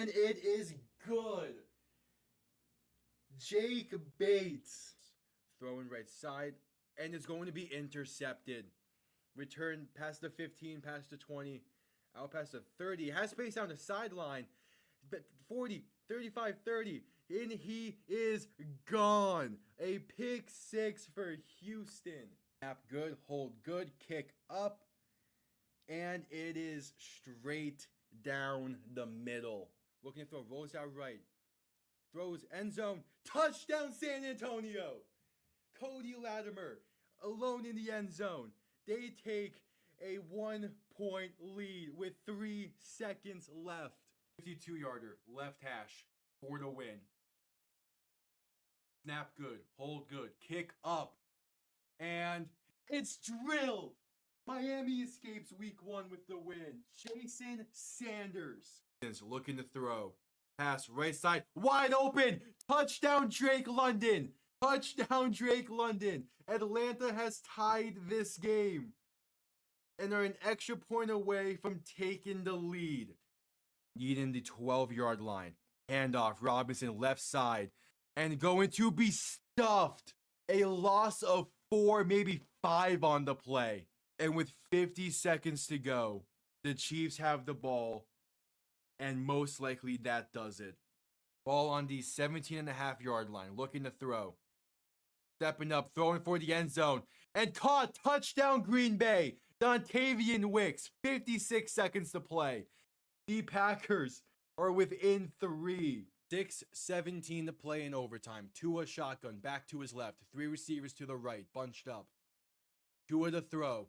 and it is good. Jake Bates throwing right side, and it's going to be intercepted. Return past the 15, past the 20, out past the 30. Has space down the sideline. 40, 35, 30. And he is gone. A pick six for Houston. Snap good, hold good, kick up. And it is straight down the middle. Looking to throw, rolls out right. Throws end zone. Touchdown San Antonio. Cody Latimer alone in the end zone. They take a 1-point lead with 3 seconds left. 52-yarder, left hash for the win. Snap good, hold good, kick up, and it's drilled. Miami escapes week 1 with the win. Jason Sanders is looking to throw. Pass right side, wide open. Touchdown Drake London. Touchdown Drake London. Atlanta has tied this game and are an extra point away from taking the lead. Needing the 12-yard line. Handoff, Robinson left side. And going to be stuffed. A loss of 4, maybe 5 on the play. And with 50 seconds to go, the Chiefs have the ball. And most likely that does it. Ball on the 17.5-yard line. Looking to throw. Stepping up, throwing for the end zone. And caught. Touchdown Green Bay. Dontavian Wicks. 56 seconds to play. The Packers are within 3. 6:17 to play in overtime. Tua shotgun, back to his left. 3 receivers to the right, bunched up. Tua to throw.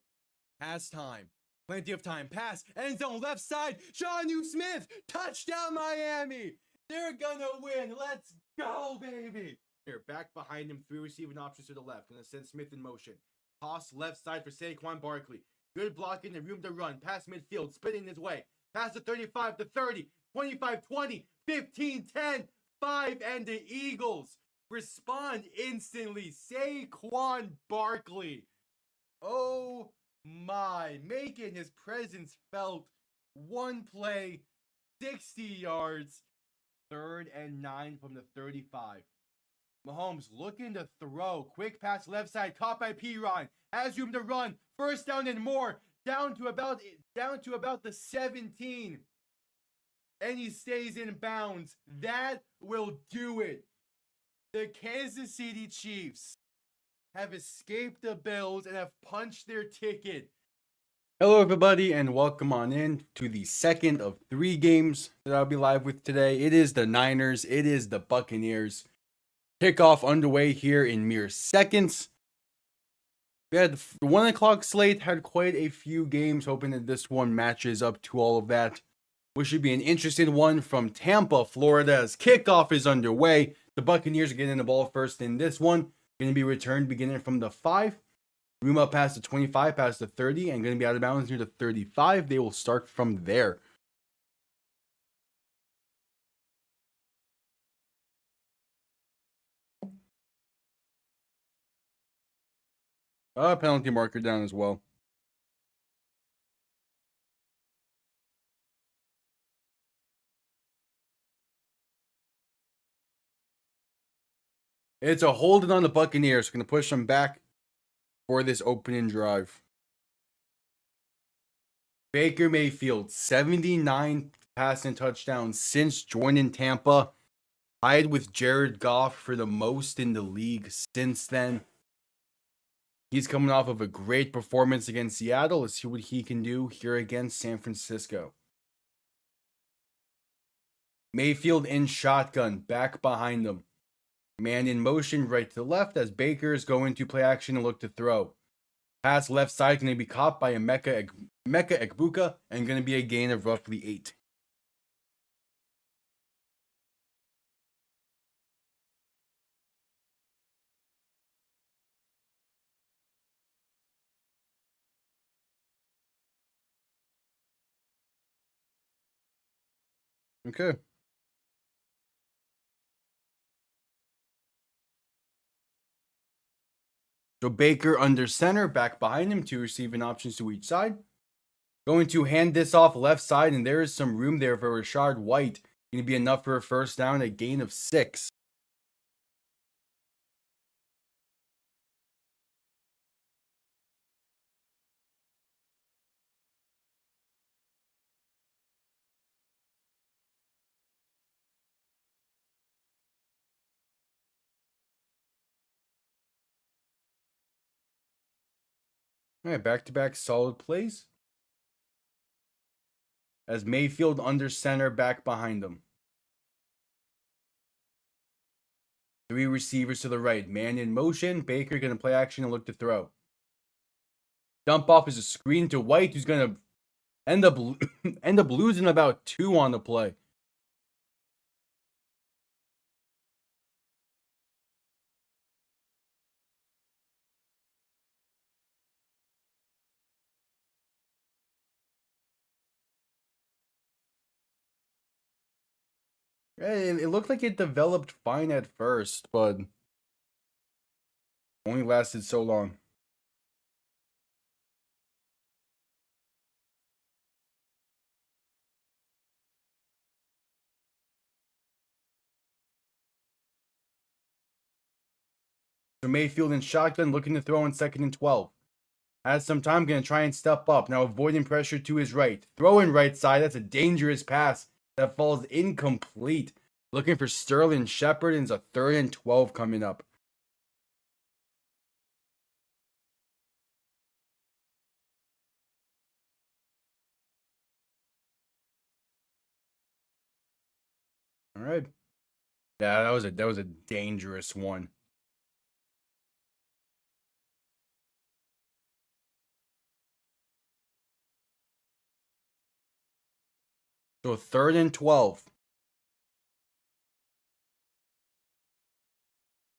Pass time. Plenty of time. Pass. End zone, left side. Jonnu Smith. Touchdown Miami. They're gonna win. Let's go, baby. Here, back behind him. 3 receiving options to the left. Gonna send Smith in motion. Toss left side for Saquon Barkley. Good blocking and room to run. Pass midfield, spinning his way. Pass to 35 to 30. 25, 20, 15, 10, 5, and the Eagles respond instantly. Saquon Barkley. Oh my, making his presence felt. 1 play, 60 yards, 3rd and 9 from the 35. Mahomes looking to throw. Quick pass left side, caught by Piron. Has room to run. First down and more. Down to about the 17. And he stays in bounds. That will do it. The Kansas City Chiefs have escaped the Bills and have punched their ticket. Hello, everybody, and welcome on in to the second of 3 games that I'll be live with today. It is the Niners. It is the Buccaneers. Kickoff underway here in mere seconds. We had the 1 o'clock slate, had quite a few games, hoping that this one matches up to all of that. Which should be an interesting one from Tampa, Florida, as kickoff is underway. The Buccaneers are getting the ball first in this one. Going to be returned beginning from the 5. Room up past the 25, past the 30, and going to be out of bounds near the 35. They will start from there. Penalty marker down as well. It's a holding on the Buccaneers. Going to push them back for this opening drive. Baker Mayfield, 79 passing touchdowns since joining Tampa. Tied with Jared Goff for the most in the league since then. He's coming off of a great performance against Seattle. Let's see what he can do here against San Francisco. Mayfield in shotgun, back behind them. Man in motion right to the left as Baker is going to play action and look to throw. Pass left side going to be caught by Emeka Egbuka and going to be a gain of roughly 8. Okay. So Baker under center, back behind him, 2 receiving options to each side. Going to hand this off left side, and there is some room there for Rashard White. Going to be enough for a first down, a gain of 6. All right, back-to-back solid plays. As Mayfield under center, back behind him. 3 receivers to the right. Man in motion. Baker going to play action and look to throw. Dump off is a screen to White, who's going to end up losing about 2 on the play. It looked like it developed fine at first, but only lasted so long. So Mayfield in shotgun, looking to throw in 2nd and 12. Has some time, going to try and step up. Now avoiding pressure to his right. Throwing right side, that's a dangerous pass that falls incomplete. Looking for Sterling Shepard, and it's a 3rd and 12 coming up. All right. Yeah, that was a dangerous one. So 3rd and 12.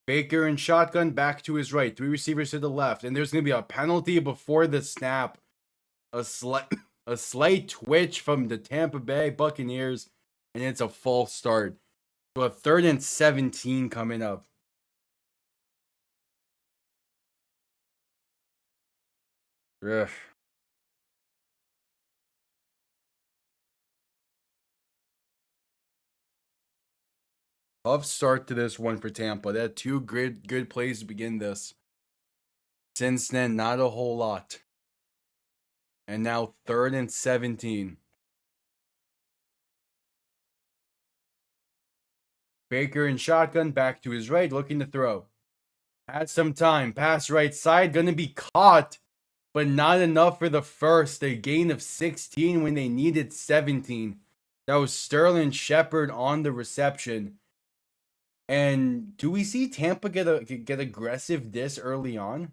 Baker in shotgun, back to his right. 3 receivers to the left. And there's going to be a penalty before the snap. A slight twitch from the Tampa Bay Buccaneers. And it's a false start. So a 3rd and 17 coming up. Ugh. Tough start to this one for Tampa. They had 2 good plays to begin this. Since then, not a whole lot. And now 3rd and 17. Baker in shotgun, back to his right, looking to throw. Had some time. Pass right side, gonna be caught, but not enough for the first. A gain of 16 when they needed 17. That was Sterling Shepard on the reception. And do we see Tampa get aggressive this early on?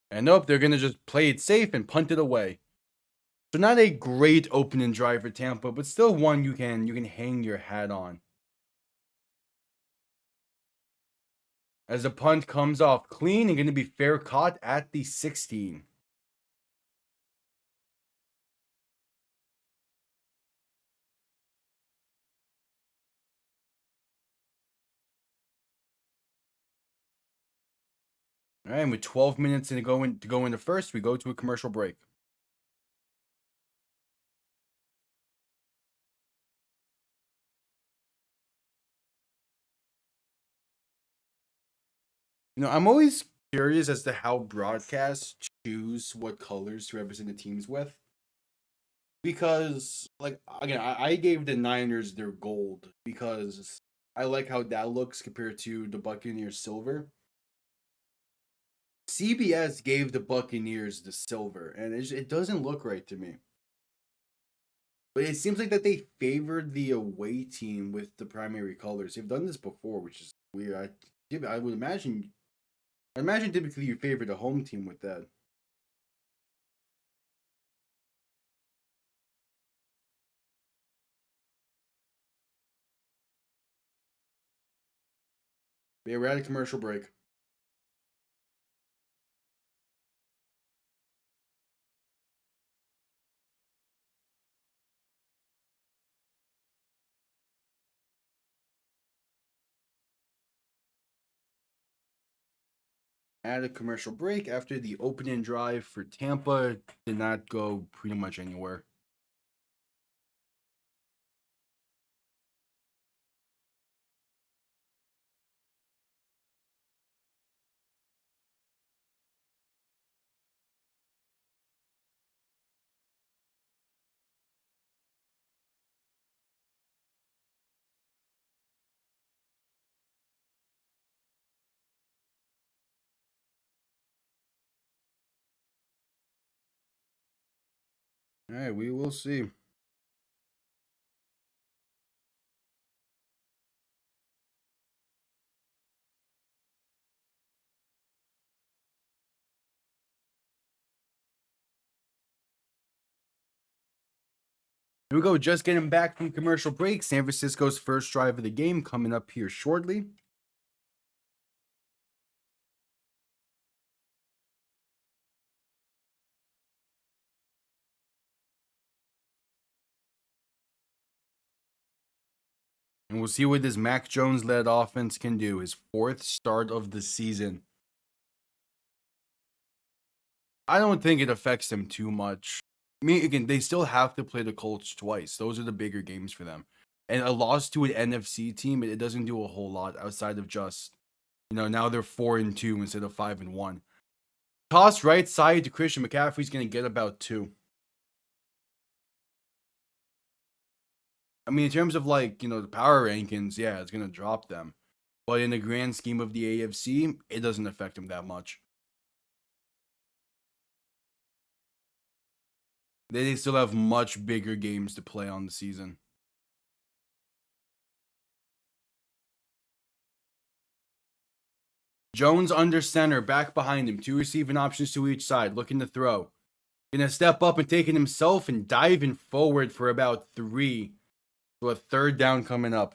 And nope, they're gonna just play it safe and punt it away. So not a great opening drive for Tampa, but still one you can hang your hat on. As the punt comes off clean and going to be fair caught at the 16. All right, and with 12 minutes to go into first, we go to a commercial break. I'm always curious as to how broadcasts choose what colors to represent the teams with. Because, like, again, I gave the Niners their gold because I like how that looks compared to the Buccaneers silver. CBS gave the Buccaneers the silver, and it doesn't look right to me. But it seems like that they favored the away team with the primary colors. They've done this before, which is weird. I would imagine. I imagine typically you favor the home team with that. But yeah, we're at a commercial break. At a commercial break after the opening drive for Tampa did not go pretty much anywhere. All right, we will see. Here we go. Just getting back from commercial break. San Francisco's first drive of the game coming up here shortly. And we'll see what this Mac Jones-led offense can do. His fourth start of the season. I don't think it affects them too much. I mean, again, they still have to play the Colts twice. Those are the bigger games for them. And a loss to an NFC team, it doesn't do a whole lot outside of just, now they're 4-2 instead of 5-1. Toss right side to Christian McCaffrey's going to get about 2. I mean, in terms of the power rankings, yeah, it's going to drop them. But in the grand scheme of the AFC, it doesn't affect them that much. They still have much bigger games to play on the season. Jones under center, back behind him. 2 receiving options to each side, looking to throw. Gonna step up and take it himself and diving forward for about 3. So a third down coming up.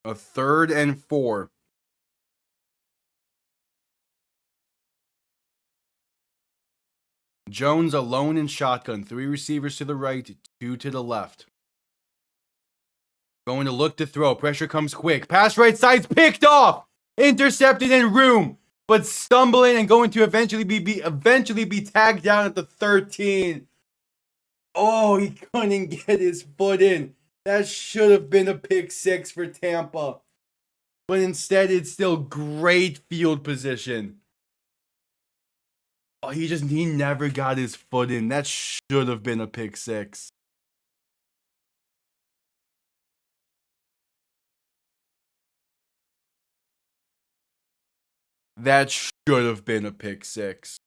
A 3rd and 4. Jones alone in shotgun. 3 receivers to the right, 2 to the left. Going to look to throw. Pressure comes quick. Pass right side's picked off. Intercepted in room. But stumbling and going to eventually be tagged down at the 13. Oh, he couldn't get his foot in. That should have been a pick 6 for Tampa. But instead, it's still great field position. Oh, he never got his foot in. That should have been a pick 6. That should have been a pick 6.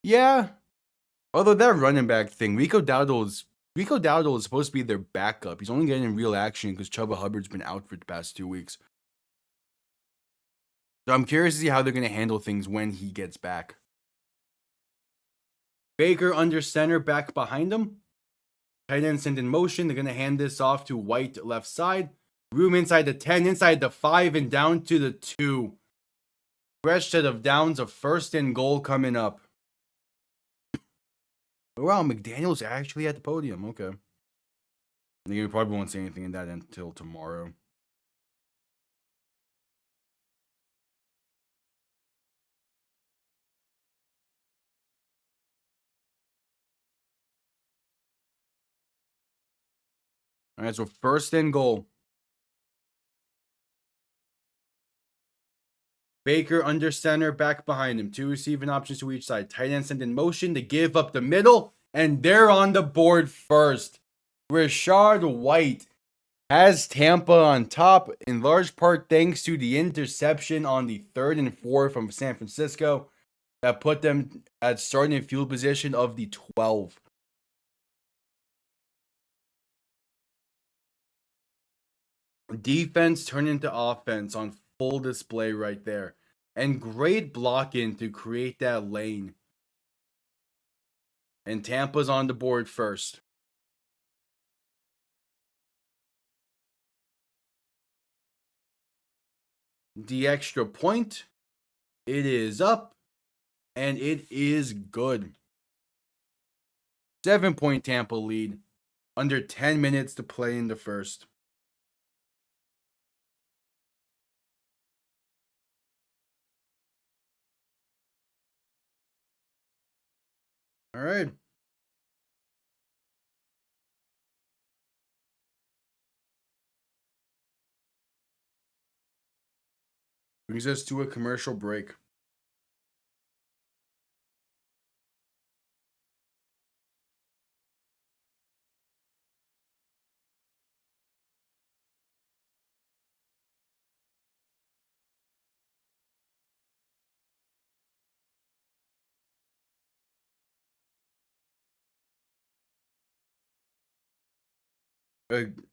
Yeah. Although that running back thing, Rico Dowdle is supposed to be their backup. He's only getting real action because Chuba Hubbard's been out for the past 2 weeks. So I'm curious to see how they're going to handle things when he gets back. Baker under center, back behind him. Tight end sent in motion. They're going to hand this off to White left side. Room inside the 10, inside the 5, and down to the 2. Fresh set of downs, a 1st and goal coming up. Wow, McDaniel's actually at the podium. Okay. You probably won't say anything in that until tomorrow. All right, so 1st and goal. Baker under center, back behind him. 2 receiving options to each side. Tight end sent in motion to give up the middle, and they're on the board first. Rashad White has Tampa on top, in large part thanks to the interception on the 3rd and 4 from San Francisco that put them at starting field position of the 12. Defense turned into offense on full display right there. And great blocking to create that lane. And Tampa's on the board first. The extra point. It is up. And it is good. 7-point Tampa lead. Under 10 minutes to play in the first. All right. Brings us to a commercial break.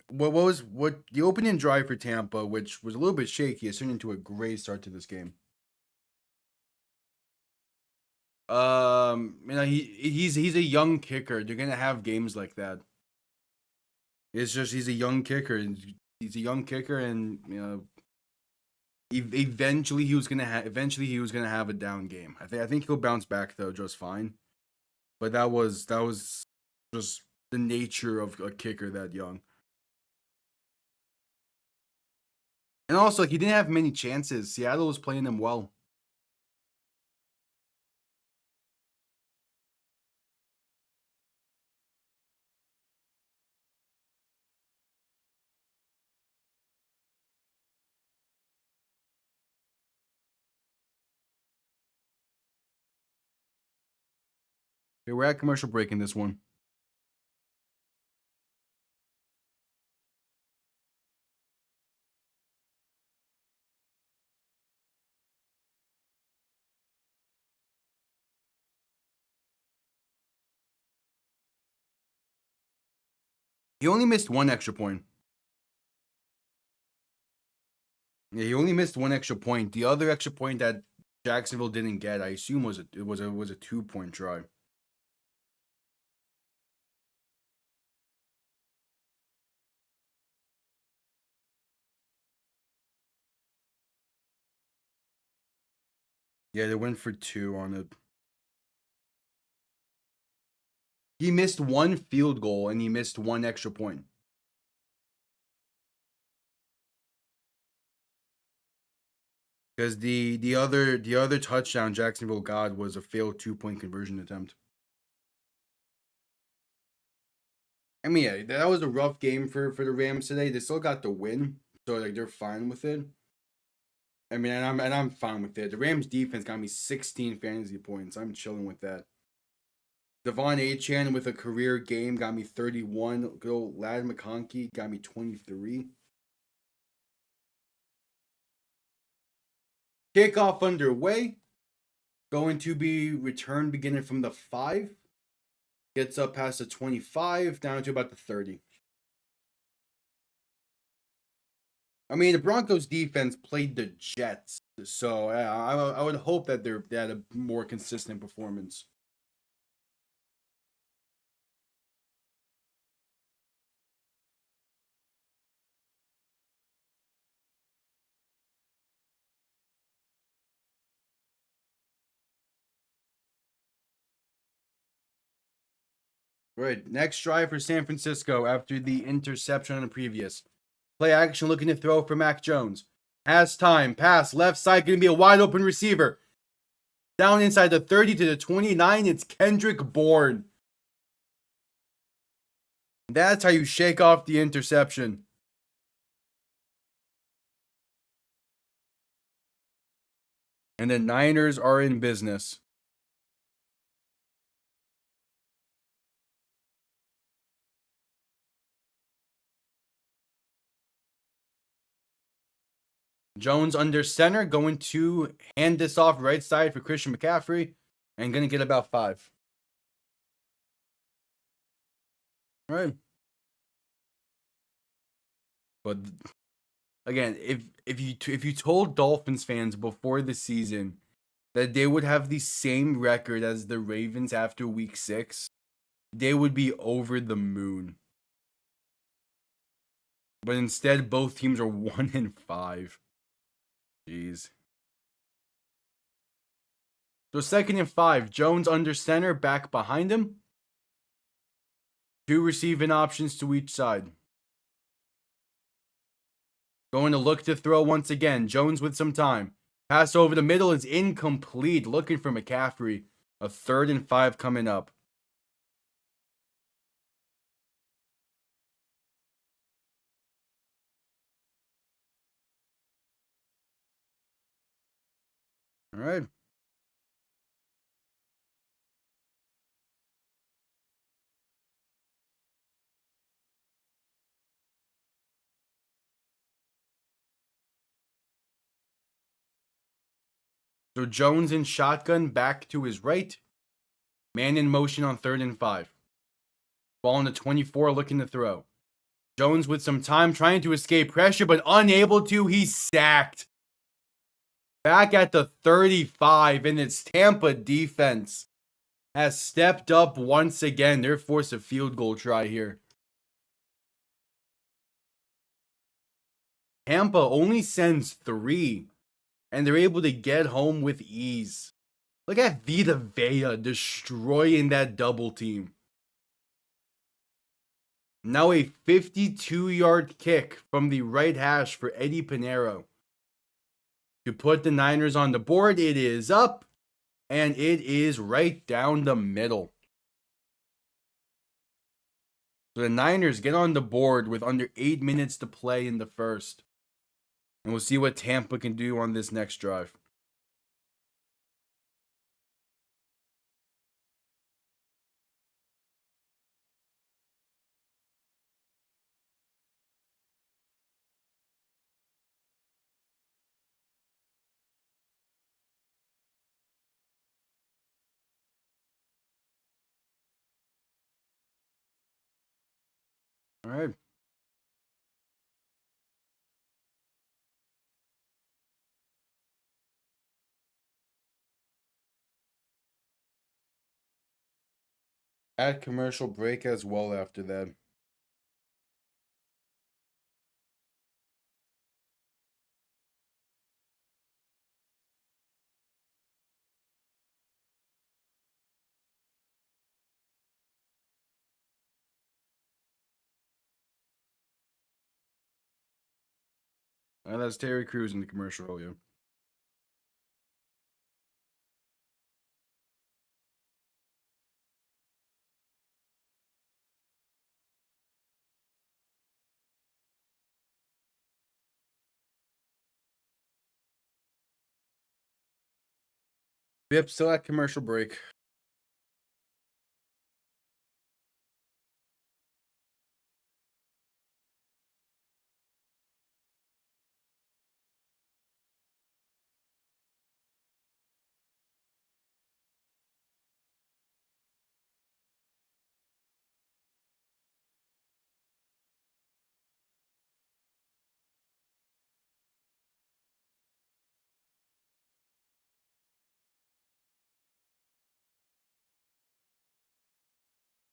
What the opening drive for Tampa, which was a little bit shaky, has turned into a great start to this game. He's a young kicker. They're gonna have games like that. It's just he's a young kicker. He's a young kicker, and eventually he was gonna have a down game. I think he'll bounce back though just fine. But that was just the nature of a kicker that young. And also, he didn't have many chances. Seattle was playing him well. Okay, we're at commercial break in this one. He only missed one extra point. Yeah, he only missed one extra point. The other extra point that Jacksonville didn't get, I assume, was a 2-point try. Yeah, they went for 2 on it. He missed one field goal and he missed one extra point. Because the other touchdown Jacksonville got was a failed 2-point conversion attempt. I mean, yeah, that was a rough game for the Rams today. They still got the win, so like they're fine with it. I mean, I'm fine with it. The Rams defense got me 16 fantasy points. I'm chilling with that. Devon Achane with a career game got me 31. Good old Lad McConkey got me 23. Kickoff underway. Going to be returned beginning from the 5. Gets up past the 25, down to about the 30. I mean, the Broncos defense played the Jets, so I would hope that they had a more consistent performance. Right. Next drive for San Francisco after the interception on the previous. Play action looking to throw for Mac Jones. Has time. Pass. Left side going to be a wide open receiver. Down inside the 30 to the 29. It's Kendrick Bourne. That's how you shake off the interception. And the Niners are in business. Jones under center, going to hand this off right side for Christian McCaffrey, and going to get about 5. All right. But again, if you told Dolphins fans before the season that they would have the same record as the Ravens after week 6, they would be over the moon. But instead, both teams are 1-5. Jeez. So 2nd and 5. Jones under center, back behind him. 2 receiving options to each side. Going to look to throw once again. Jones with some time. Pass over the middle is incomplete. Looking for McCaffrey. A 3rd and 5 coming up. All right. So Jones in shotgun, back to his right. Man in motion on 3rd and 5. Ball on the 24, looking to throw. Jones with some time, trying to escape pressure, but unable to. He's sacked. Back at the 35, and its Tampa defense has stepped up once again. They're forced a field goal try here. Tampa only sends 3, and they're able to get home with ease. Look at Vita Vea destroying that double team. Now a 52-yard kick from the right hash for Eddie Pinheiro. To put the Niners on the board, it is up, and it is right down the middle. So the Niners get on the board with under 8 minutes to play in the first. And we'll see what Tampa can do on this next drive. All right. Add commercial break as well after that. And that's Terry Crews in the commercial, yeah. Yep, still at commercial break.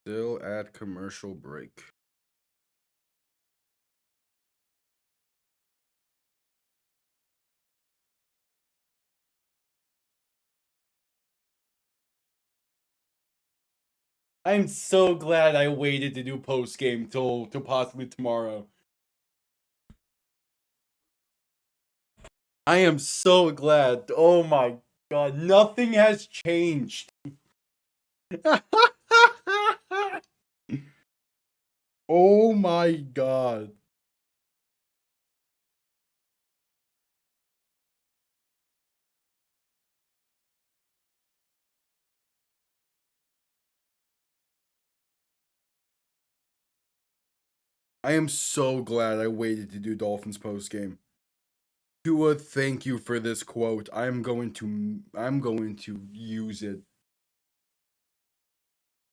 Still at commercial break. I'm so glad I waited to do post game till possibly tomorrow. I am so glad. Oh my god, nothing has changed. Oh my god. I am so glad I waited to do Dolphins post game. Tua, thank you for this quote. I'm going to use it.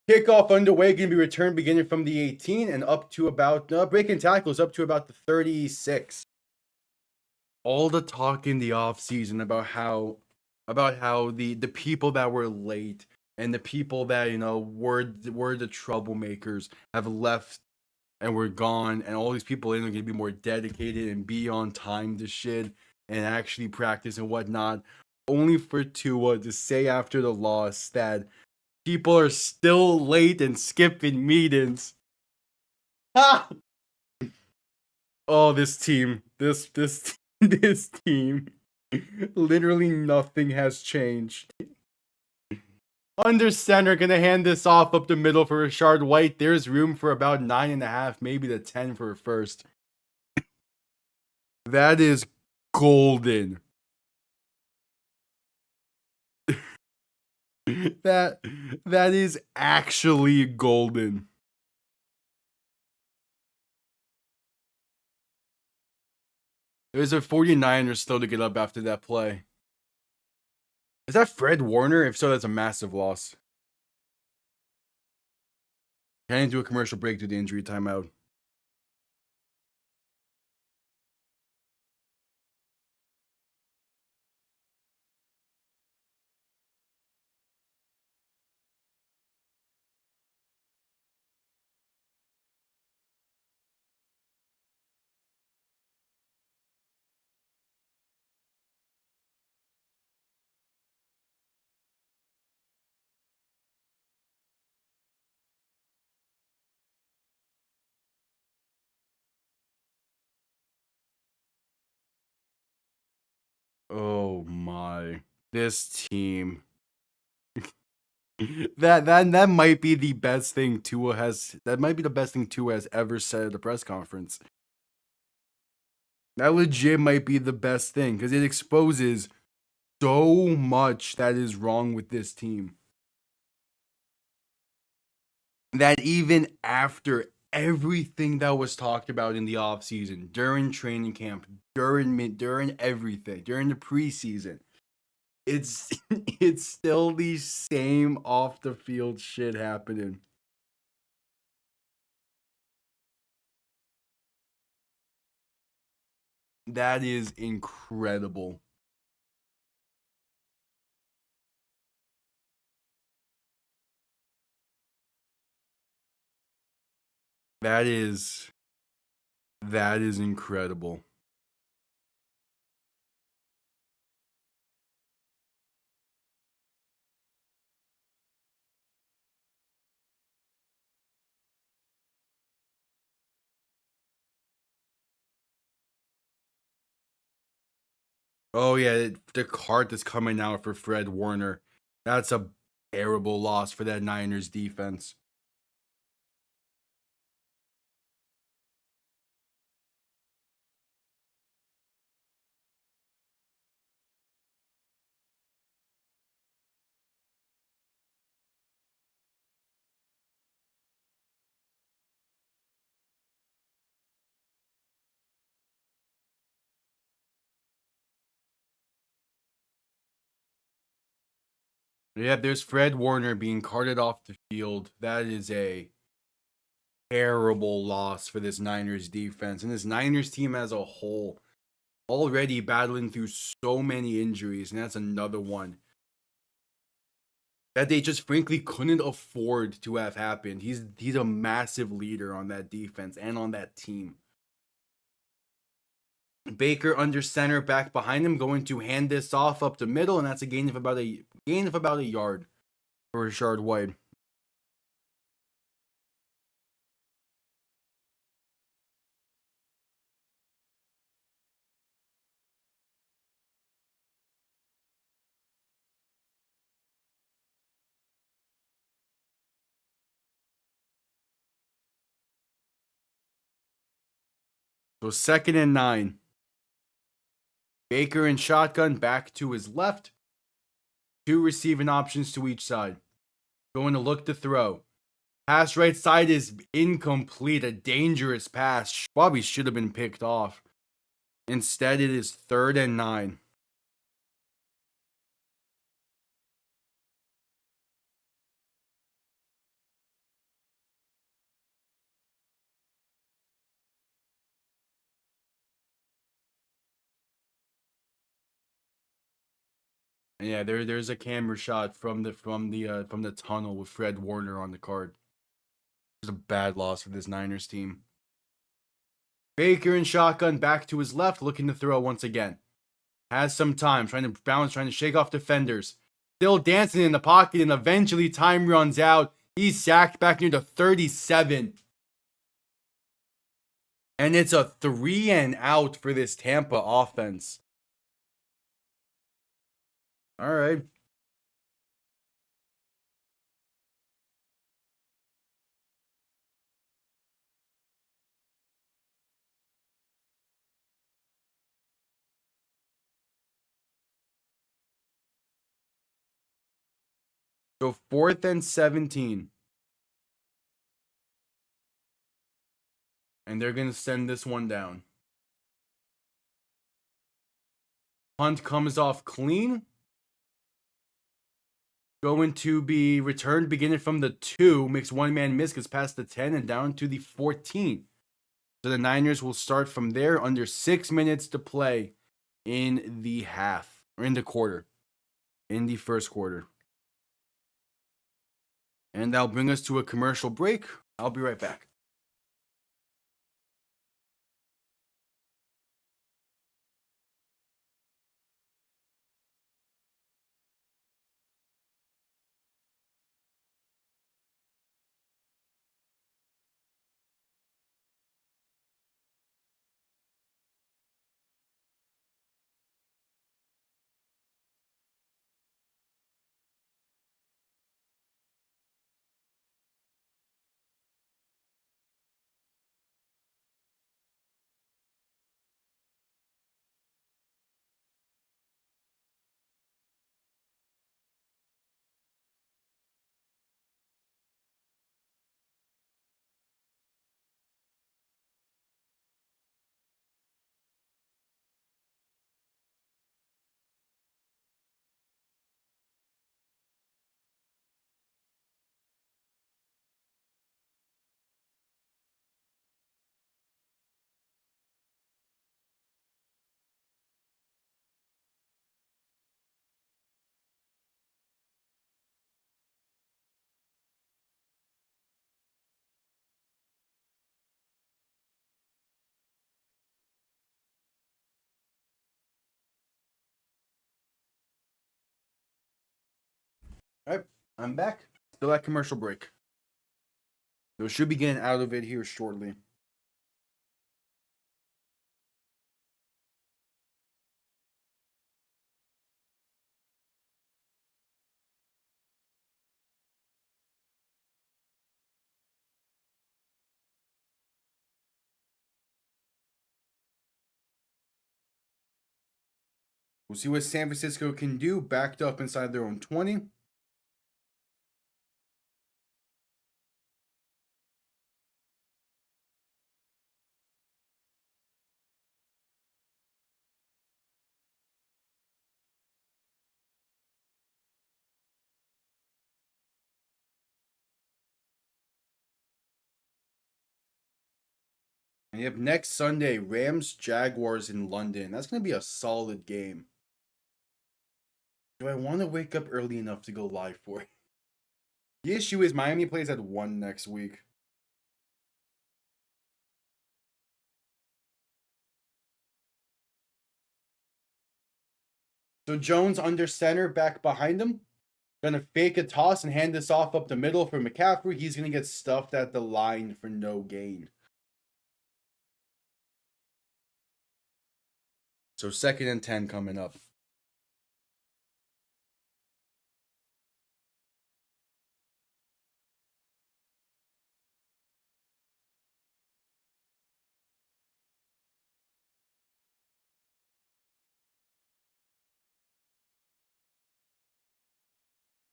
Kickoff underway, going to be returned beginning from the 18 and up to about breaking tackles up to about the 36. All the talk in the offseason about how the people that were late and the people that were the troublemakers have left and we're gone, and all these people are going to be more dedicated and be on time to shit and actually practice and whatnot. Only for Tua to say after the loss that people are still late and skipping meetings. Ah! Oh, this team, this team, literally nothing has changed. Under center, gonna hand this off up the middle for Rashard White. There's room for about 9.5, maybe the 10 for a first. That is golden. that that is actually golden. There's a 49ers still to get up after that play. Is that Fred Warner? If so, that's a massive loss. Heading into a commercial break due to injury timeout. Oh my. This team. that might be the best thing Tua has. That might be the best thing Tua has ever said at a press conference. That legit might be the best thing because it exposes so much that is wrong with this team. That even after everything that was talked about in the offseason, during training camp, during everything, during the preseason, it's it's still the same off the field shit happening. That is incredible. That is incredible. Oh yeah, the cart that's coming out for Fred Warner. That's a terrible loss for that Niners defense. Yeah, there's Fred Warner being carted off the field. That is a terrible loss for this Niners defense and this Niners team as a whole. Already battling through so many injuries, and that's another one that they just frankly couldn't afford to have happened. He's a massive leader on that defense and on that team. Baker under center, back behind him, going to hand this off up the middle, and that's a gain of about a yard for Rashard White. So 2nd and 9. Baker in shotgun, back to his left. 2 receiving options to each side. Going to look to throw. Pass right side is incomplete. A dangerous pass. Probably should have been picked off. Instead, it is 3rd and 9. And yeah, there's a camera shot from the tunnel with Fred Warner on the card. It's a bad loss for this Niners team. Baker in shotgun, back to his left, looking to throw once again. Has some time, trying to bounce, trying to shake off defenders. Still dancing in the pocket, and eventually time runs out. He's sacked back near the 37. And it's a 3 and out for this Tampa offense. All right. So 4th and 17. And they're going to send this one down. Punt comes off clean. Going to be returned beginning from the 2. Makes one man miss, gets past the 10 and down to the 14. So the Niners will start from there under 6 minutes to play in the half. Or in the quarter. In the first quarter. And that'll bring us to a commercial break. I'll be right back. All right, I'm back. Still at commercial break. So we should be getting out of it here shortly. We'll see what San Francisco can do, backed up inside their own 20. And yep, next Sunday, Rams Jaguars in London. That's going to be a solid game. Do I want to wake up early enough to go live for it? The issue is Miami plays at 1 next week. So Jones under center, back behind him. Gonna fake a toss and hand this off up the middle for McCaffrey. He's gonna get stuffed at the line for no gain. So 2nd and 10 coming up.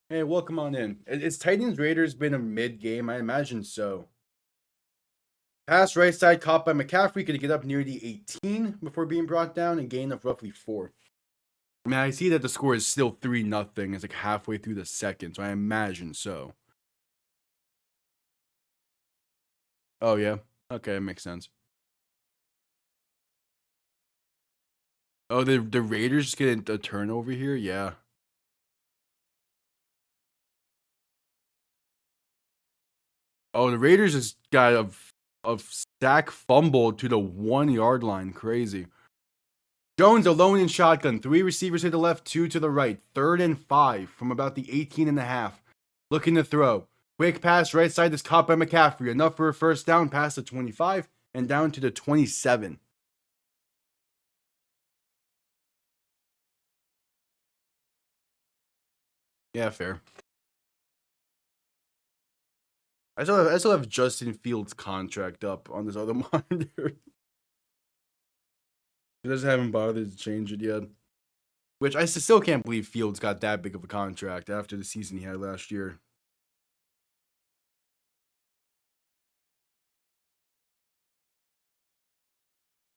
Hey, welcome on in. Is Titans Raiders been a mid game? I imagine so. Pass right side caught by McCaffrey. Gonna get up near the 18 before being brought down and gain of roughly 4. I mean, I see that the score is still 3-0. It's like halfway through the second, so I imagine so. Oh, yeah? Okay, that makes sense. Oh, the Raiders just get a turnover here? Yeah. Oh, the Raiders just got a sack fumble to the 1-yard line. Crazy. Jones alone in shotgun. 3 receivers to the left, 2 to the right. 3rd and 5 from about the 18.5. Looking to throw. Quick pass right side is caught by McCaffrey. Enough for a first down past the 25 and down to the 27. Yeah, fair. I still have Justin Fields' contract up on this other monitor. He doesn't haven't bothered to change it yet. Which I still can't believe Fields got that big of a contract after the season he had last year.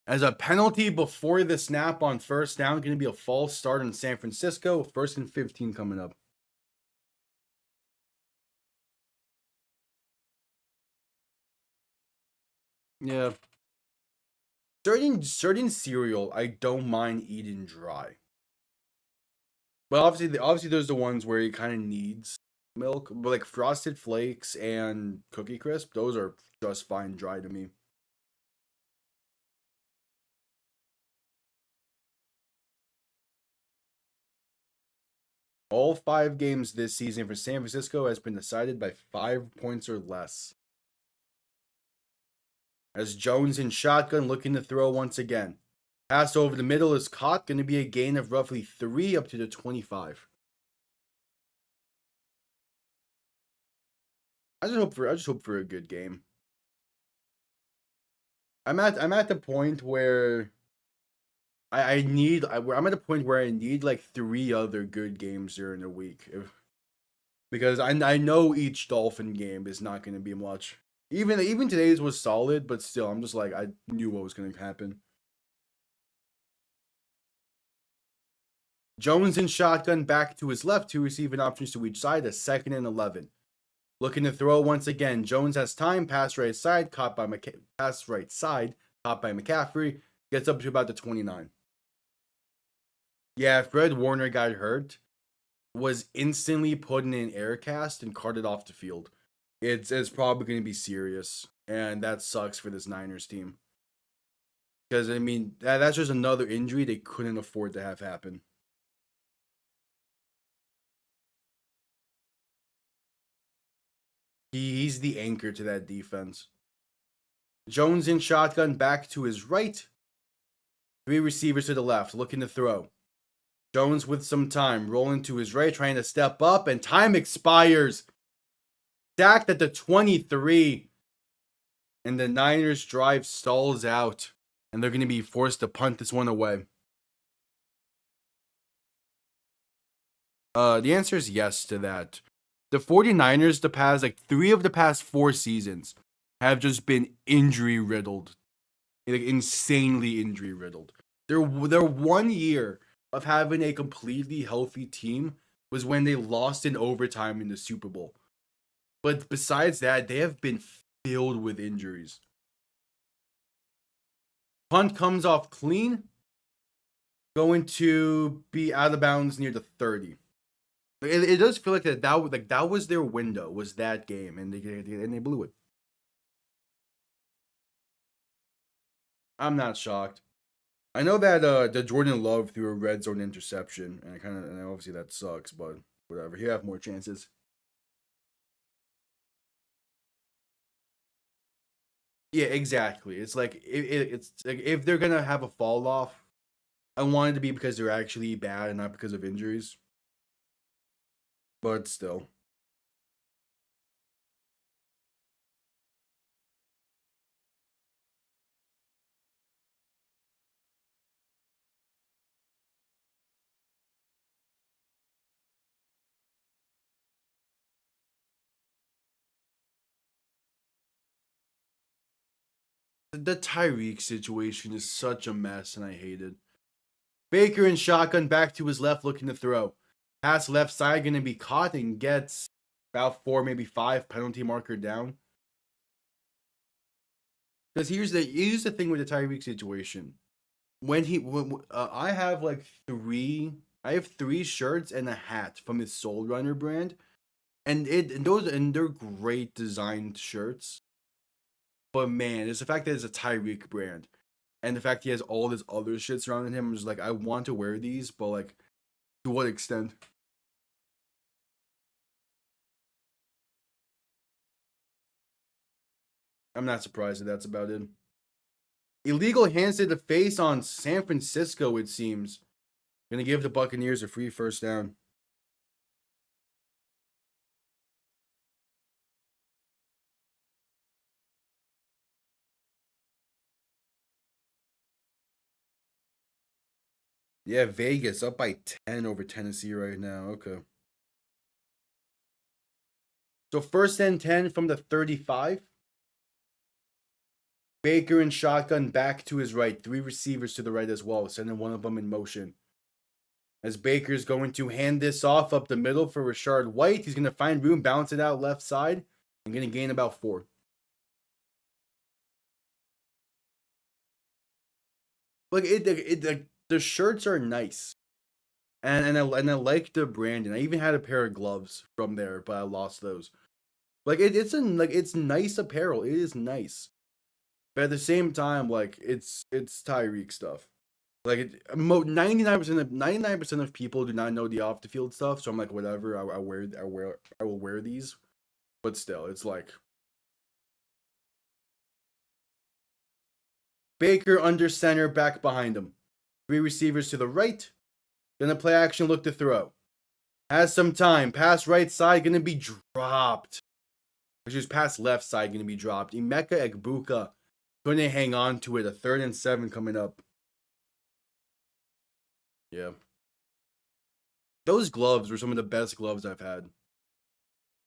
As a penalty before the snap on first down, going to be a false start in San Francisco. 1st and 15 coming up. Yeah. Certain cereal I don't mind eating dry. But obviously there's the ones where it kind of needs milk. But like Frosted Flakes and Cookie Crisp, those are just fine dry to me. All 5 games this season for San Francisco has been decided by 5 points or less. As Jones in shotgun looking to throw once again. Pass over the middle is caught. Going to be a gain of roughly 3 up to the 25. I just hope for a good game. I'm at the point where I'm at a point where I need like 3 other good games during the week. Because I know each Dolphin game is not going to be much. Even today's was solid, but still, I'm just like, I knew what was going to happen. Jones in shotgun back to his left, 2 receiving options to each side, a 2nd and 11. Looking to throw once again. Jones has time, pass right side, caught by McCaffrey, gets up to about the 29. Yeah, Fred Warner got hurt, was instantly put in an air cast and carted off the field. It's probably going to be serious, and that sucks for this Niners team. Because, I mean, that's just another injury they couldn't afford to have happen. He's the anchor to that defense. Jones in shotgun back to his right. 3 receivers to the left, looking to throw. Jones with some time, rolling to his right, trying to step up, and time expires. Sacked at the 23. And the Niners drive stalls out. And they're going to be forced to punt this one away. The answer is yes to that. The 49ers, the past, like 3 of the past 4 seasons, have just been injury riddled. Like insanely injury riddled. Their 1 year of having a completely healthy team was when they lost in overtime in the Super Bowl. But besides that, they have been filled with injuries. Punt comes off clean. Going to be out of bounds near the 30. It does feel like that was their window, was that game, and they blew it. I'm not shocked. I know that the Jordan Love threw a red zone interception, and obviously that sucks, but whatever. He'll have more chances. Yeah, exactly. It's like it's like if they're gonna have a fall off, I want it to be because they're actually bad and not because of injuries. But still. The Tyreek situation is such a mess, and I hate it. Baker in shotgun back to his left looking to throw. Pass left side going to be caught and gets about 4, maybe 5 penalty marker down. Because here's the thing with the Tyreek situation. I have like 3 shirts and a hat from his Soul Runner brand, and they're great designed shirts. But man, it's the fact that it's a Tyreek brand, and the fact he has all this other shit surrounding him. I'm just like, I want to wear these, but like, to what extent? I'm not surprised that that's about it. Illegal hands to the face on San Francisco, it seems. Gonna give the Buccaneers a free first down. Yeah, Vegas up by 10 over Tennessee right now. Okay. So first and 10 from the 35. Baker and shotgun back to his right. 3 receivers to the right as well, sending one of them in motion. As Baker's going to hand this off up the middle for Rashard White. He's going to find room, bounce it out left side, and going to gain about 4. Look, the shirts are nice. And I like the branding. I even had a pair of gloves from there, but I lost those. Like it's nice apparel. It is nice. But at the same time, like it's Tyreek stuff. Like 99% of people do not know the off the field stuff, so I'm like, whatever. I will wear these, but still, it's like Baker under center, back behind him, 3 receivers to the right. Then a play action look to throw. Has some time. Pass right side gonna be dropped. Which is pass left side gonna be dropped. Emeka Egbuka couldn't hang on to it. A 3rd and 7 coming up. Yeah. Those gloves were some of the best gloves I've had.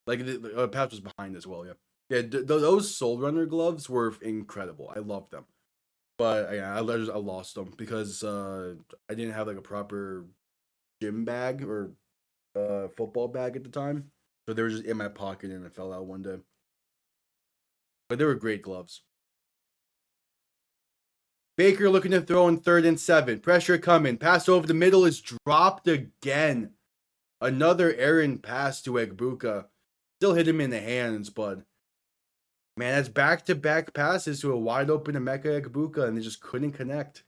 Like, the pass was behind as well, yeah. Yeah, those Soul Runner gloves were incredible. I loved them. But, yeah, I lost them because I didn't have, like, a proper gym bag or football bag at the time. So they were just in my pocket and it fell out one day. But they were great gloves. Baker looking to throw in 3rd and 7. Pressure coming. Pass over the middle is dropped again. Another errant pass to Egbuka. Still hit him in the hands, but man, that's back-to-back passes to a wide open Emeka Egbuka, and they just couldn't connect.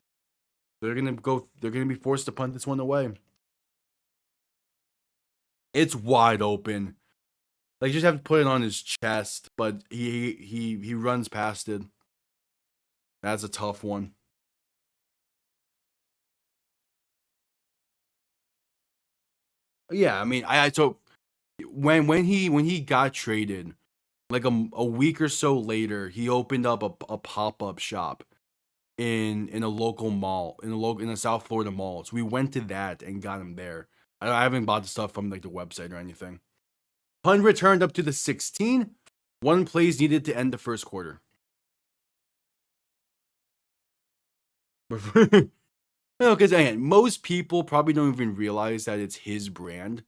They're gonna be forced to punt this one away. It's wide open. Like, you just have to put it on his chest, but he runs past it. That's a tough one. Yeah, I mean, so when he got traded, like a week or so later, he opened up a pop-up shop in a local mall, in a South Florida mall. So we went to that and got him there. I haven't bought the stuff from like the website or anything. Punt returned up to the 16. 1 plays needed to end the first quarter. No, because again, most people probably don't even realize that it's his brand.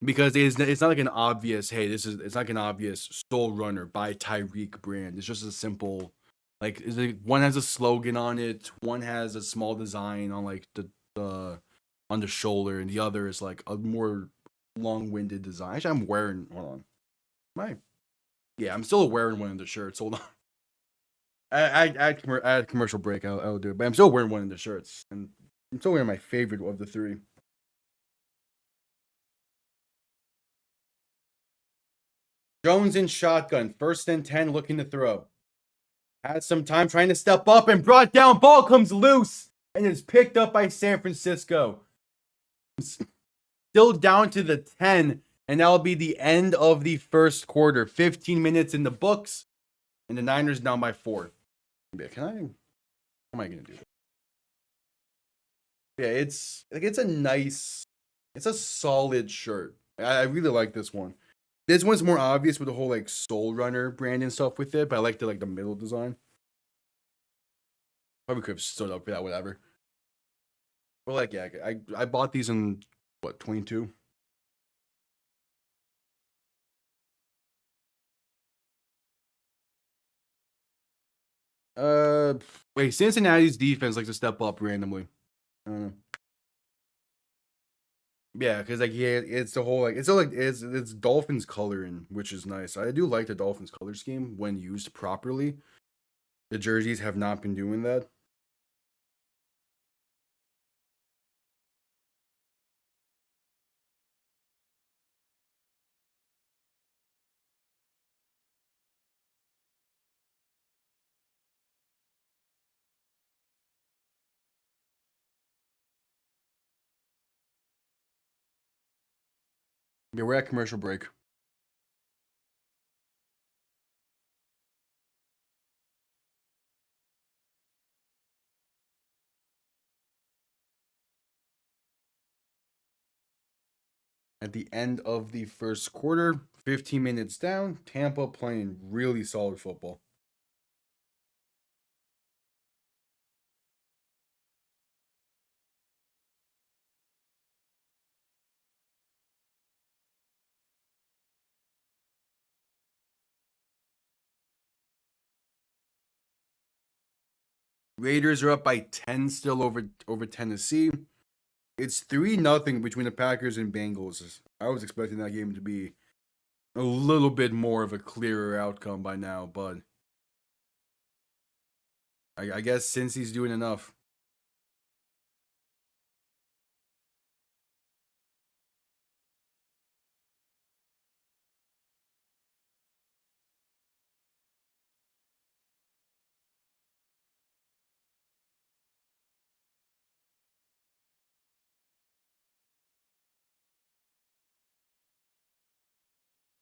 Because it's not like an obvious, hey, it's not like an obvious Soul Runner by Tyreek brand. It's just a simple, like, one has a slogan on it, one has a small design on like the on the shoulder, and the other is like a more long-winded design. Actually, I'm wearing, hold on, yeah, I'm still wearing one of the shirts. Hold on, at commercial break, I'll do it, but I'm still wearing one of the shirts, and I'm still wearing my favorite of the 3. Jones in shotgun, 1st and 10, looking to throw. Had some time trying to step up and brought down. Ball comes loose and is picked up by San Francisco. Still down to the 10, and that'll be the end of the first quarter. 15 minutes in the books, and the Niners down by 4. Yeah, how am I gonna do that? Yeah, it's a solid shirt. I really like this one. This one's more obvious with the whole like Soul Runner brand and stuff with it, but I like the middle design. Probably could have stood up for that, whatever. But like, yeah, I bought these in what, 22? Uh, Wait, Cincinnati's defense likes to step up randomly. I don't know. Yeah, because like it's the whole like it's Dolphins coloring, which is nice. I do like the Dolphins color scheme when used properly. The jerseys have not been doing that. Yeah, we're at commercial break. At the end of the first quarter, 15 minutes down, Tampa playing really solid football. Raiders are up by 10 still over Tennessee. It's 3-0 between the Packers and Bengals. I was expecting that game to be a little bit more of a clearer outcome by now, but I guess since he's doing enough.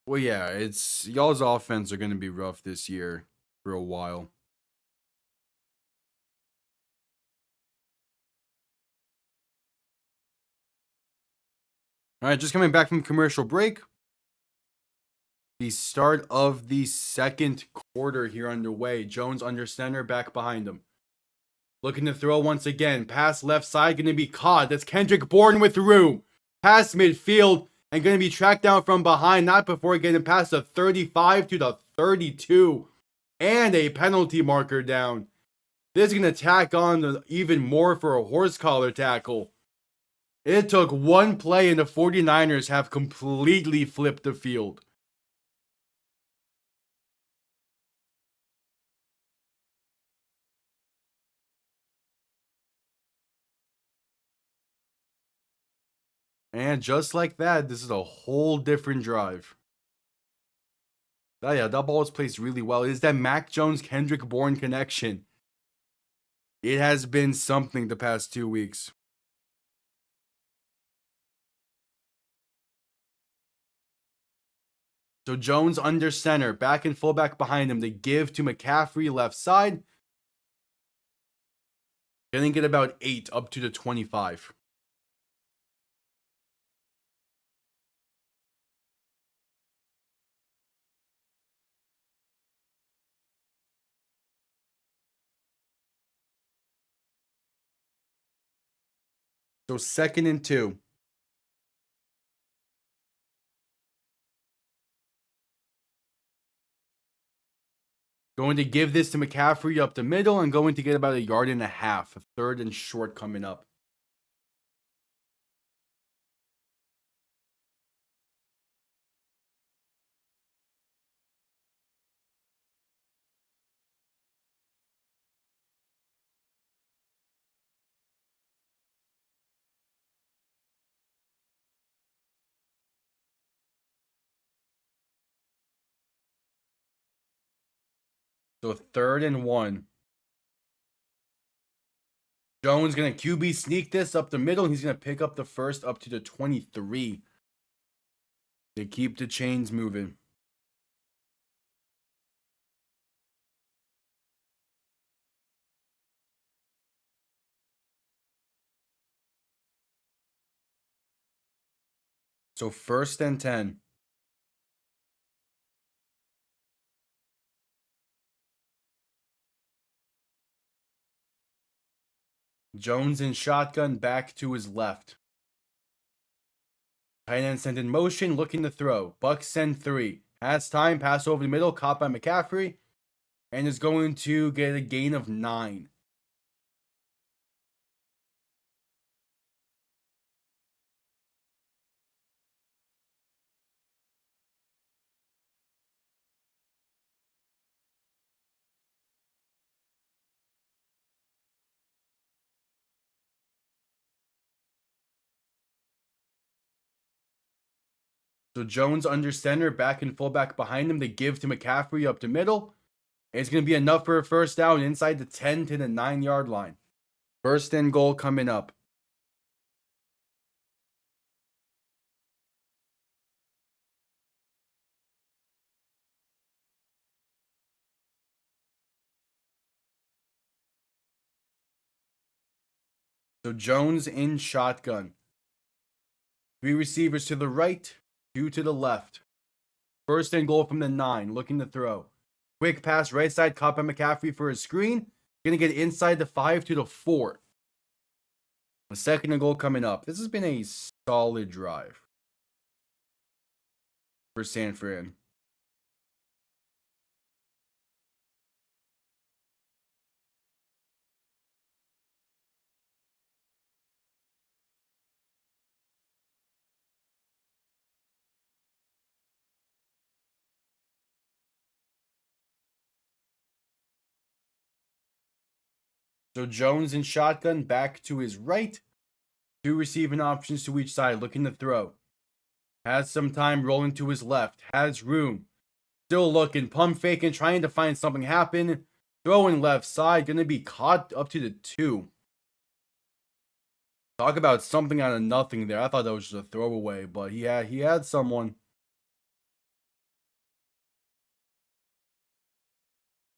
Well, yeah, it's y'all's offense are going to be rough this year for a while. All right, just coming back from commercial break. The start of the second quarter here underway. Jones under center, back behind him. Looking to throw once again. Pass left side, going to be caught. That's Kendrick Bourne with room. Pass midfield and going to be tracked down from behind. Not before getting past the 35 to the 32. And a penalty marker down. This is going to tack on even more for a horse collar tackle. It took one play and the 49ers have completely flipped the field. And just like that, this is a whole different drive. Oh yeah, that ball was placed really well. It is that Mac Jones Kendrick Bourne connection. It has been something the past 2 weeks. So Jones under center, back and fullback behind him. They give to McCaffrey left side. Gonna get about 8 up to the 25. So 2nd and 2. Going to give this to McCaffrey up the middle and going to get about 1.5 yards. A 3rd and short coming up. So 3rd and 1. Jones going to QB sneak this up the middle. He's going to pick up the first up to the 23. They keep the chains moving. So 1st and 10. Jones in shotgun back to his left. Tight end sent in motion, looking to throw. Bucks send 3. Has time, pass over the middle, caught by McCaffrey, and is going to get a gain of 9. So Jones under center, back and fullback behind him. They give to McCaffrey up to middle. It's going to be enough for a first down inside the 10 to the 9-yard line. First and goal coming up. So Jones in shotgun. 3 receivers to the right, 2 to the left. First and goal from the 9, looking to throw. Quick pass right side, caught by McCaffrey for a screen. Gonna get inside the 5 to the 4. A second and goal coming up. This has been a solid drive for San Fran. So Jones in shotgun, back to his right. 2 receiving options to each side, looking to throw. Has some time rolling to his left. Has room. Still looking, pump faking, trying to find something happen. Throwing left side, gonna be caught up to the 2. Talk about something out of nothing there. I thought that was just a throwaway, but he had someone.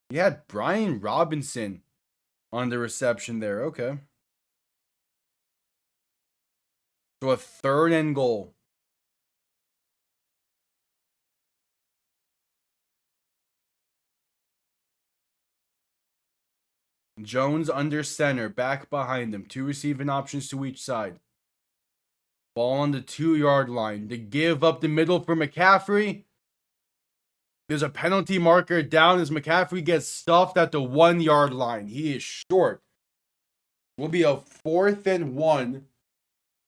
He had Brian Robinson on the reception there. Okay. So a third and goal. Jones under center, back behind him. 2 receiving options to each side. Ball on the 2-yard line. To give up the middle for McCaffrey. There's a penalty marker down as McCaffrey gets stuffed at the 1-yard line. He is short. Will be a 4th and 1.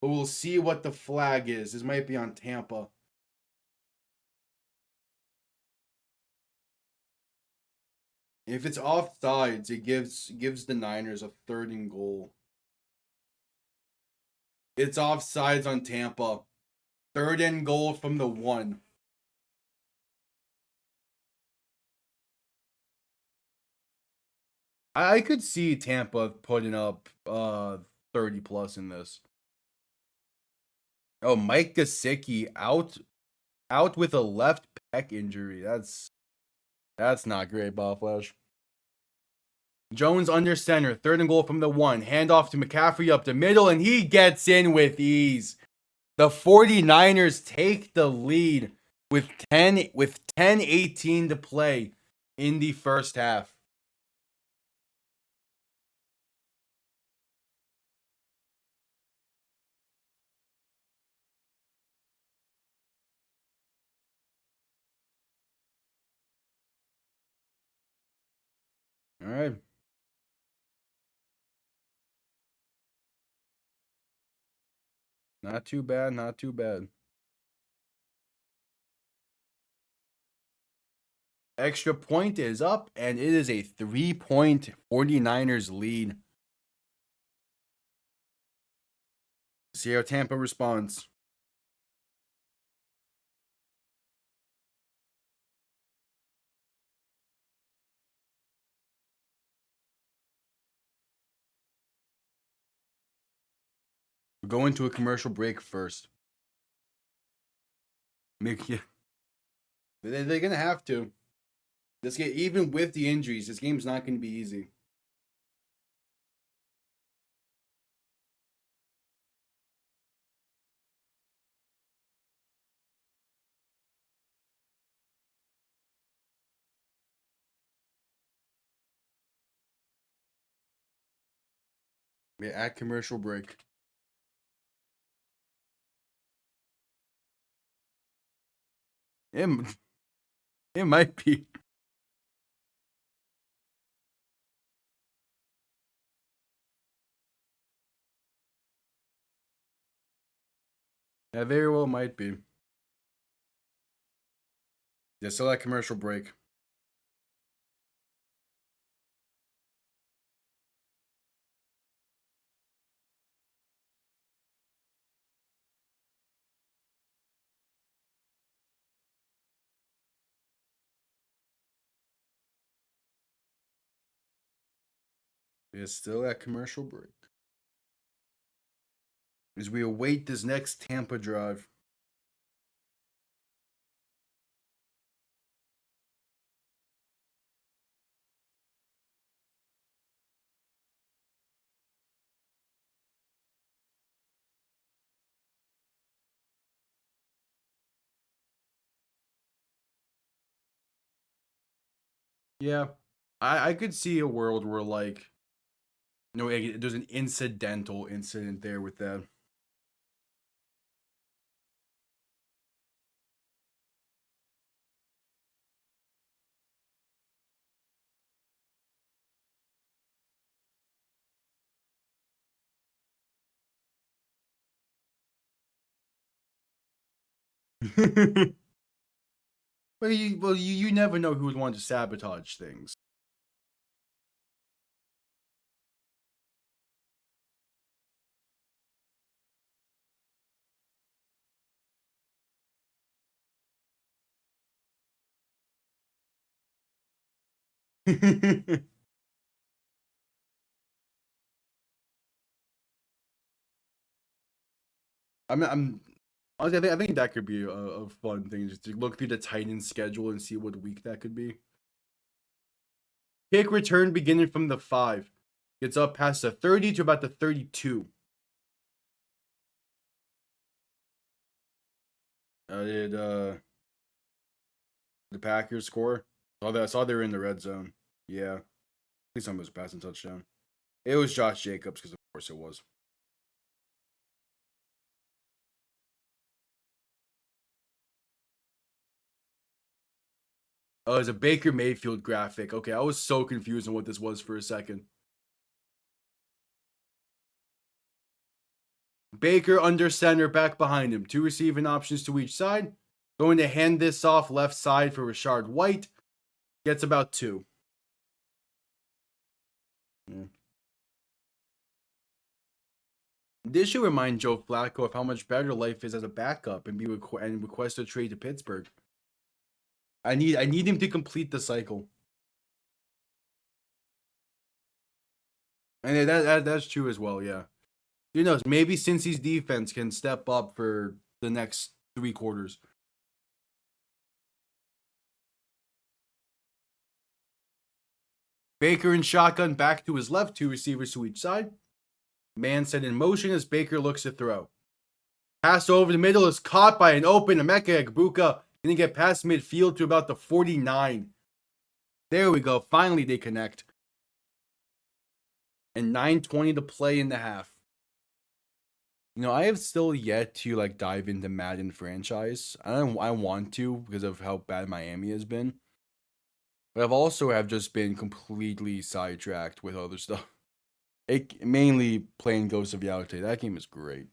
But we'll see what the flag is. This might be on Tampa. If it's offsides, it gives the Niners a 3rd and goal. It's offsides on Tampa. 3rd and goal from the 1. I could see Tampa putting up 30 plus in this. Oh, Mike Gesicki out with a left pec injury. That's not great, ball flash. Jones under center, 3rd and goal from the 1. Handoff to McCaffrey up the middle, and he gets in with ease. The 49ers take the lead with 10:18 to play in the first half. All right. Not too bad, not too bad. Extra point is up, and it is a 3-point 49ers lead. See how Tampa responds. We're going to a commercial break first. They're going to have to. This game, even with the injuries, this game's not going to be easy. We're at commercial break. It might be. Yeah, very well might be. Yeah, still that commercial break. It's still at commercial break. As we await this next Tampa drive. Yeah. I could see a world where, like, there's an incidental incident there with that. You never know who would want to sabotage things. Honestly, I think that could be a fun thing, just to look through the Titans schedule and see what week that could be. Kick return beginning from the 5. Gets up past the 30 to about the 32. Did the Packers score? I saw they were in the red zone. Yeah. At least someone was a passing touchdown. It was Josh Jacobs, because of course it was. Oh, it's a Baker Mayfield graphic. Okay, I was so confused on what this was for a second. Baker under center, back behind him. 2 receiving options to each side. Going to hand this off left side for Rashard White. Gets about 2. Yeah. This should remind Joe Flacco of how much better life is as a backup and request a trade to Pittsburgh. I need him to complete the cycle. And that's true as well, yeah. Who knows? Maybe Cincy's defense can step up for the next 3 quarters. Baker in shotgun, back to his left, 2 receivers to each side. Man set in motion as Baker looks to throw. Pass over the middle is caught by an open Emeka Egbuka. Gonna get past midfield to about the 49. There we go. Finally, they connect. And 9:20 to play in the half. I have still yet to dive into Madden franchise. I want to because of how bad Miami has been. But I've also just been completely sidetracked with other stuff. Mainly playing Ghost of Yawate. That game is great.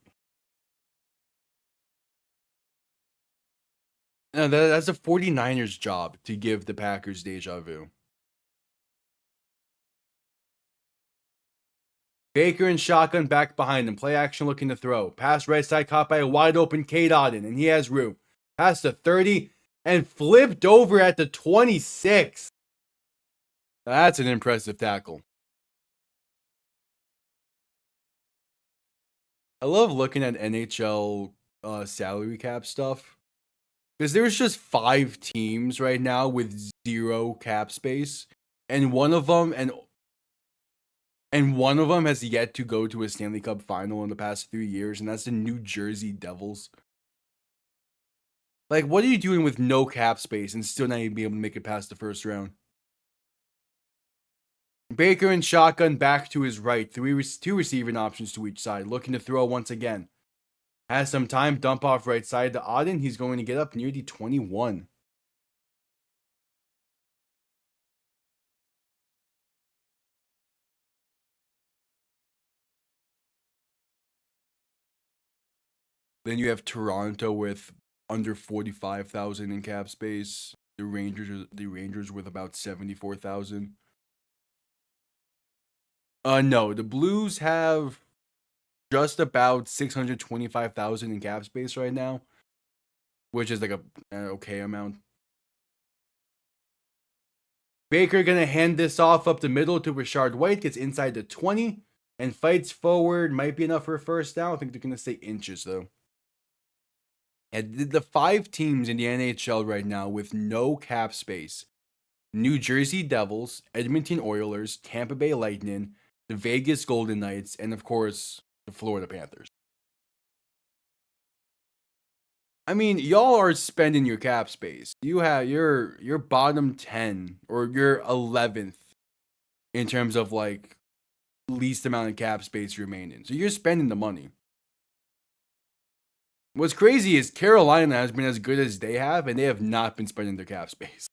No, that's a 49ers job to give the Packers deja vu. Baker and shotgun back behind him. Play action looking to throw. Pass right side caught by a wide open Cade Otton, and he has room. Pass to 30 and flipped over at the 26. That's an impressive tackle. I love looking at NHL salary cap stuff because there's just 5 teams right now with 0 cap space, and one of them has yet to go to a Stanley Cup final in the past 3 years, and that's the New Jersey Devils. Like, what are you doing with no cap space and still not even be able to make it past the first round? Baker and shotgun back to his right. 2 receiving options to each side. Looking to throw once again. Has some time. Dump off right side to Otton. He's going to get up near the 21. Then you have Toronto with under 45,000 in cap space. The Rangers with about 74,000. No, the Blues have just about 625,000 in cap space right now, which is like an okay amount. Baker gonna hand this off up the middle to Rashard White, gets inside the 20 and fights forward. Might be enough for a first down. I think they're gonna say inches though. And the 5 teams in the NHL right now with no cap space: New Jersey Devils, Edmonton Oilers, Tampa Bay Lightning, the Vegas Golden Knights, and of course the Florida Panthers. I mean, y'all are spending your cap space. You have your bottom 10 or your 11th in terms of like least amount of cap space remaining. So you're spending the money. What's crazy is Carolina has been as good as they have, and they have not been spending their cap space.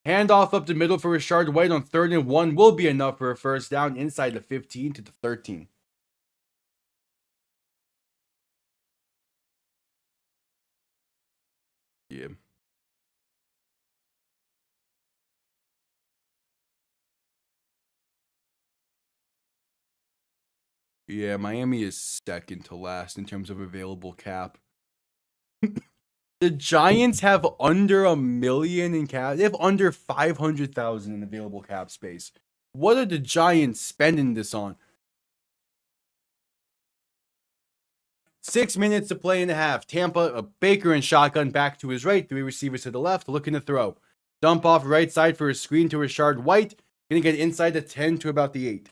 Handoff up the middle for Rashard White on 3rd and 1 will be enough for a first down inside the 15 to the 13. Yeah. Yeah, Miami is second to last in terms of available cap. The Giants have under $1 million in cap. They have under 500,000 in available cap space. What are the Giants spending this on? 6 minutes to play in the half. Tampa, a Baker and shotgun back to his right. 3 receivers to the left, looking to throw. Dump off right side for a screen to Rashard White. Gonna get inside the 10 to about the 8.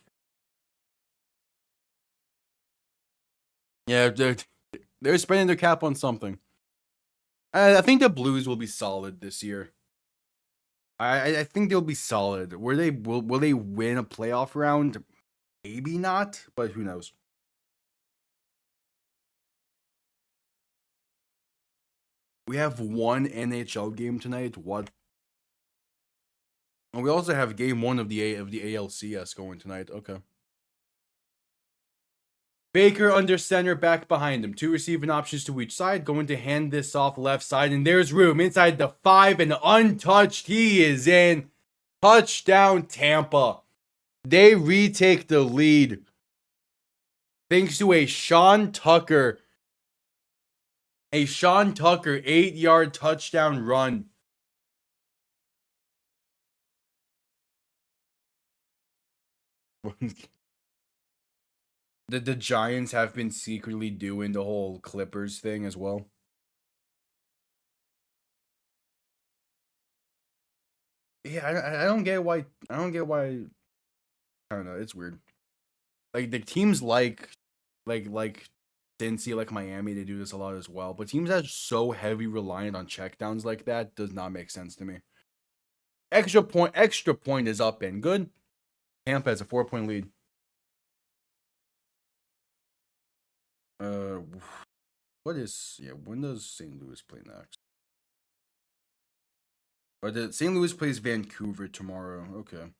Yeah, they're spending their cap on something. I think the Blues will be solid this year. I think they'll be solid. Will they win a playoff round? Maybe not, but who knows? We have one NHL game tonight. What? And we also have game 1 of the ALCS going tonight. Okay. Baker under center, back behind him. 2 receiving options to each side. Going to hand this off left side, and there's room inside the 5 and untouched. He is in. Touchdown, Tampa. They retake the lead thanks to a Sean Tucker 8-yard touchdown run. The Giants have been secretly doing the whole Clippers thing as well. Yeah, I don't get why. I don't get why. I don't know. It's weird. Like the teams like Cincy, like Miami, they do this a lot as well. But teams that are so heavy reliant on checkdowns like that does not make sense to me. Extra point is up and good. Tampa has a 4-point lead. When does St. Louis play next? St. Louis plays Vancouver tomorrow. Okay.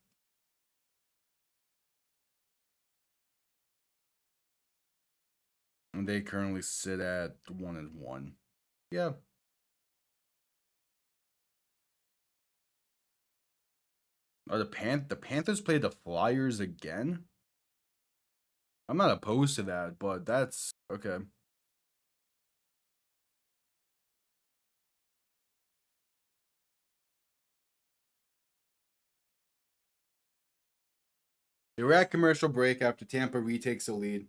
And they currently sit at 1-1. Yeah. The Panthers play the Flyers again? I'm not opposed to that, but that's okay. They're at commercial break after Tampa retakes the lead.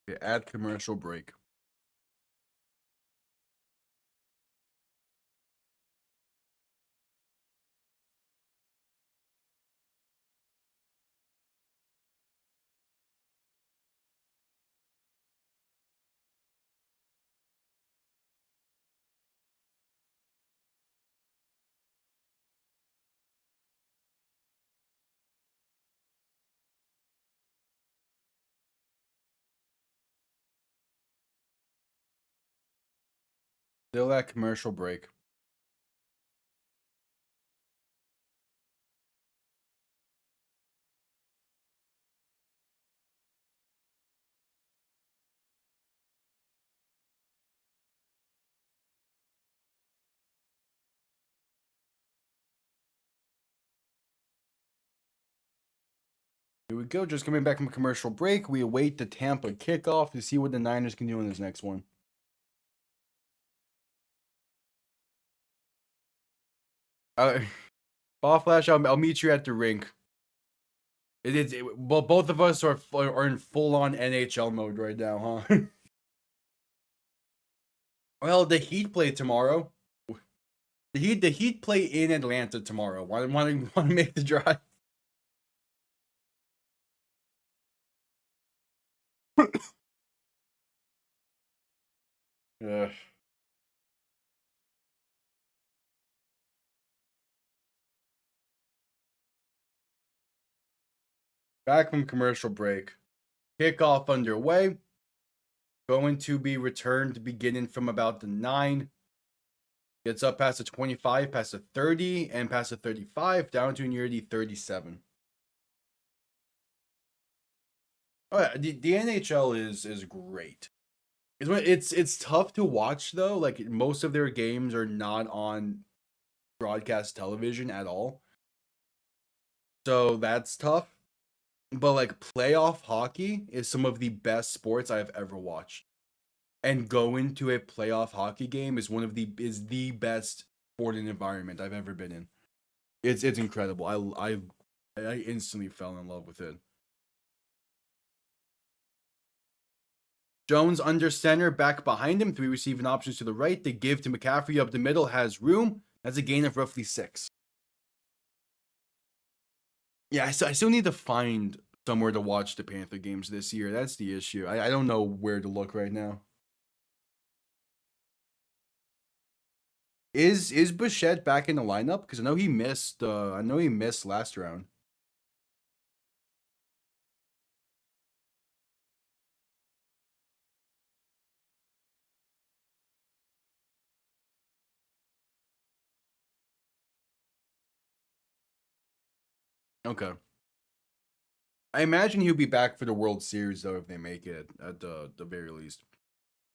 They're at commercial break. Still at commercial break. Here we go. Just coming back from a commercial break. We await the Tampa kickoff to see what the Niners can do in this next one. Ball Flash, I'll meet you at the rink. Well, both of us are in full-on NHL mode right now, huh? Well, the Heat play tomorrow. The Heat play in Atlanta tomorrow. Want to make the drive? Yeah. Back from commercial break. Kickoff underway. Going to be returned beginning from about the 9. Gets up past the 25, past the 30, and past the 35, down to near the 37. Oh yeah, the NHL is great. It's tough to watch though. Like most of their games are not on broadcast television at all. So that's tough. But like playoff hockey is some of the best sports I've ever watched. And going to a playoff hockey game is the best sporting environment I've ever been in. It's incredible. I instantly fell in love with it. Jones under center, back behind him. 3 receiving options to the right. The give to McCaffrey up the middle has room. That's a gain of roughly 6. Yeah, I still need to find somewhere to watch the Panther games this year. That's the issue. I don't know where to look right now. Is Bichette back in the lineup? Because I know he missed. I know he missed last round. Okay. I imagine he'll be back for the World Series though if they make it at the very least.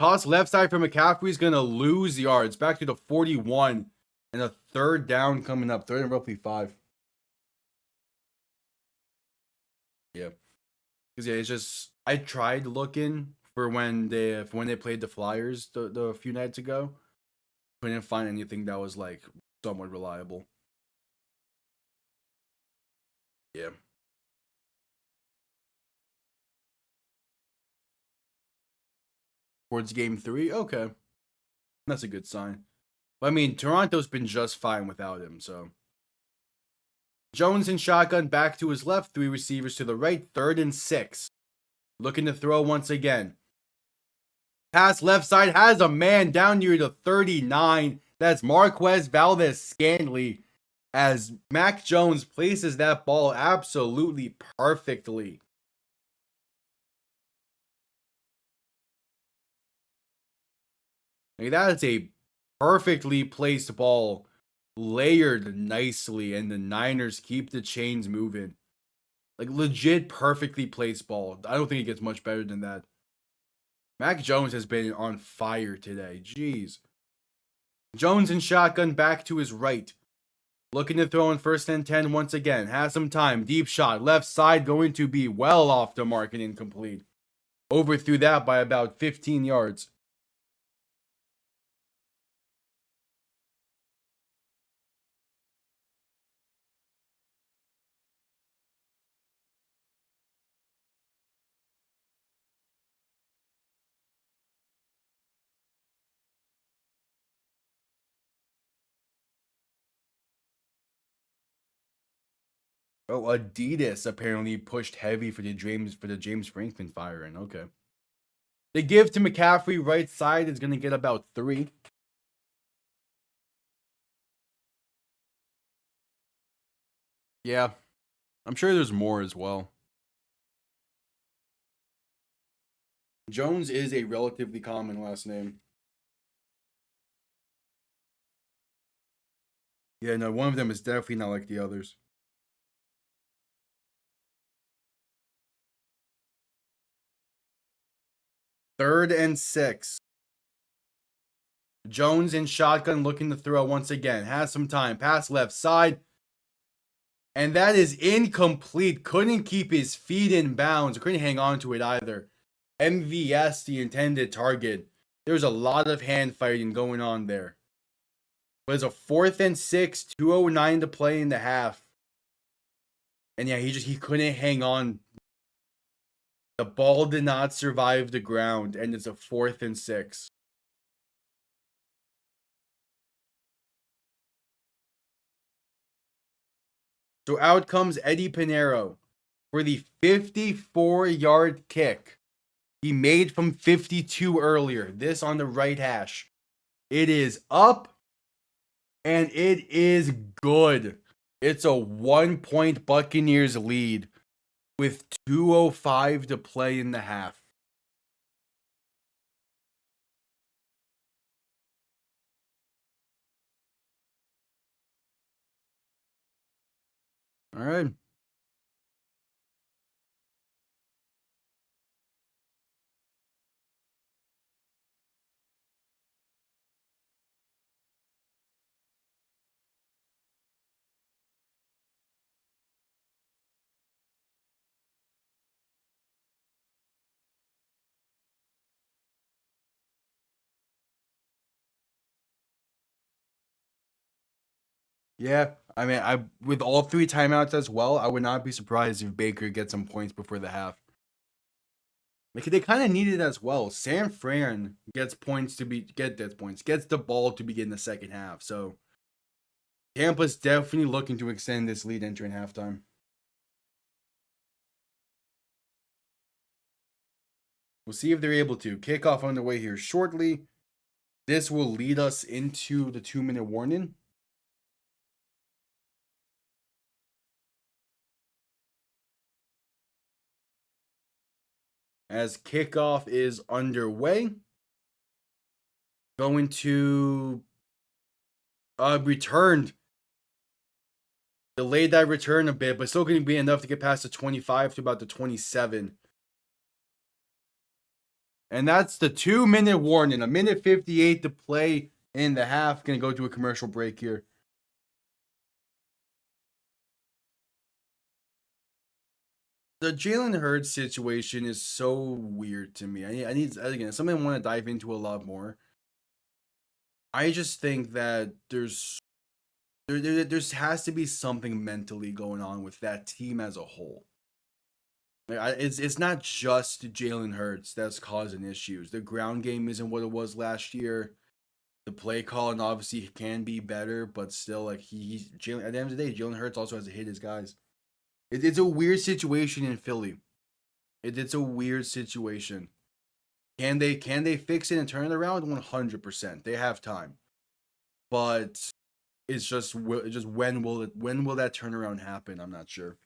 Toss left side for McCaffrey's gonna lose yards back to the 41, and a 3rd down coming up. 3rd and roughly 5. Yeah, because yeah, it's just I tried looking for when they played the Flyers the few nights ago. Couldn't find anything that was like somewhat reliable. Yeah. Towards game 3, okay, that's a good sign. I mean, Toronto's been just fine without him, so. Jones in shotgun back to his left, 3 receivers to the right, 3rd and 6. Looking to throw once again. Pass left side has a man down near the 39. That's Marquez Valdez-Scantling as Mac Jones places that ball absolutely perfectly. Like that is a perfectly placed ball, layered nicely, and the Niners keep the chains moving. Like legit perfectly placed ball. I don't think it gets much better than that. Mac Jones has been on fire today. Jeez. Jones in shotgun back to his right. Looking to throw in 1st and 10 once again. Has some time. Deep shot. Left side going to be well off the mark and incomplete. Overthrew that by about 15 yards. Oh, Adidas apparently pushed heavy for the James Franklin firing. Okay. The give to McCaffrey right side is going to get about 3. Yeah. I'm sure there's more as well. Jones is a relatively common last name. Yeah, no, one of them is definitely not like the others. Third and 6. Jones in shotgun looking to throw once again. Has some time. Pass left side. And that is incomplete. Couldn't keep his feet in bounds. Couldn't hang on to it either. MVS, the intended target. There's a lot of hand fighting going on there. But it's a 4th and 6, 2:09 to play in the half. And yeah, he couldn't hang on. The ball did not survive the ground, and it's a 4th and 6. So out comes Eddie Pinheiro for the 54-yard kick he made from 52 earlier. This on the right hash. It is up, and it is good. It's a 1-point Buccaneers lead with 2:05 to play in the half. All right. Yeah, I mean, I with all 3 timeouts as well, I would not be surprised if Baker gets some points before the half. Like they kind of need it as well. San Fran gets the ball to begin the second half. So Tampa's definitely looking to extend this lead entering halftime. We'll see if they're able to. Kickoff on the way here shortly. This will lead us into the 2-minute warning. As kickoff is underway. Going to returned. Delayed that return a bit, but still going to be enough to get past the 25 to about the 27. And that's the 2-minute warning. 1:58 to play in the half. Going to go to a commercial break here. The Jalen Hurts situation is so weird to me. I need again, something I want to dive into a lot more. I just think that there has to be something mentally going on with that team as a whole. Like it's not just Jalen Hurts that's causing issues. The ground game isn't what it was last year. The play calling obviously can be better, but still, like he's Jalen. At the end of the day, Jalen Hurts also has to hit his guys. It's a weird situation in Philly. It's a weird situation. Can they fix it and turn it around? 100%. They have time, but it's just when will that turnaround happen? I'm not sure.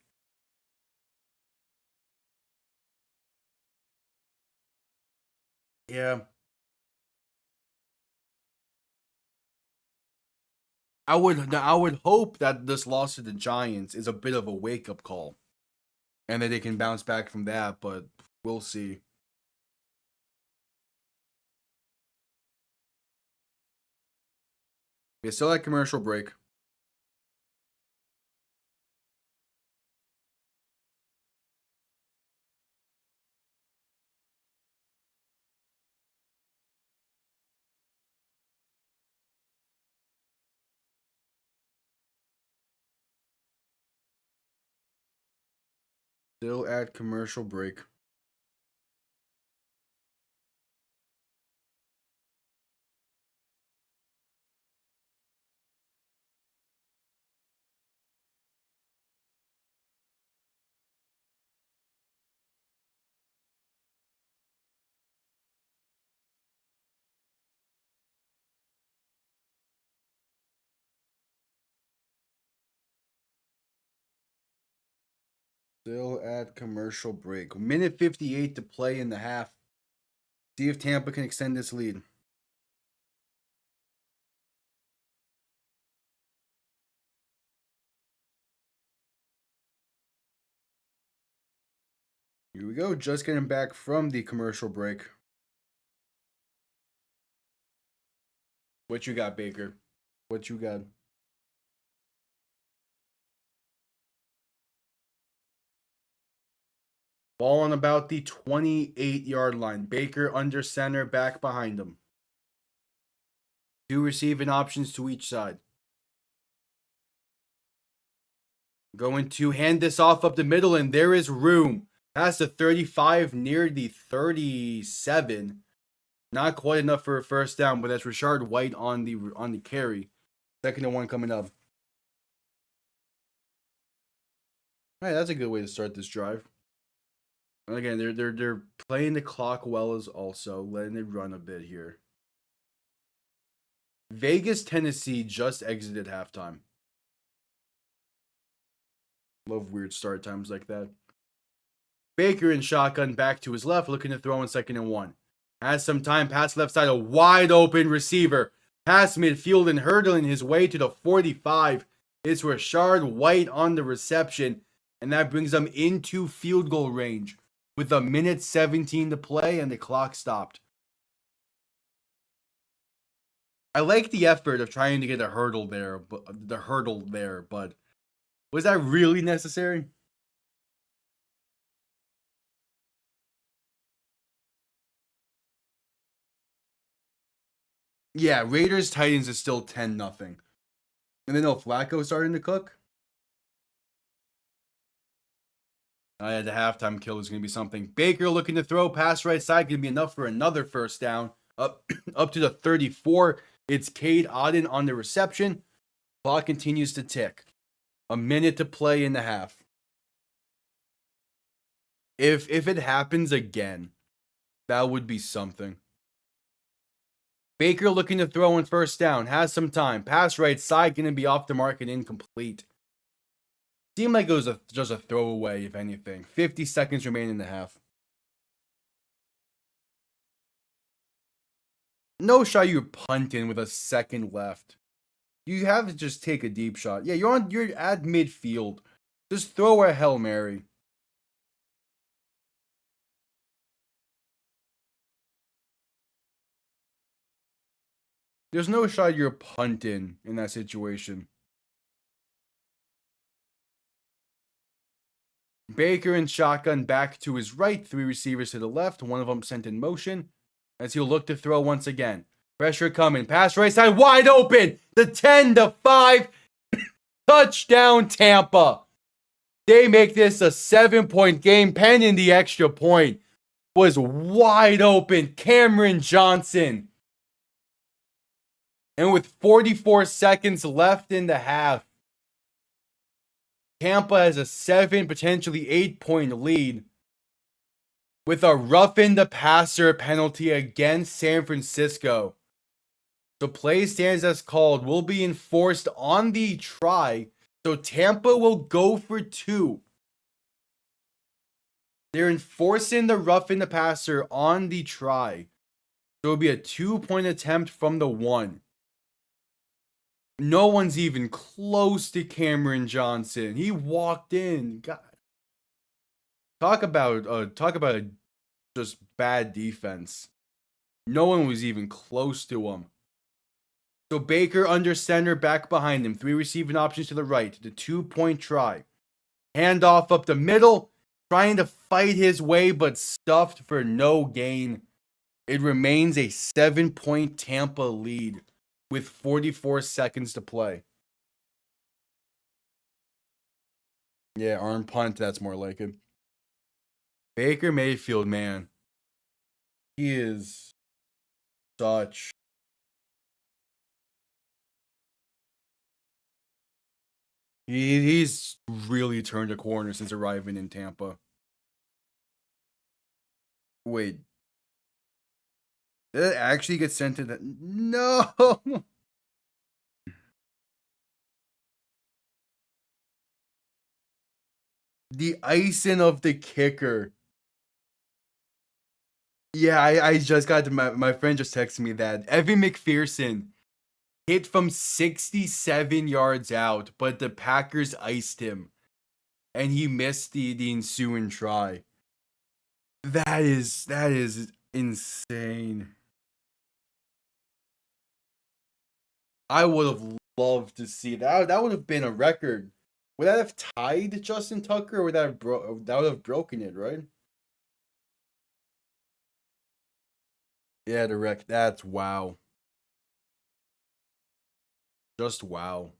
Yeah, I would hope that this loss to the Giants is a bit of a wake up call, and that they can bounce back from that. But we'll see. We still at commercial break. Still at commercial break. Still at commercial break. 1:58 to play in the half. See if Tampa can extend this lead. Here we go. Just getting back from the commercial break. What you got, Baker? What you got? Ball on about the 28-yard line. Baker under center, back behind him. 2 receiving options to each side. Going to hand this off up the middle, and there is room. Past the 35, near the 37. Not quite enough for a first down, but that's Rashard White on the carry. 2nd and 1 coming up. All right, that's a good way to start this drive. And again, they're playing the clock well as also letting it run a bit here. Vegas, Tennessee just exited halftime. Love weird start times like that. Baker in shotgun back to his left, looking to throw in 2nd and 1. Has some time, pass left side, a wide open receiver. Pass midfield and hurdling his way to the 45. It's Rashard White on the reception, and that brings them into field goal range with 1:17 to play and the clock stopped. I like the effort of trying to get a hurdle there, but was that really necessary? Yeah, Raiders Titans is still 10-0. And then Flacco starting to cook. The halftime kill is going to be something. Baker looking to throw, pass right side, going to be enough for another first down. Up to the 34. It's Cade Otton on the reception. Clock continues to tick. 1 minute to play in the half. If it happens again, that would be something. Baker looking to throw in first down. Has some time. Pass right side, going to be off the mark and incomplete. Seemed like it was just a throwaway, if anything. 50 seconds remain in the half. No shot you're punting with a second left. You have to just take a deep shot. Yeah, you're at midfield. Just throw a Hail Mary. There's no shot you're punting in that situation. Baker in shotgun back to his right. 3 receivers to the left. One of them sent in motion as he'll look to throw once again. Pressure coming. Pass right side wide open. The 10-5 touchdown Tampa. They make this a 7-point game. Pending the extra point was wide open. Cameron Johnson. And with 44 seconds left in the half, Tampa has a 7, potentially 8-point lead with a roughing the passer penalty against San Francisco. So play stands as called will be enforced on the try. So Tampa will go for 2. They're enforcing the roughing the passer on the try. So it'll be a 2-point attempt from the 1. No one's even close to Cameron Johnson. He walked in. God. Talk about just bad defense. No one was even close to him. So Baker under center, back behind him. 3 receiving options to the right. The 2-point try. Handoff up the middle. Trying to fight his way, but stuffed for no gain. It remains a 7-point Tampa lead with 44 seconds to play. Yeah, arm punt, that's more like it. Baker Mayfield, man. He is such... He's really turned a corner since arriving in Tampa. Wait. Did it actually get sent to that? No! The icing of the kicker. Yeah, I just got to my friend just texted me that. Evan McPherson hit from 67 yards out, but the Packers iced him. And he missed the ensuing try. That is insane. I would have loved to see that. That would have been a record. Would that have tied Justin Tucker, or would that have broken it, right? Yeah, direct. That's wow. Just wow.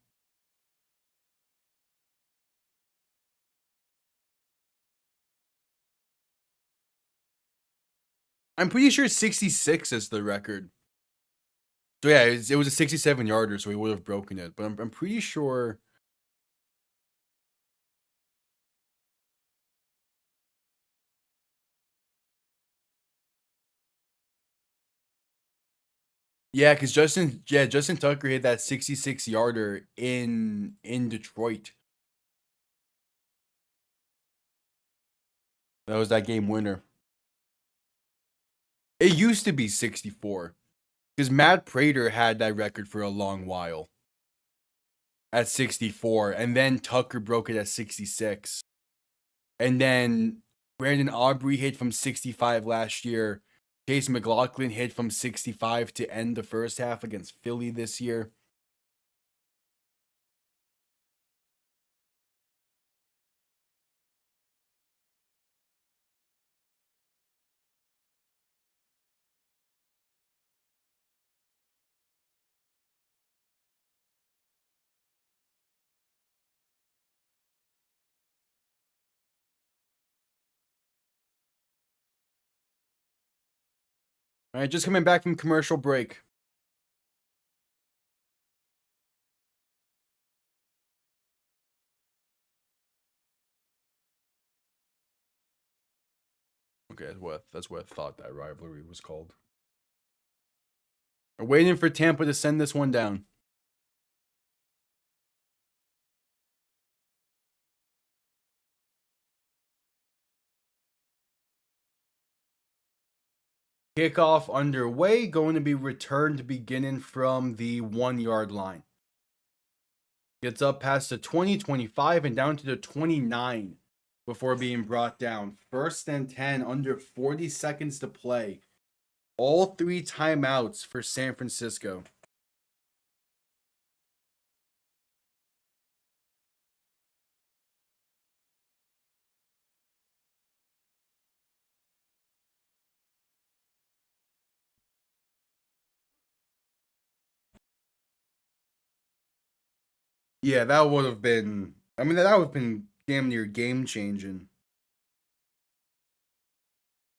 I'm pretty sure 66 is the record. So yeah, it was a 67 yarder, so he would have broken it. But I'm pretty sure. Yeah, because Justin Tucker hit that 66 yarder in Detroit. That was that game winner. It used to be 64 because Matt Prater had that record for a long while at 64, and then Tucker broke it at 66, and then Brandon Aubrey hit from 65 last year. Chase McLaughlin hit from 65 to end the first half against Philly this year. All right, just coming back from commercial break. Okay, that's what I thought that rivalry was called. We're waiting for Tampa to send this one down. Kickoff underway, going to be returned beginning from the 1 yard line. Gets up past the 20, 25, and down to the 29 before being brought down. 1st and 10, under 40 seconds to play. All 3 timeouts for San Francisco. Yeah, that would have been. I mean, that would have been damn near game changing.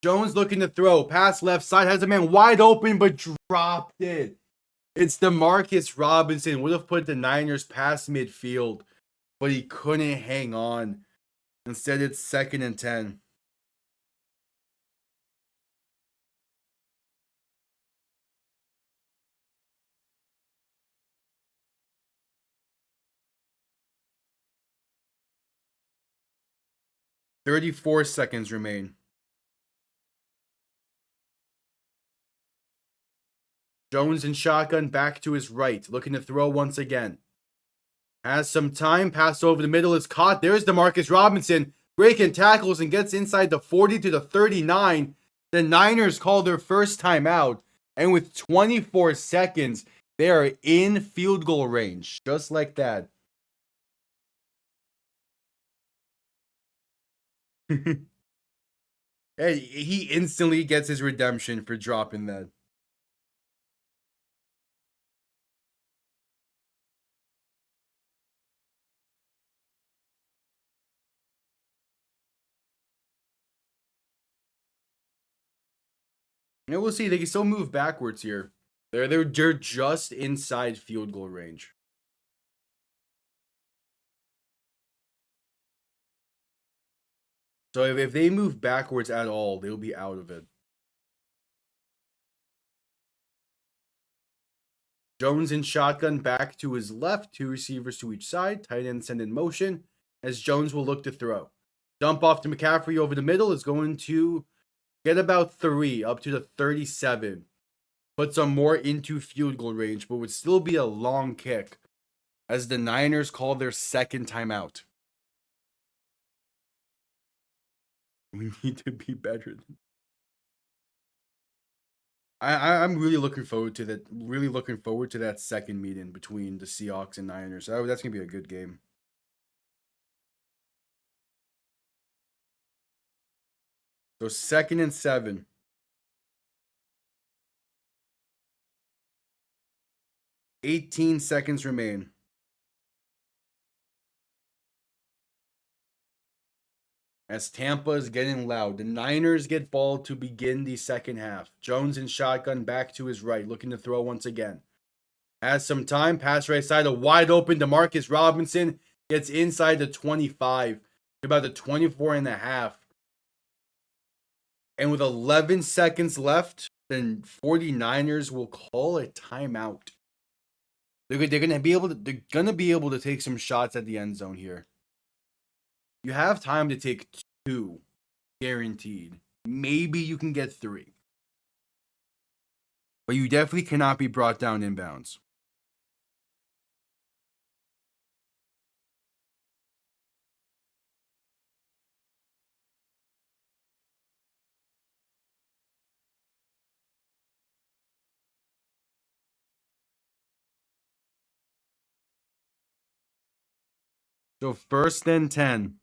Jones looking to throw. Pass left side. Has a man wide open, but dropped it. It's Demarcus Robinson. Would have put the Niners past midfield, but he couldn't hang on. Instead, it's 2nd and 10. "34 seconds remain. Jones in shotgun back to his right, looking to throw once again. Has some time, pass over the middle is caught. There's Demarcus Robinson breaking tackles and gets inside the 40 to the 39. The Niners call their first timeout, and with 24 seconds, they are in field goal range, just like that. Hey, he instantly gets his redemption for dropping that. And we'll see. They can still move backwards here. They're just inside field goal range. So if they move backwards at all, they'll be out of it. Jones in shotgun back to his left, 2 receivers to each side. Tight end send in motion as Jones will look to throw. Dump off to McCaffrey over the middle is going to get about 3 up to the 37. Put some more into field goal range, but would still be a long kick as the Niners call their second timeout. We need to be better. I'm really looking forward to that. Really looking forward to that second meeting between the Seahawks and Niners. That's gonna be a good game. So 2nd and 7. 18 seconds remain. As Tampa is getting loud, the Niners get ball to begin the second half. Jones in shotgun back to his right, looking to throw once again. Has some time, pass right side, a wide open DeMarcus Robinson gets inside the 25, about the 24 and a half. And with 11 seconds left, then 49ers will call a timeout. They're gonna be able to take some shots at the end zone here. You have time to take 2, guaranteed. Maybe you can get 3. But you definitely cannot be brought down inbounds. So 1st and 10.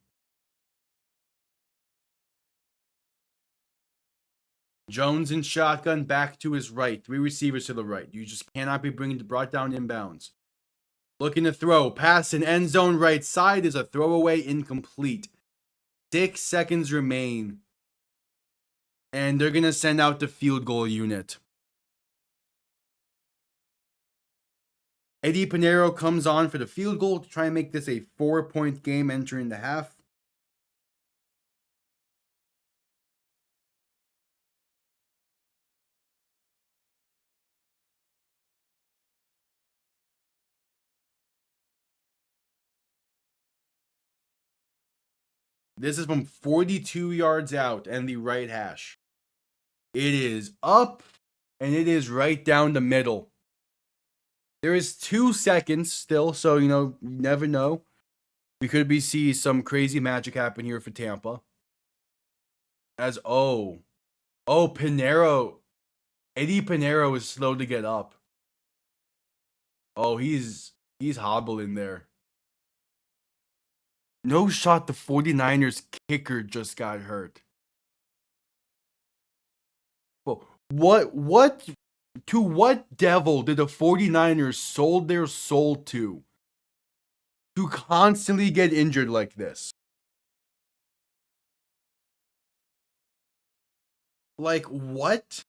Jones in shotgun back to his right. 3 receivers to the right. You just cannot be brought down inbounds. Looking to throw. Pass in end zone right side is a throwaway, incomplete. 6 seconds remain. And they're going to send out the field goal unit. Eddie Pinheiro comes on for the field goal to try and make this a 4-point game entering the half. This is from 42 yards out and the right hash. It is up and it is right down the middle. There is 2 seconds still, so you never know. We could see some crazy magic happen here for Tampa. As Pinheiro. Eddie Pinheiro is slow to get up. Oh, he's hobbling there. No shot, the 49ers kicker just got hurt. Well, what to what devil did the 49ers sold their soul to constantly get injured like this? Like, what?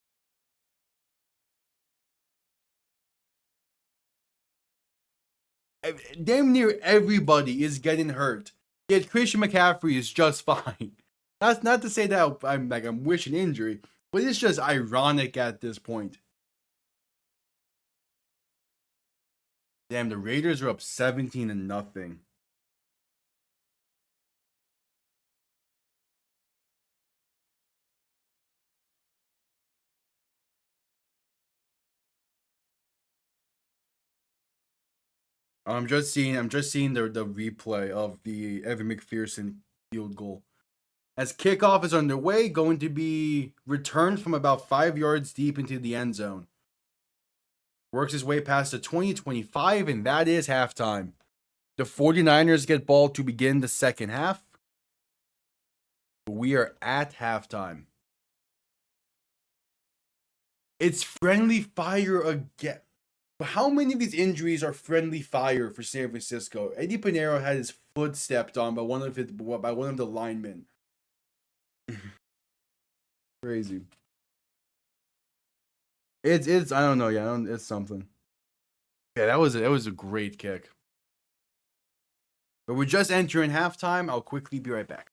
Damn near everybody is getting hurt. Yet Christian McCaffrey is just fine. That's not to say that I'm wishing injury, but it's just ironic at this point. Damn, the Raiders are up 17-0. I'm just seeing the replay of the Evan McPherson field goal. As kickoff is underway, going to be returned from about 5 yards deep into the end zone. Works his way past the 20-25, and that is halftime. The 49ers get ball to begin the second half. We are at halftime. It's friendly fire again. But how many of these injuries are friendly fire for San Francisco? Eddie Pinheiro had his foot stepped on by one of the linemen. Crazy. It's I don't know, it's something. Yeah, that was a great kick. But we're just entering halftime. I'll quickly be right back.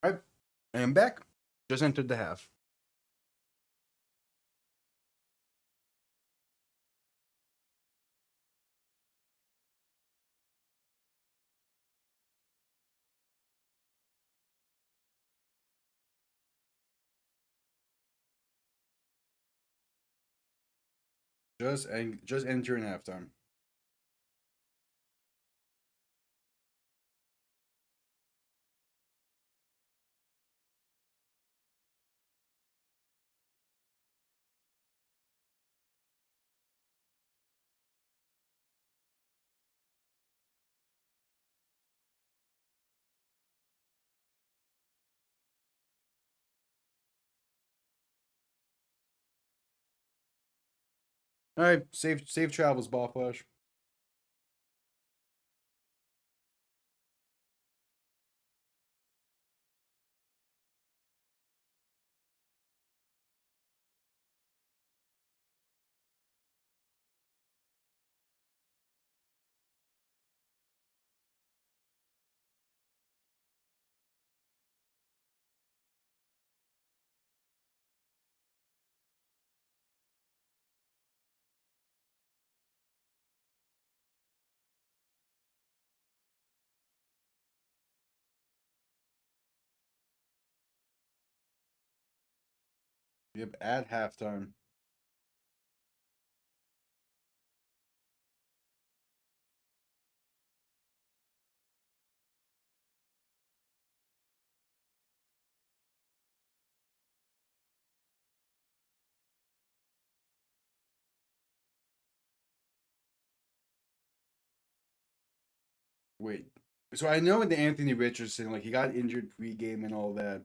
All right, I am back. Just entered the half. Just entering halftime. All right, safe travels, ball flash. Yep, at halftime. Wait. So I know in the Anthony Richardson, like he got injured pregame and all that.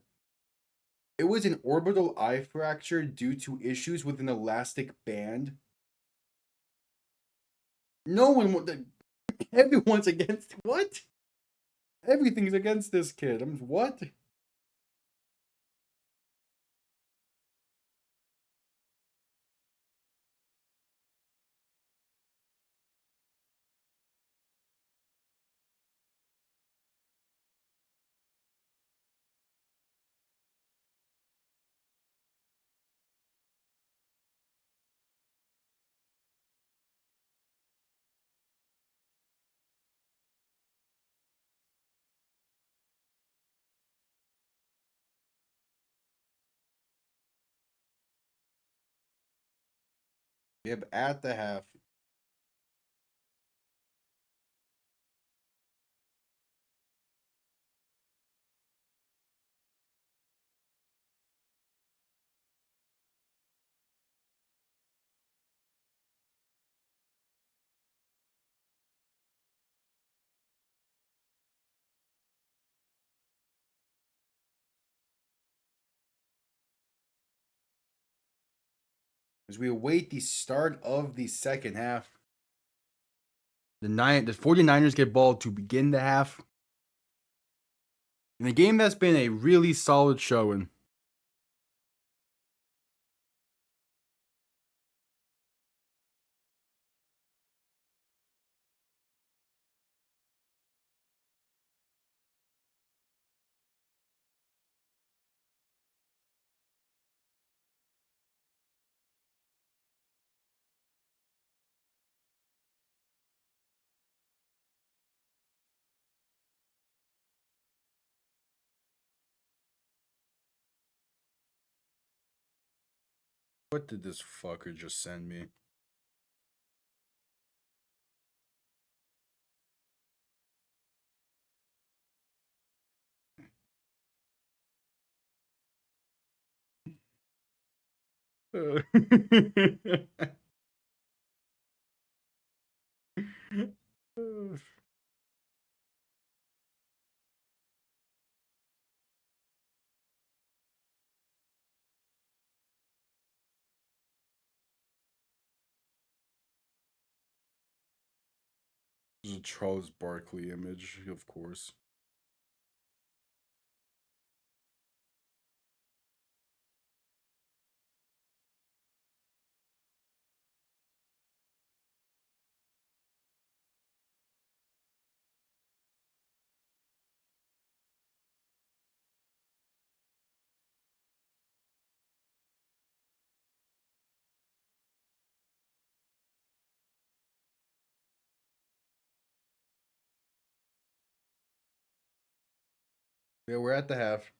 It was an orbital eye fracture due to issues with an elastic band. No one, everyone's against what? Everything's against this kid. What? Yep, at the half. As we await the start of the second half. The 49ers get ball to begin the half. In a game that's been a really solid showing. What did this fucker just send me? This is a Charles Barkley image, of course. Yeah, we're at the half.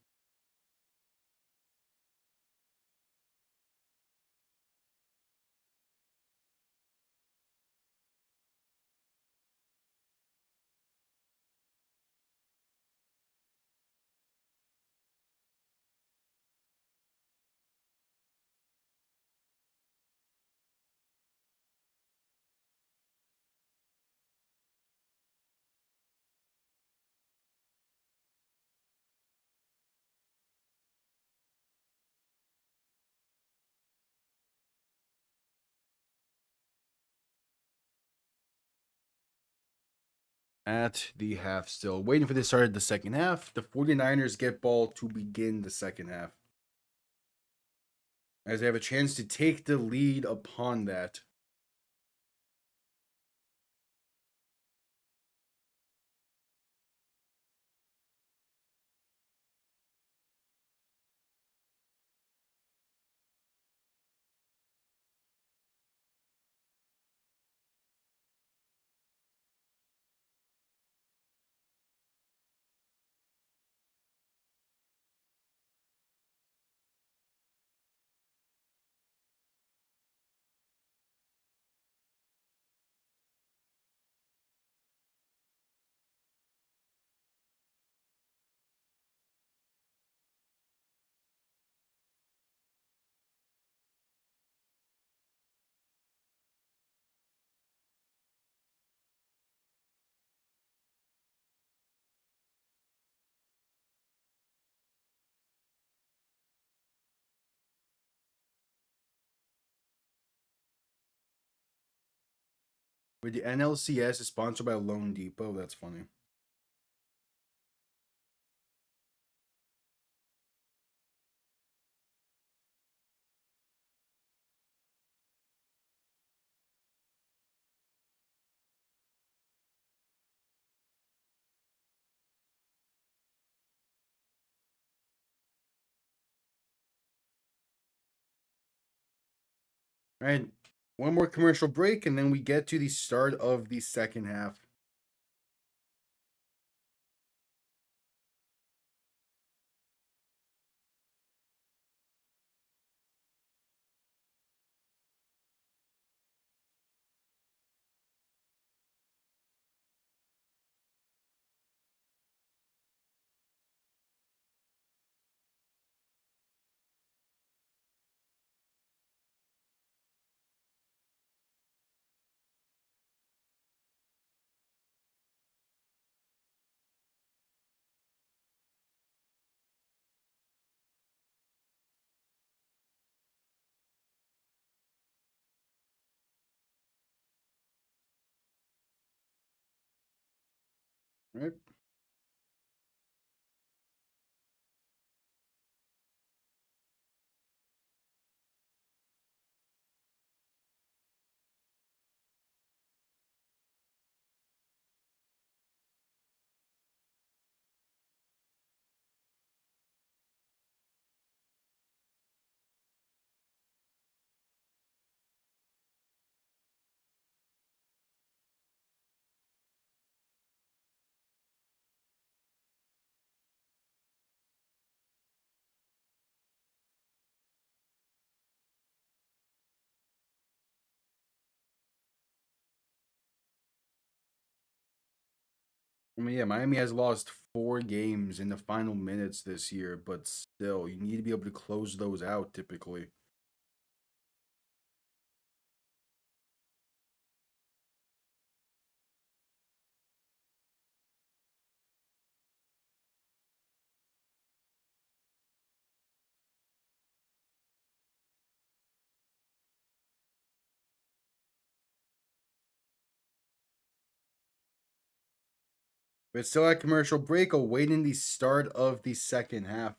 At the half still. Waiting for the start of the second half. The 49ers get ball to begin the second half. As they have a chance to take the lead upon that. With the NLCS is sponsored by Loan Depot. That's funny. All right. One more commercial break, and then we get to the start of the second half. All right. I mean, yeah, Miami has lost 4 games in the final minutes this year, but still, you need to be able to close those out typically. But still at commercial break, awaiting the start of the second half.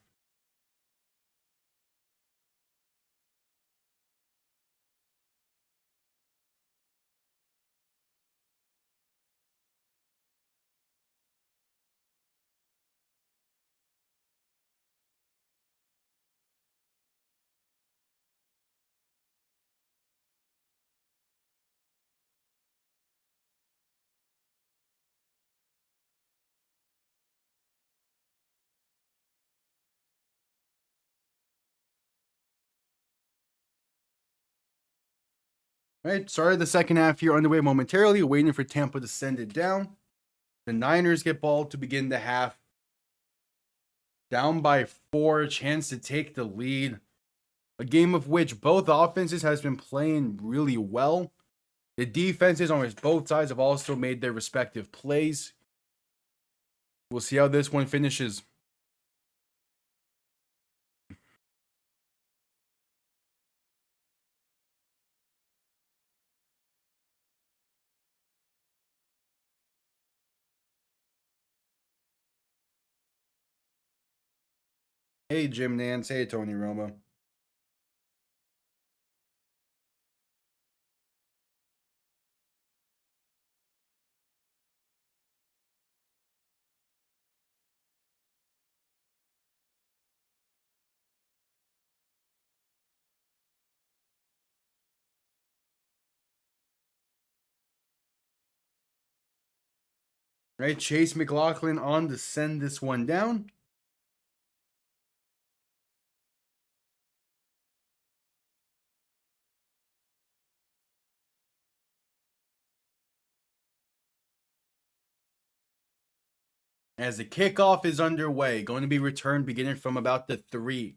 Right, started the second half here underway momentarily, waiting for Tampa to send it down. The Niners get ball to begin the half. Down by 4, chance to take the lead. A game of which both offenses has been playing really well. The defenses on both sides have also made their respective plays. We'll see how this one finishes. Hey, Jim Nance. Hey, Tony Romo. Right, Chase McLaughlin on to send this one down. As the kickoff is underway, going to be returned beginning from about the 3.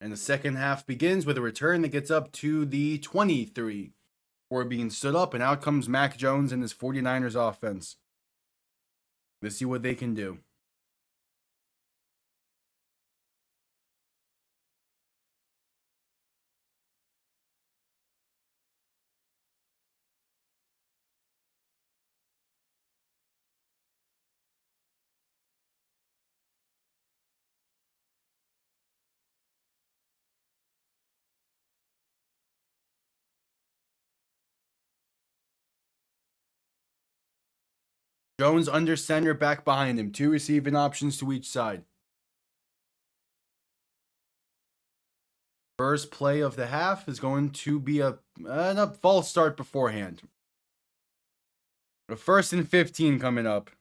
And the second half begins with a return that gets up to the 23 before being stood up, and out comes Mac Jones and his 49ers offense. Let's see what they can do. Jones under center, back behind him. 2 receiving options to each side. First play of the half is going to be a false start beforehand. A 1st and 15 coming up.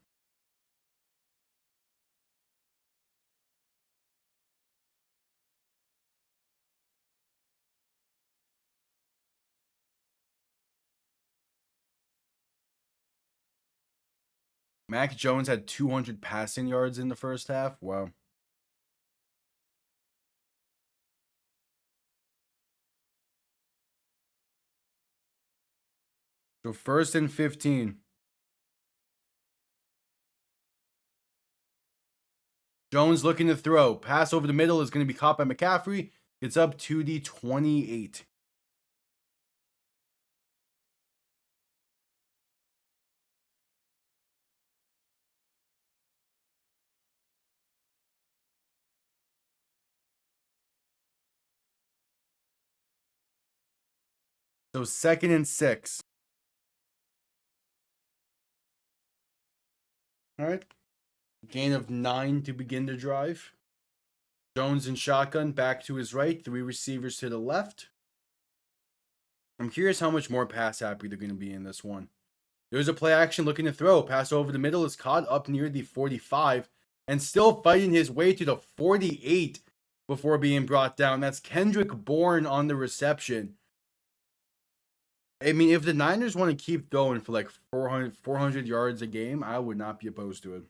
Mac Jones had 200 passing yards in the first half. Wow. So 1st and 15. Jones looking to throw. Pass over the middle is going to be caught by McCaffrey. It's up to the 28. So 2nd and 6. All right. Gain of 9 to begin the drive. Jones in shotgun, back to his right. 3 receivers to the left. I'm curious how much more pass happy they're going to be in this one. There's a play action looking to throw. Pass over the middle is caught up near the 45 and still fighting his way to the 48 before being brought down. That's Kendrick Bourne on the reception. I mean, if the Niners want to keep throwing for like 400 yards a game, I would not be opposed to it.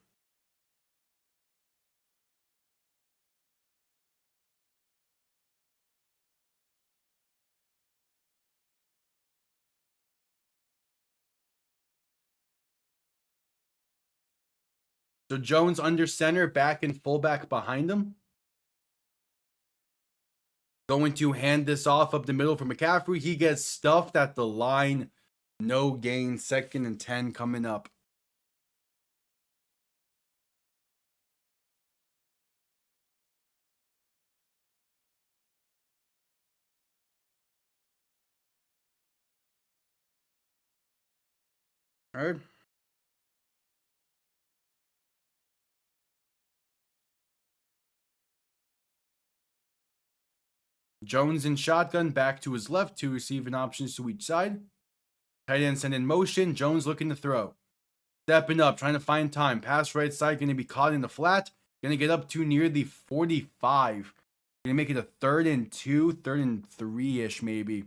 So Jones under center, back and fullback behind him. Going to hand this off up the middle for McCaffrey. He gets stuffed at the line. No gain. 2nd and 10 coming up. All right. Jones in shotgun, back to his left. 2 receiving options to each side. Tight end sent in motion. Jones looking to throw. Stepping up, trying to find time. Pass right side, going to be caught in the flat. Going to get up to near the 45. Going to make it a 3rd and 2, 3rd and 3-ish maybe.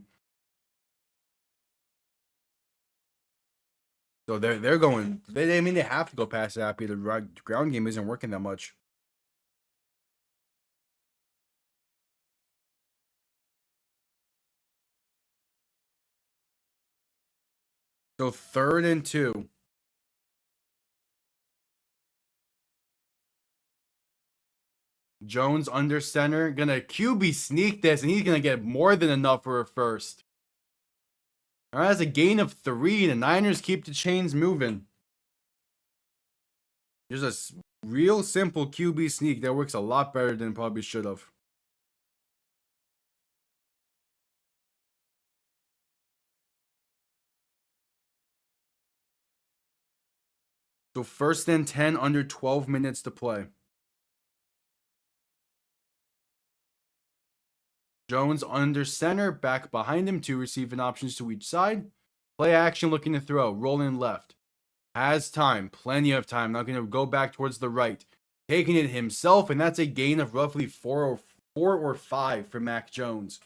So they're going. I mean, they have to go past Appy. The ground game isn't working that much. So 3rd and 2. Jones under center. Gonna QB sneak this, and he's gonna get more than enough for a first. All right, that's a gain of 3. The Niners keep the chains moving. There's a real simple QB sneak that works a lot better than it probably should have. So 1st and 10, under 12 minutes to play. Jones under center, back behind him, 2 receiving options to each side. Play action, looking to throw, rolling left. Has time, plenty of time. Not going to go back towards the right. Taking it himself, and that's a gain of roughly 4 or 5 for Mac Jones.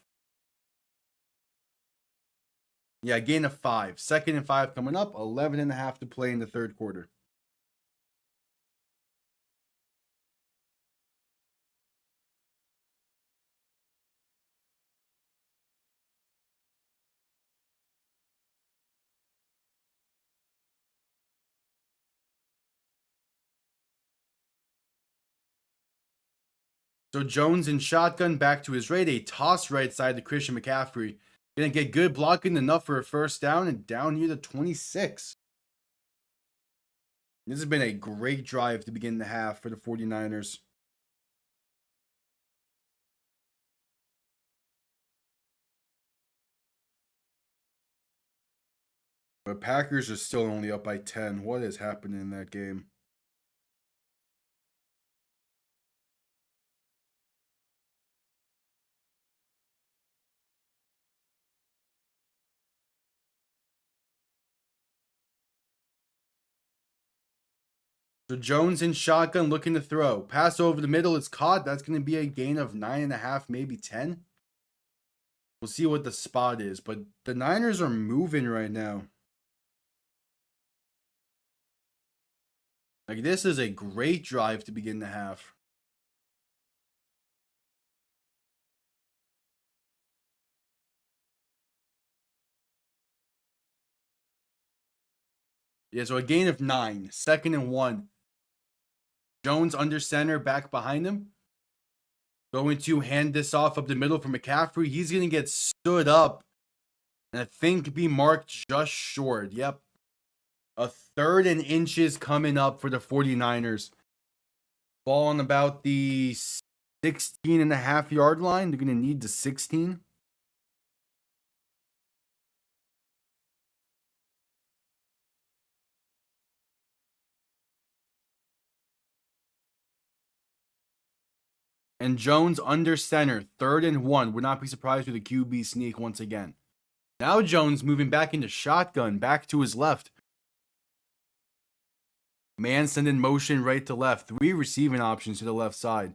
Yeah, gain of 5. 2nd and 5 coming up. 11.5 to play in the 3rd quarter. So Jones in shotgun, back to his right. A toss right side to Christian McCaffrey. Gonna get good blocking, enough for a first down, and down near the 26. This has been a great drive to begin the half for the 49ers. But Packers are still only up by 10. What is happening in that game? So Jones in shotgun, looking to throw. Pass over the middle, it's caught. That's going to be a gain of 9.5, maybe 10. We'll see what the spot is. But the Niners are moving right now. Like, this is a great drive to begin the half. Yeah, so a gain of 9. 2nd and 1. Jones under center, back behind him. Going to hand this off up the middle for McCaffrey. He's going to get stood up. And I think be marked just short. Yep. A 3rd and inches coming up for the 49ers. Ball on about the 16.5-yard line. They're going to need the 16. And Jones under center, 3rd and 1. Would not be surprised with a QB sneak once again. Now Jones moving back into shotgun, back to his left. Man sending motion right to left. 3 receiving options to the left side.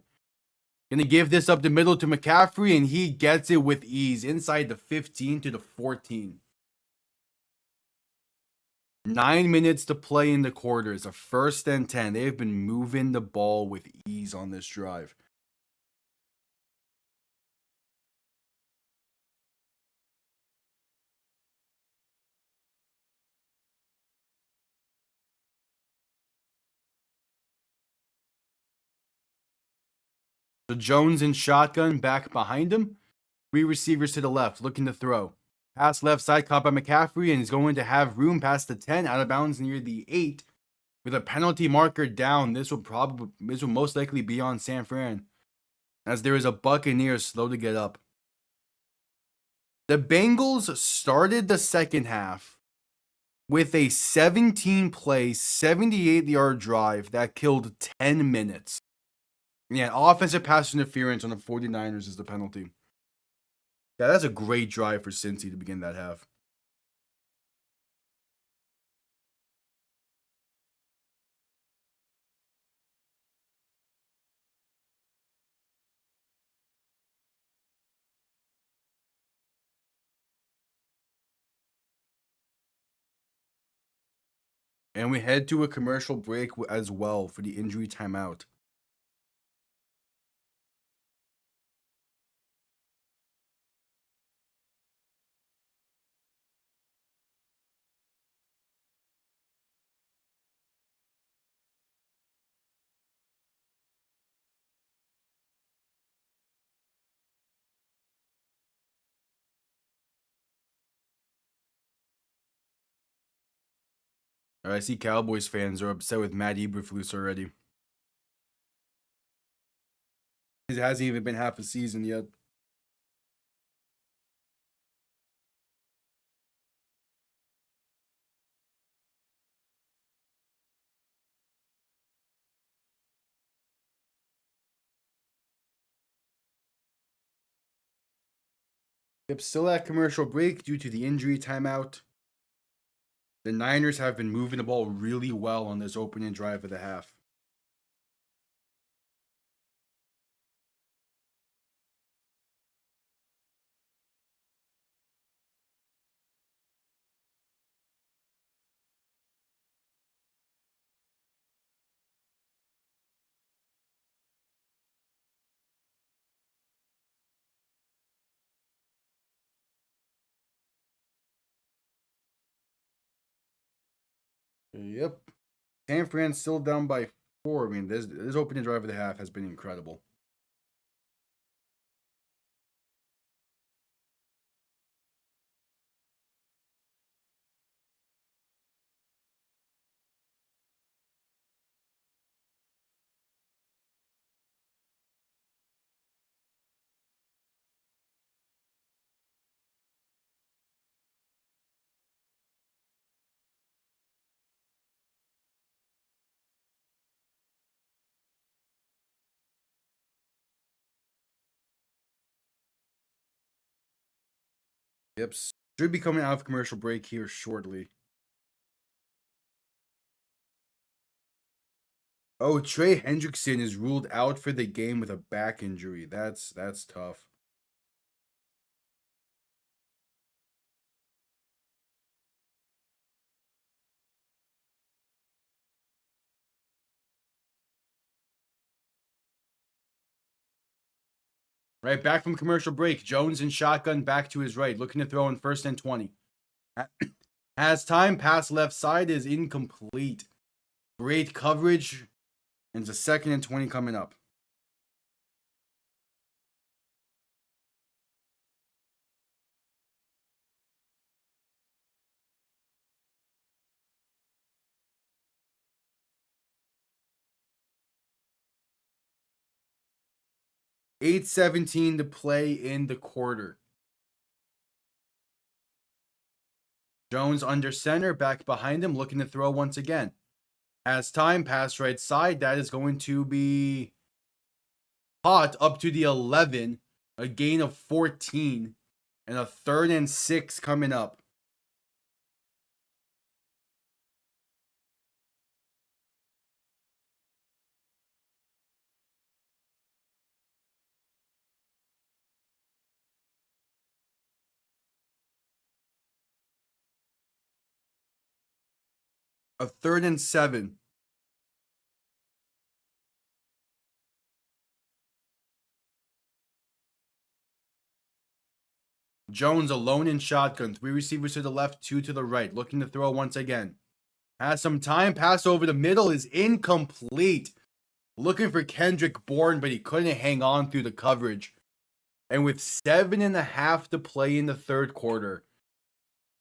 Gonna give this up the middle to McCaffrey, and he gets it with ease. Inside the 15 to the 14. 9 minutes to play in the quarter. It's a 1st and 10. They've been moving the ball with ease on this drive. So Jones in shotgun, back behind him. 3 receivers to the left, looking to throw. Pass left side, caught by McCaffrey, and he's going to have room past the 10, out of bounds near the 8. With a penalty marker down, this will most likely be on San Fran, as there is a Buccaneers slow to get up. The Bengals started the second half with a 17-play, 78-yard drive that killed 10 minutes. Yeah, offensive pass interference on the 49ers is the penalty. Yeah, that's a great drive for Cincy to begin that half. And we head to a commercial break as well for the injury timeout. I see Cowboys fans are upset with Matt Eberflus already. It hasn't even been half a season yet. Yep, still at commercial break due to the injury timeout. The Niners have been moving the ball really well on this opening drive of the half. Yep. San Fran still down by 4. I mean, this opening drive of the half has been incredible. Yep. Should be coming out of commercial break here shortly. Oh, Trey Hendrickson is ruled out for the game with a back injury. That's tough. Right, back from commercial break. Jones in shotgun back to his right, looking to throw in 1st and 20. Has time, pass left side is incomplete. Great coverage. And it's a 2nd and 20 coming up. $8:17 to play in the quarter. Jones under center, back behind him, looking to throw once again. Has time, pass right side. That is going to be caught up to the 11. A gain of 14. And a 3rd and 6 coming up. A 3rd and 7. Jones alone in shotgun. 3 receivers to the left, 2 to the right. Looking to throw once again. Has some time. Pass over the middle is incomplete. Looking for Kendrick Bourne, but he couldn't hang on through the coverage. And with 7.5 to play in the 3rd quarter,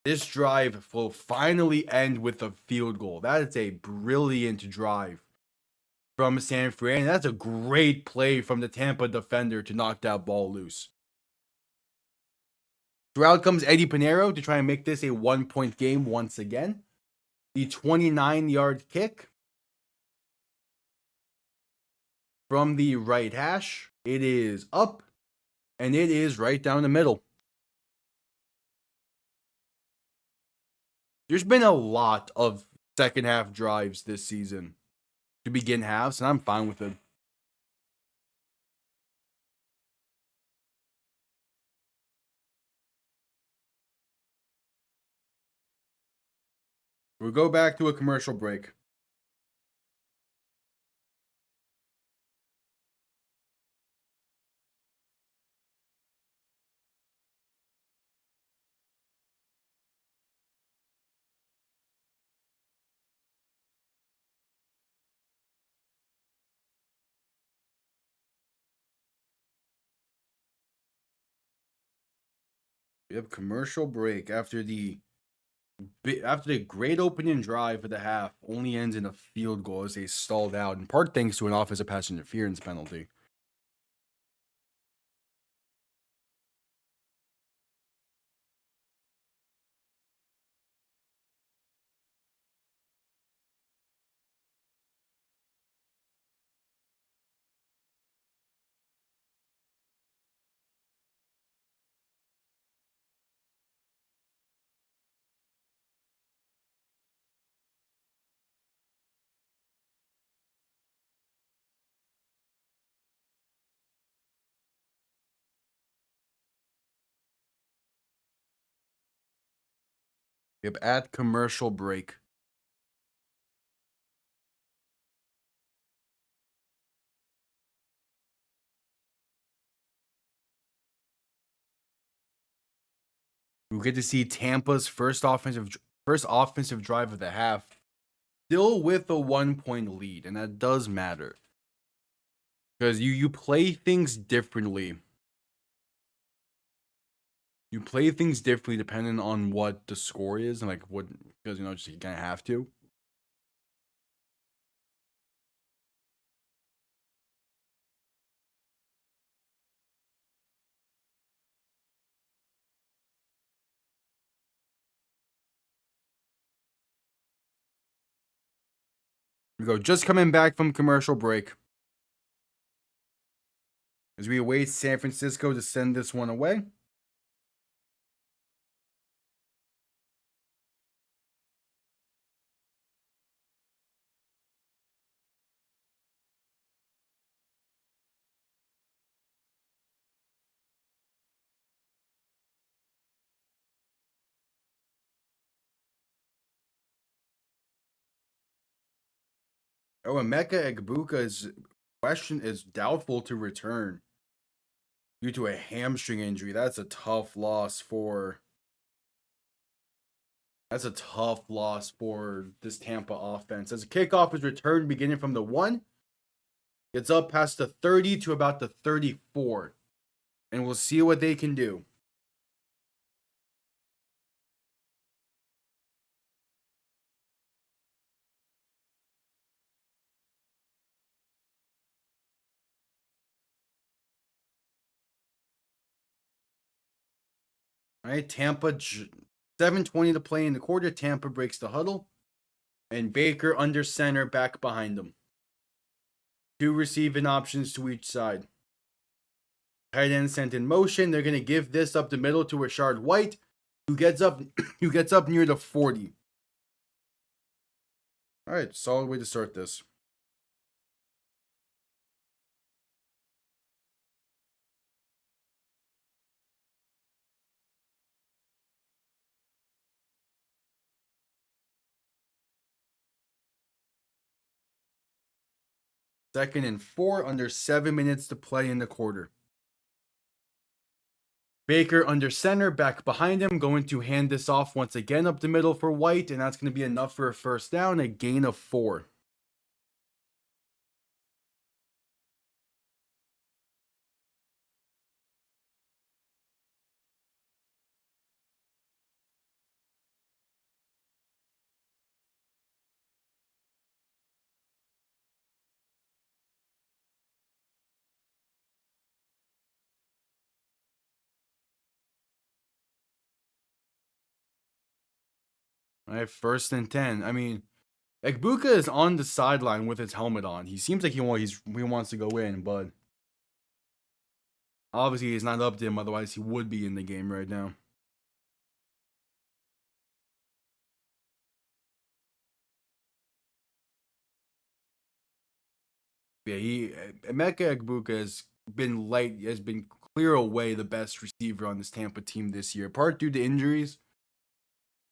this drive will finally end with a field goal. That is a brilliant drive from San Fran. That's a great play from the Tampa defender to knock that ball loose. So out comes Eddie Pinheiro to try and make this a 1-point game once again. The 29-yard kick from the right hash. It is up, and it is right down the middle. There's been a lot of second half drives this season to begin halves, and I'm fine with it. We'll go back to a commercial break. We have commercial break after the great opening drive for the half only ends in a field goal as they stalled out, in part thanks to an offensive pass interference penalty. We have at commercial break. We get to see Tampa's first offensive drive of the half, still with a 1-point lead, and that does matter because you play things differently. You play things differently depending on what the score is and like what, because just you kind of have to. We go just coming back from commercial break as we await San Francisco to send this one away. Oh, and Emeka Egbuka is doubtful to return due to a hamstring injury. That's a tough loss for this Tampa offense. As a kickoff is returned beginning from the 1, gets up past the 30 to about the 34. And we'll see what they can do. All right, Tampa, 7:20 to play in the quarter. Tampa breaks the huddle. And Baker under center back behind them. 2 receiving options to each side. Tight end sent in motion. They're going to give this up the middle to Rashard White, who gets up near the 40. All right, solid way to start this. Second and 4, under 7 minutes to play in the quarter. Baker under center, back behind him, going to hand this off once again up the middle for White, and that's going to be enough for a first down, a gain of 4. All right, first and 10. I mean, Egbuka is on the sideline with his helmet on. He seems like he wants to go in, but obviously he's not up to him. Otherwise, he would be in the game right now. Yeah, Emeka Egbuka has been clear away the best receiver on this Tampa team this year, part due to injuries,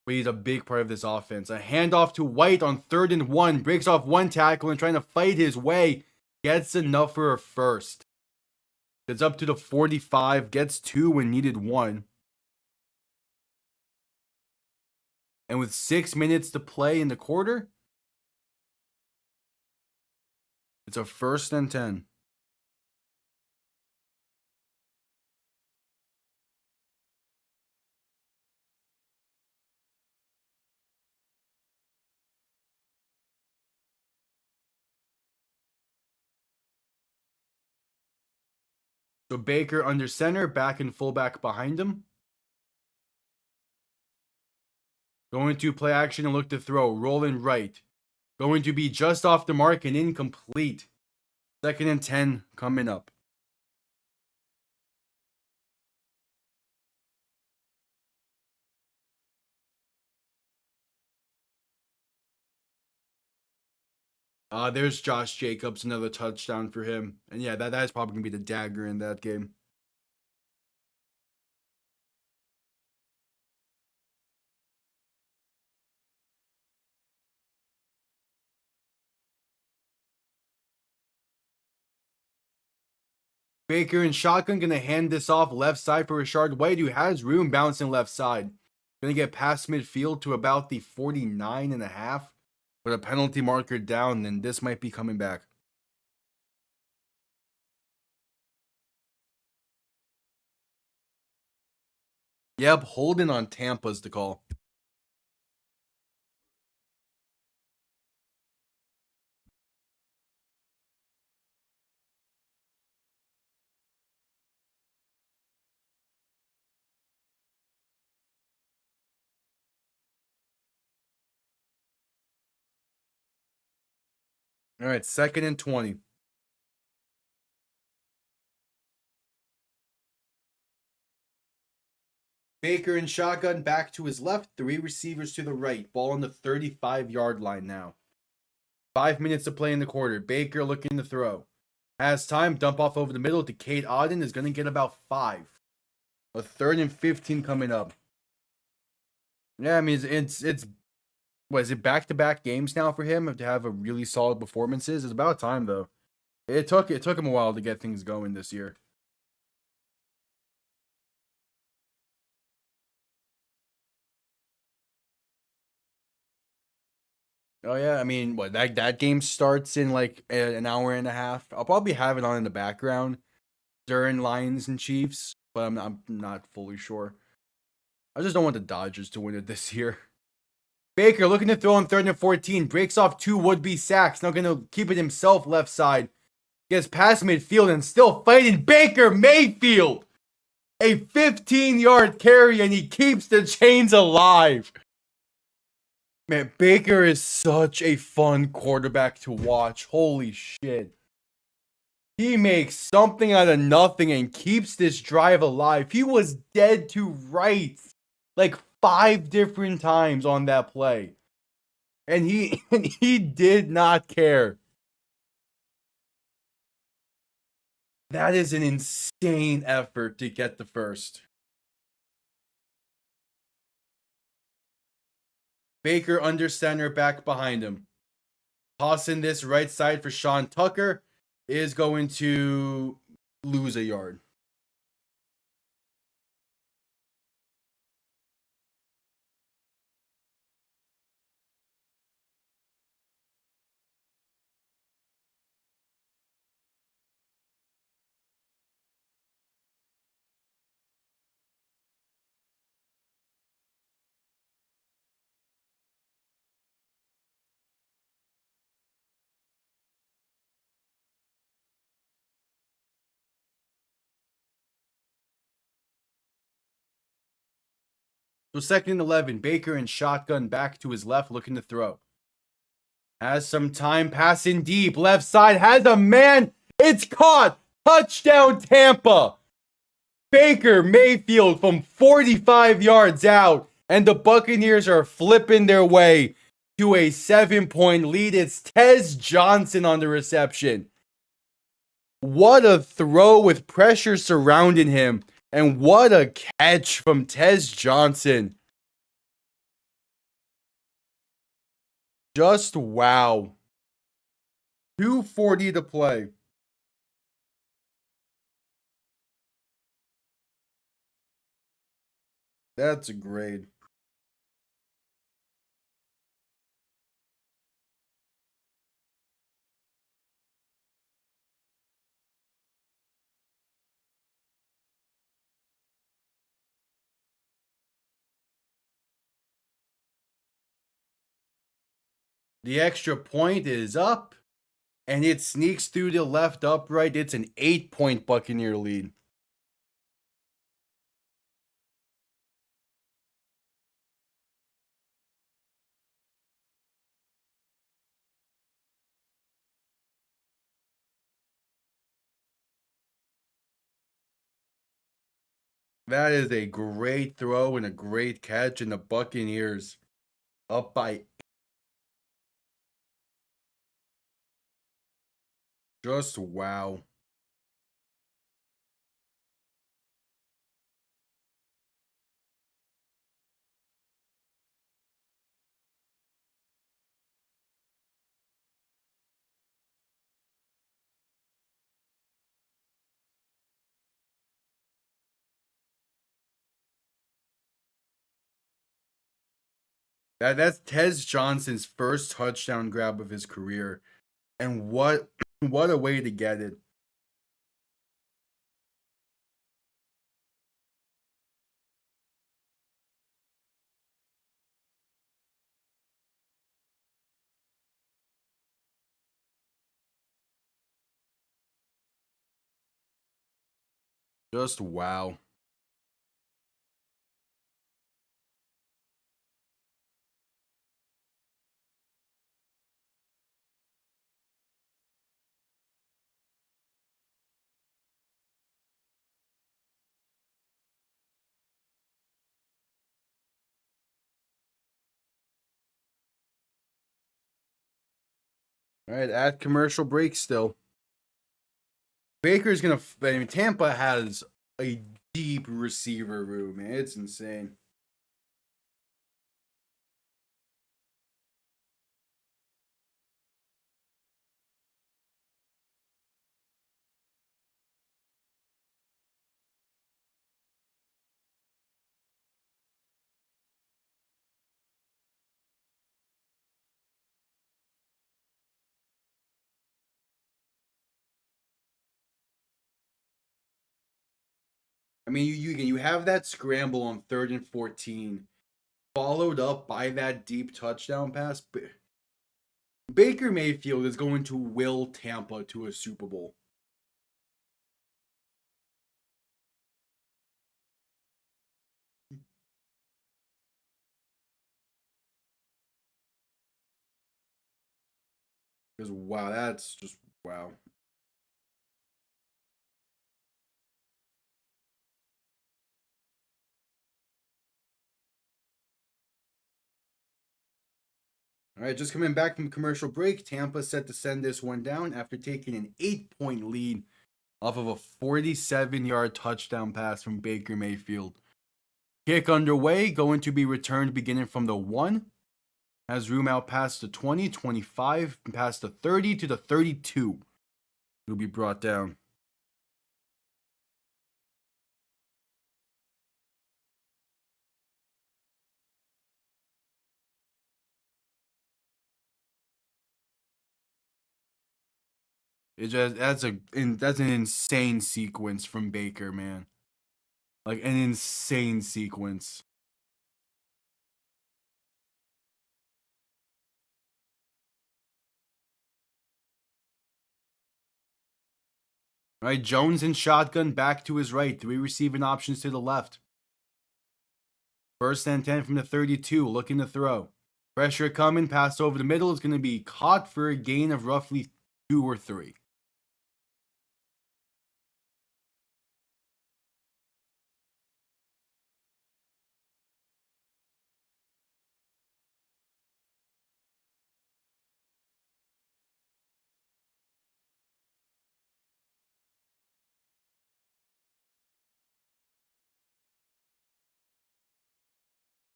But he's a big part of this offense. A handoff to White on 3rd and 1. Breaks off one tackle and trying to fight his way. Gets enough for a first. Gets up to the 45. Gets 2 when needed 1. And with 6 minutes to play in the quarter, it's a 1st and 10. So Baker under center, back and fullback behind him. Going to play action and look to throw. Rolling right. Going to be just off the mark and incomplete. 2nd and 10 coming up. There's Josh Jacobs, another touchdown for him. And yeah, that's probably going to be the dagger in that game. Baker in shotgun going to hand this off left side for Rashard White, who has room bouncing left side. Going to get past midfield to about the 49.5. With a penalty marker down, then this might be coming back. Yep, holding on Tampa's the call. All right, 2nd and 20. Baker in shotgun back to his left, 3 receivers to the right. Ball on the 35-yard line now. 5 minutes to play in the quarter. Baker looking to throw. Has time, dump off over the middle to Kate Auden, is going to get about 5. A 3rd and 15 coming up. Yeah, I mean, it's what is it, back-to-back games now for him to have a really solid performances? It's about time, though. It took him a while to get things going this year. Oh yeah, I mean, what that game starts in like an hour and a half. I'll probably have it on in the background during Lions and Chiefs, but I'm not fully sure. I just don't want the Dodgers to win it this year. Baker looking to throw on 3rd and 14. Breaks off 2 would-be sacks. Not going to keep it himself left side. Gets past midfield and still fighting Baker Mayfield. A 15-yard carry and he keeps the chains alive. Man, Baker is such a fun quarterback to watch. Holy shit. He makes something out of nothing and keeps this drive alive. He was dead to rights like 5 different times on that play. And he did not care. That is an insane effort to get the first. Baker under center, back behind him. Tossing this right side for Sean Tucker is going to lose a yard. So 2nd and 11, Baker in shotgun back to his left looking to throw. Has some time passing deep. Left side has a man. It's caught. Touchdown Tampa. Baker Mayfield from 45 yards out. And the Buccaneers are flipping their way to a 7-point lead. It's Tez Johnson on the reception. What a throw with pressure surrounding him. And what a catch from Tez Johnson. Just wow. 2:40 to play. That's a grade. The extra point is up, and it sneaks through the left upright. It's an 8-point Buccaneer lead. That is a great throw and a great catch, and the Buccaneers up by just wow. That's Tez Johnson's first touchdown grab of his career. And what what a way to get it. Just wow. All right, at commercial break still. Baker's gonna. I mean, Tampa has a deep receiver room, man. It's insane. I mean, you have that scramble on 3rd and 14, followed up by that deep touchdown pass. Baker Mayfield is going to will Tampa to a Super Bowl. Because wow, that's just wow. All right, just coming back from commercial break, Tampa set to send this one down after taking an 8-point lead off of a 47-yard touchdown pass from Baker Mayfield. Kick underway, going to be returned beginning from the 1. Has room out past the 20, 25, past the 30 to the 32. Will be brought down. It just that's an insane sequence from Baker, man. Like an insane sequence. All right, Jones in shotgun, back to his right. 3 receiving options to the left. 1st and 10 from the 32, looking to throw. Pressure coming, pass over the middle is going to be caught for a gain of roughly 2 or 3.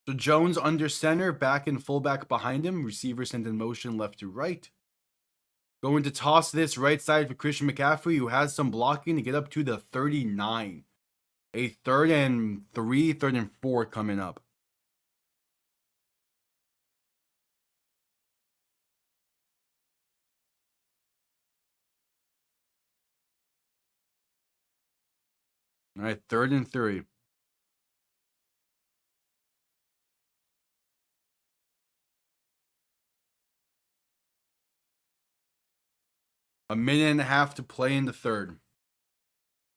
So Jones under center, back and fullback behind him. Receiver sent in motion left to right. Going to toss this right side for Christian McCaffrey, who has some blocking to get up to the 39. A 3rd and 3, 3rd and 4 coming up. All right, 3rd and 3. A minute and a half to play in the 3rd.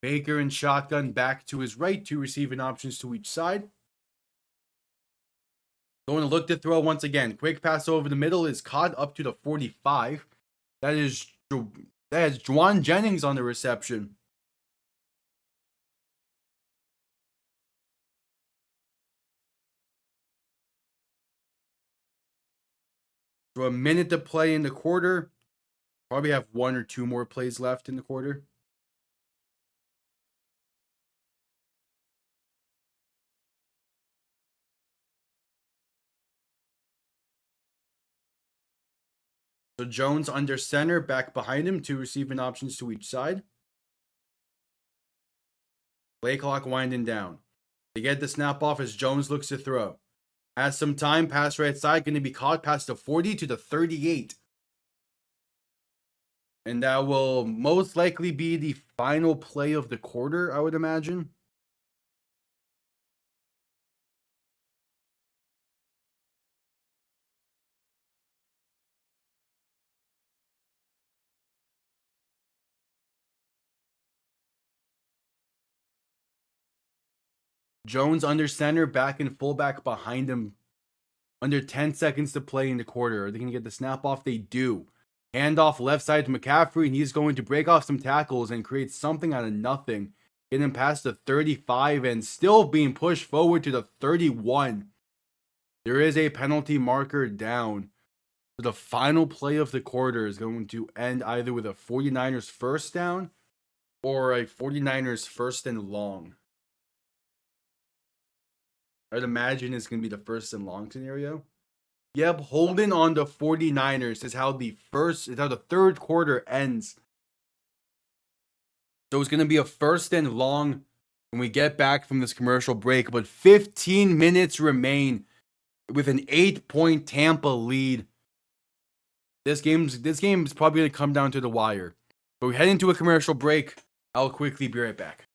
Baker in shotgun back to his right, 2 receiving options to each side. Going to look to throw once again. Quick pass over the middle is caught up to the 45. That is Juwan Jennings on the reception. So a minute to play in the quarter. Probably have 1 or 2 more plays left in the quarter. So Jones under center, back behind him, 2 receiving options to each side. Play clock winding down. They get the snap off as Jones looks to throw. Has some time, pass right side, going to be caught past the 40 to the 38. And that will most likely be the final play of the quarter, I would imagine. Jones under center, back and fullback behind him. Under 10 seconds to play in the quarter. Are they going to get the snap off? They do. Handoff left side to McCaffrey, and he's going to break off some tackles and create something out of nothing. Getting past the 35 and still being pushed forward to the 31. There is a penalty marker down. So the final play of the quarter is going to end either with a 49ers first down or a 49ers first and long. I'd imagine it's going to be the first and long scenario. Yep, holding on the 49ers is how the 3rd quarter ends. So it's going to be a first and long when we get back from this commercial break, but 15 minutes remain with an 8-point Tampa lead. This game is probably going to come down to the wire. But we head into a commercial break. I'll quickly be right back.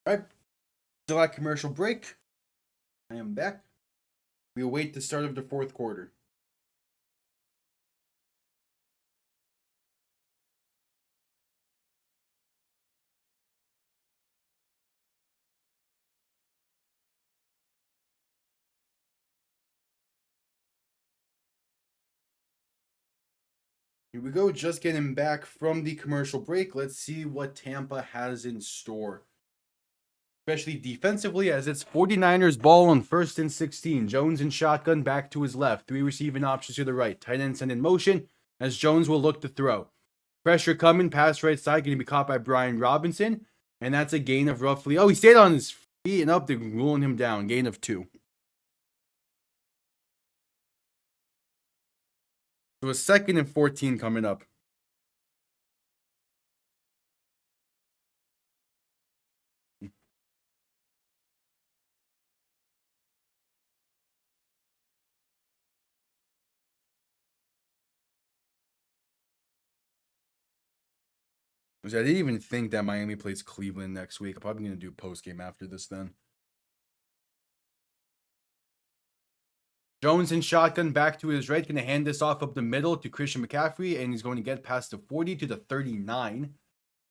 All right. Still at commercial break. I am back. We await the start of the fourth quarter. Here we go, just getting back from the commercial break. Let's see what Tampa has in store. Especially defensively, as it's 49ers ball on 1st and 16. Jones in shotgun, back to his left. 3 receiving options to the right. Tight end sent in motion, as Jones will look to throw. Pressure coming, pass right side, going to be caught by Brian Robinson. And that's a gain of roughly, he stayed on his feet and up, they're ruling him down. Gain of 2. So a 2nd and 14 coming up. I didn't even think that Miami plays Cleveland next week. I'm probably going to do post game after this then. Jones in shotgun, back to his right, going to hand this off up the middle to Christian McCaffrey, and he's going to get past the 40 to the 39.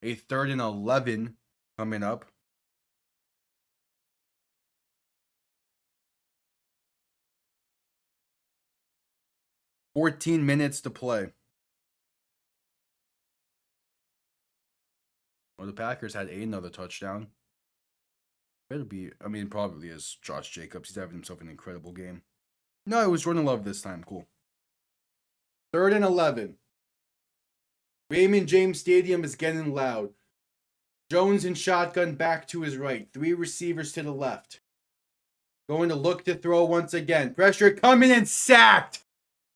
A 3rd and 11 coming up. $14 minutes to play. Well, the Packers had another touchdown. Better be, probably is Josh Jacobs. He's having himself an incredible game. No, it was Jordan Love this time. Cool. 3rd and 11. Raymond James Stadium is getting loud. Jones in shotgun, back to his right. 3 receivers to the left. Going to look to throw once again. Pressure coming and sacked.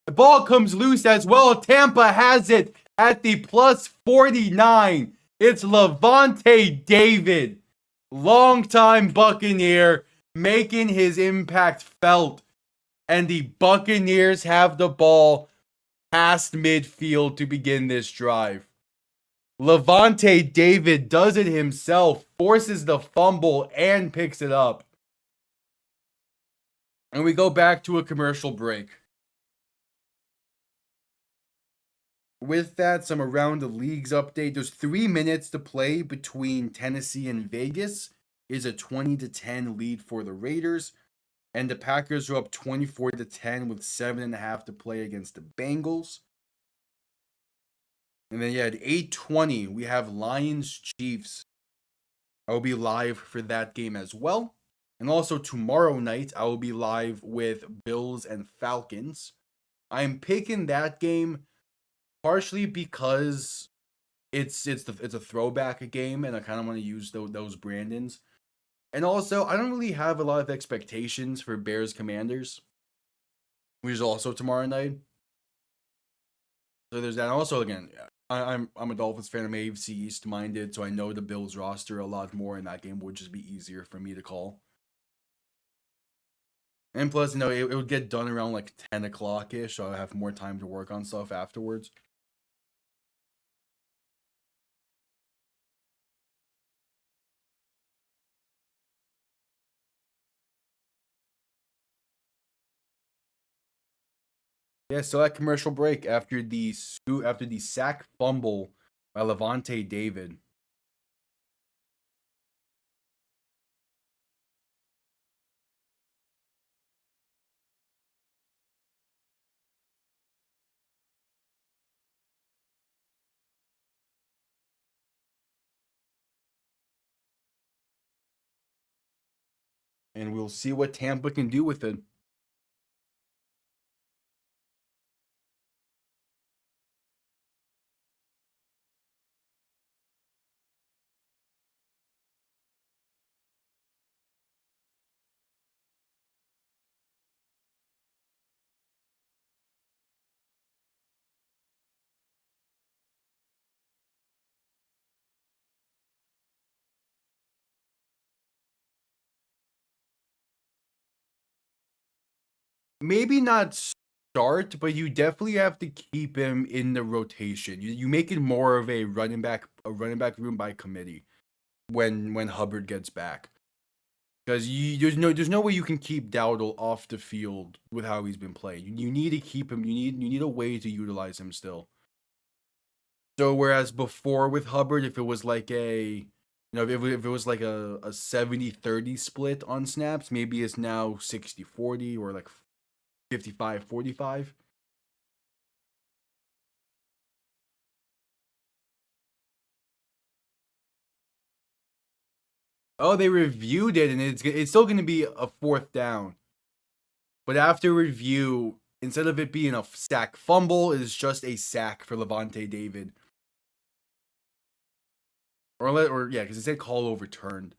The ball comes loose as well. Tampa has it at the plus 49. It's Lavonte David, longtime Buccaneer, making his impact felt. And the Buccaneers have the ball past midfield to begin this drive. Lavonte David does it himself, forces the fumble, and picks it up. And we go back to a commercial break. With that, some around the leagues update. There's 3 minutes to play between Tennessee and Vegas. Is a 20-10 lead for the Raiders. And the Packers are up 24-10 with 7.5 to play against the Bengals. And then, at 8:20, we have Lions-Chiefs. I will be live for that game as well. And also tomorrow night, I will be live with Bills and Falcons. I'm picking that game partially because it's a throwback game, and I kind of want to use those Brandons. And also, I don't really have a lot of expectations for Bears Commanders, which is also tomorrow night. So there's that. Also, again, I'm a Dolphins fan. I'm AFC East minded, so I know the Bills roster a lot more, and that game would just be easier for me to call. And plus, it would get done around like 10 o'clock-ish, so I have more time to work on stuff afterwards. Yeah, so that commercial break after the sack fumble by Lavonte David. And we'll see what Tampa can do with it. Maybe not start, but you definitely have to keep him in the rotation. You make it more of a running back room by committee when Hubbard gets back. Because there's no way you can keep Dowdle off the field with how he's been playing. You need to keep him. You need a way to utilize him still. So whereas before with Hubbard, if it was like if it was like a 70-30 split on snaps, maybe it's now 60-40 or like 55-45. Oh, they reviewed it, and it's still going to be a fourth down. But after review, instead of it being a sack fumble, it's just a sack for Levante David. Or yeah, because it said call overturned.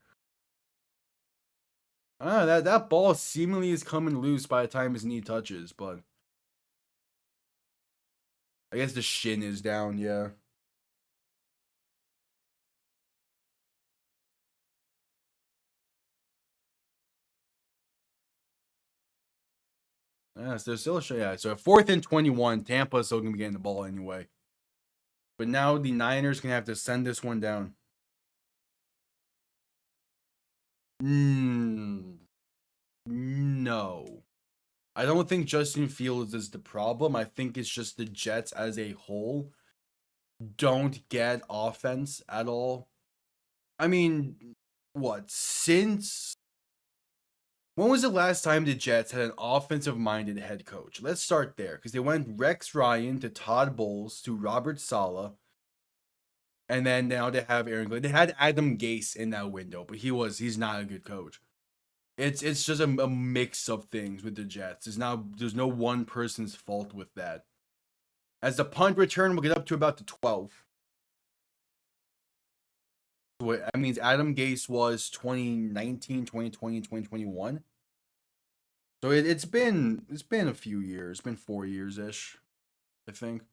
That ball seemingly is coming loose by the time his knee touches, but I guess the shin is down, yeah. Yeah, so still yeah. So 4th and 21, Tampa's still gonna be getting the ball anyway. But now the Niners can have to send this one down. No. I don't think Justin Fields is the problem. I think it's just the Jets as a whole don't get offense at all. I mean, what? When was the last time the Jets had an offensive minded head coach? Let's start there because they went Rex Ryan to Todd Bowles to Robert Saleh. And then now they have Aaron Glenn. They had Adam Gase in that window, but he's not a good coach. It's just a mix of things with the Jets. There's no one person's fault with that. As the punt return, we'll get up to about the 12. So that means Adam Gase was 2019, 2020, 2021. So it's been a few years. It's been 4 years ish, I think.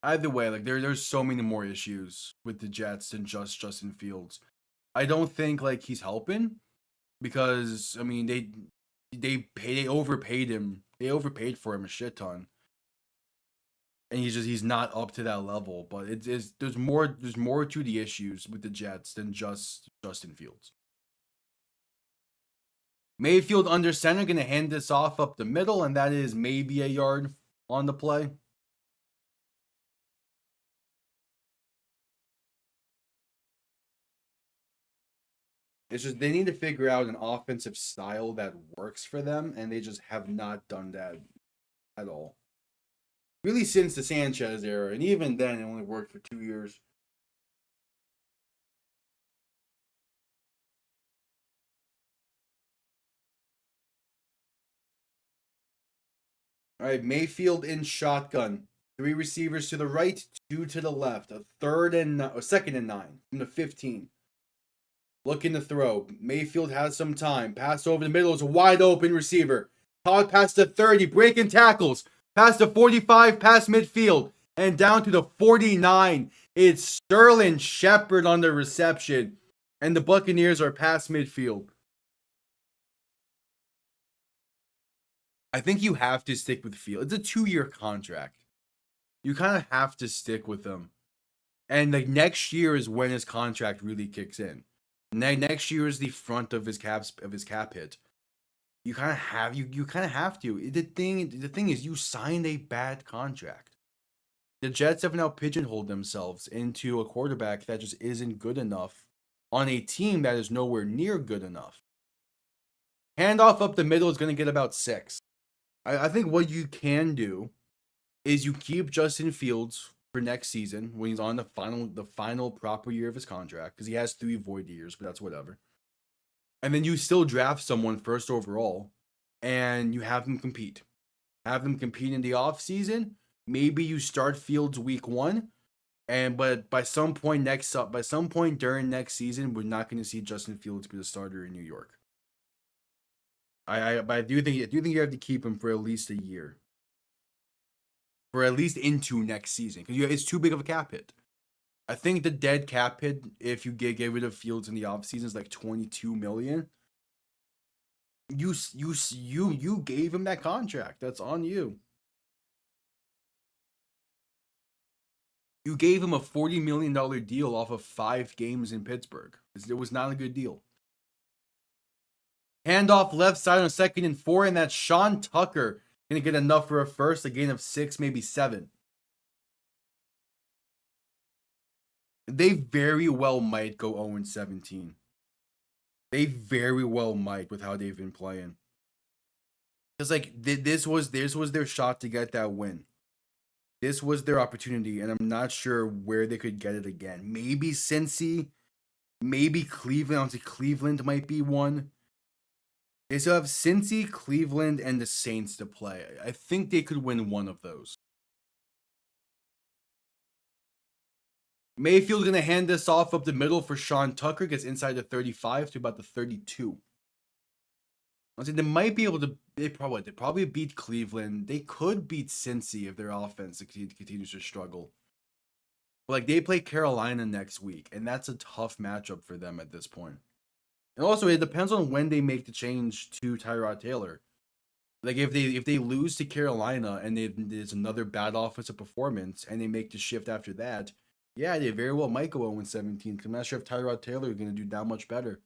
Either way, like there's so many more issues with the Jets than just Justin Fields. I don't think like he's helping because I mean they overpaid him. They overpaid for him a shit ton. And he's not up to that level, but there's more to the issues with the Jets than just Justin Fields. Mayfield under center going to hand this off up the middle, and that is maybe a yard on the play. It's just they need to figure out an offensive style that works for them, and they just have not done that at all. Really, since the Sanchez era, and even then, it only worked for 2 years. All right, Mayfield in shotgun. 3 receivers to the right, 2 to the left. A 2nd and 9 from the 15. Looking to throw. Mayfield has some time. Pass over the middle is a wide open receiver. Caught past the 30, breaking tackles. Past the 45, past midfield. And down to the 49. It's Sterling Shepard on the reception. And the Buccaneers are past midfield. I think you have to stick with Field. It's a 2-year contract. You kind of have to stick with him. And like next year is when his contract really kicks in. Next year is the front of his cap hit. You kind of have to. The thing is, you signed a bad contract. The Jets have now pigeonholed themselves into a quarterback that just isn't good enough on a team that is nowhere near good enough. Handoff up the middle is going to get about 6. I think what you can do is you keep Justin Fields for next season when he's on the final proper year of his contract because he has 3 void years, but that's whatever. And then you still draft someone first overall and you have them compete. Have them compete in the offseason. Maybe you start Fields week 1. But by some point during next season, we're not going to see Justin Fields be the starter in New York. But I do think you have to keep him for at least a year. For at least into next season. Because it's too big of a cap hit. I think the dead cap hit, if you get rid of Fields in the offseason, is like $22 million. You gave him that contract. That's on you. You gave him a $40 million deal off of 5 games in Pittsburgh. It was not a good deal. Handoff left side on 2nd and 4, and that's Sean Tucker. Gonna get enough for a first, a gain of 6, maybe 7. They very well might go 0-17. They very well might with how they've been playing. Because like this was their shot to get that win. This was their opportunity, and I'm not sure where they could get it again. Maybe Cincy, maybe Cleveland. Honestly, Cleveland might be one. They still have Cincy, Cleveland, and the Saints to play. I think they could win one of those. Mayfield gonna hand this off up the middle for Sean Tucker. Gets inside the 35 to about the 32. Honestly, they might be able to. They probably beat Cleveland. They could beat Cincy if their offense continues to struggle. But like they play Carolina next week, and that's a tough matchup for them at this point. And also, it depends on when they make the change to Tyrod Taylor. Like if they lose to Carolina and there's another bad offensive performance, and they make the shift after that, yeah, they very well might go 0-17. Because I'm not sure if Tyrod Taylor is going to do that much better.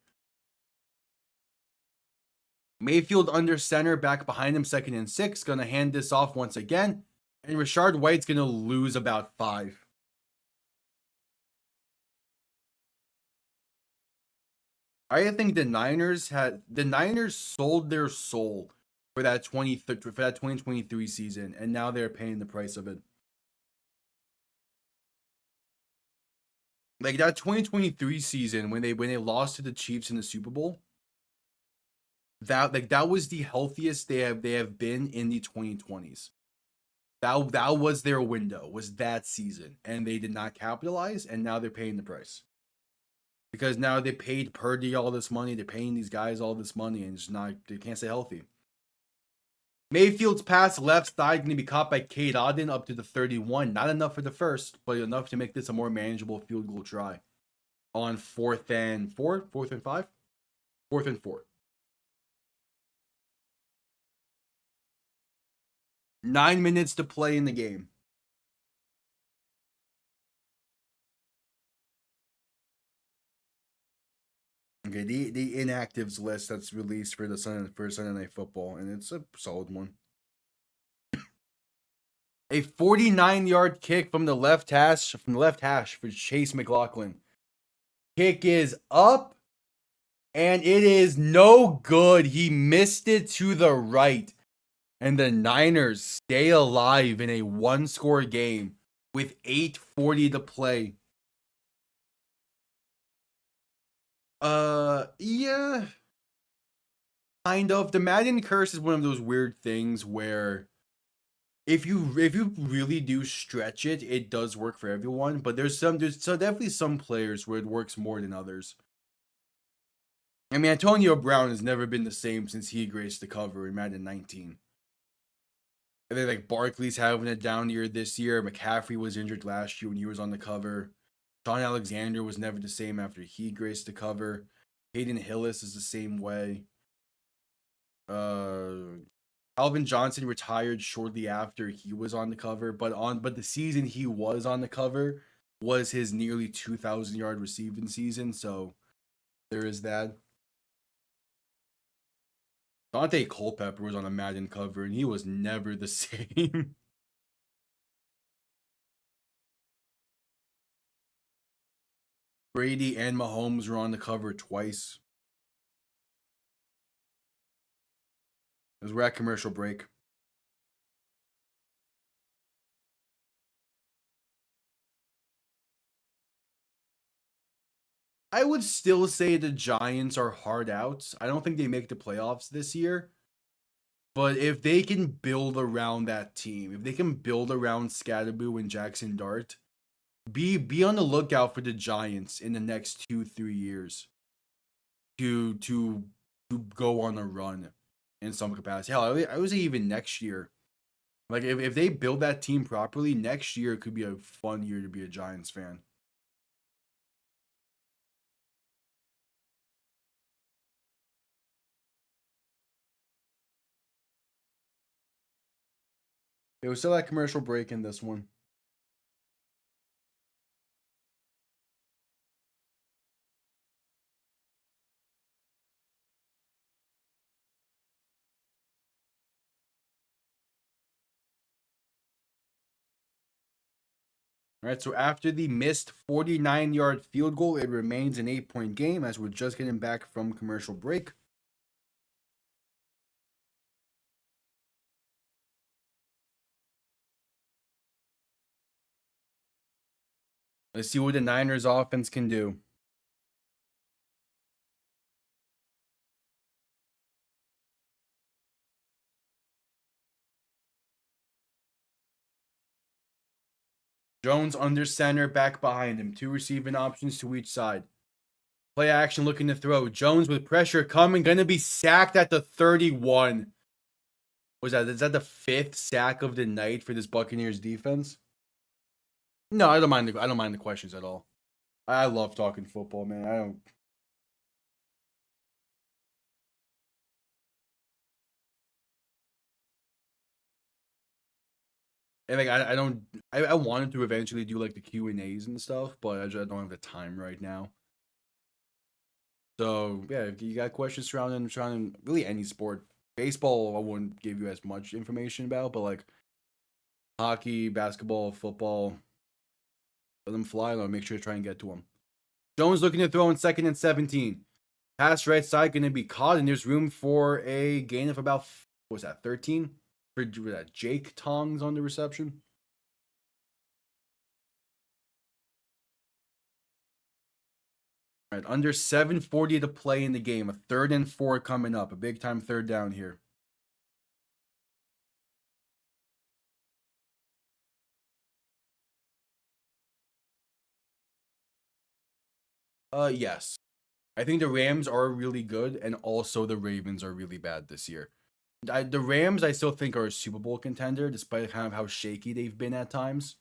Mayfield under center, back behind him, 2nd and 6. Going to hand this off once again. And Rashard White's going to lose about 5. I think the Niners sold their soul for that 2023 season, and now they're paying the price of it. Like that 2023 season when they lost to the Chiefs in the Super Bowl, that was the healthiest they have been in the 2020s. That was their window, was that season, and they did not capitalize, and now they're paying the price. Because now they paid Purdy all this money, they're paying these guys all this money, and they can't stay healthy. Mayfield's pass left side going to be caught by Cade Otton up to the 31. Not enough for the first, but enough to make this a more manageable field goal try. On 4th and 4? 4th and 5? 4th and 4. 9 minutes to play in the game. Okay, the inactives list that's released for Sunday Night Football, and it's a solid one. A 49-yard kick from the left hash for Chase McLaughlin. Kick is up, and it is no good. He missed it to the right, and the Niners stay alive in a one-score game with 8:40 to play. Yeah. Kind of. The Madden curse is one of those weird things where if you really do stretch it, it does work for everyone, but there's definitely some players where it works more than others. I mean, Antonio Brown has never been the same since he graced the cover in Madden 19. And then like Barkley's having a down year this year. McCaffrey was injured last year when he was on the cover. Sean Alexander was never the same after he graced the cover. Hayden Hillis is the same way. Alvin Johnson retired shortly after he was on the cover, but the season he was on the cover was his nearly 2,000-yard receiving season, so there is that. Dante Culpepper was on a Madden cover, and he was never the same. Brady and Mahomes were on the cover twice. We're at commercial break. I would still say the Giants are hard outs. I don't think they make the playoffs this year. But if they can build around that team, if they can build around Scatterboo and Jackson Dart, be on the lookout for the Giants in the next 2-3 years to go on a run in some capacity. Hell, I would say even next year. Like if they build that team properly, next year could be a fun year to be a Giants fan. It was still that commercial break in this one. All right, so after the missed 49-yard field goal, it remains an 8-point game as we're just getting back from commercial break. Let's see what the Niners offense can do. Jones under center, back behind him. 2 receiving options to each side. Play action looking to throw. Jones with pressure coming, going to be sacked at the 31. Is that the 5th sack of the night for this Buccaneers defense? No, I don't mind the questions at all. I love talking football, man. I don't. And like I don't. I wanted to eventually do like the Q&As and stuff, but I just don't have the time right now. So yeah, if you got questions surrounding really any sport, baseball I wouldn't give you as much information about, but like hockey, basketball, football, let them fly. I'll make sure to try and get to them. Jones looking to throw in 2nd and 17. Pass right side going to be caught, and there's room for a gain of about, what was that, 13? For that Jake Tongs on the reception. All right, under 7:40 to play in the game. A 3rd and 4 coming up. A big time 3rd down here. Yes. I think the Rams are really good, and also the Ravens are really bad this year. The Rams, I still think, are a Super Bowl contender, despite kind of how shaky they've been at times.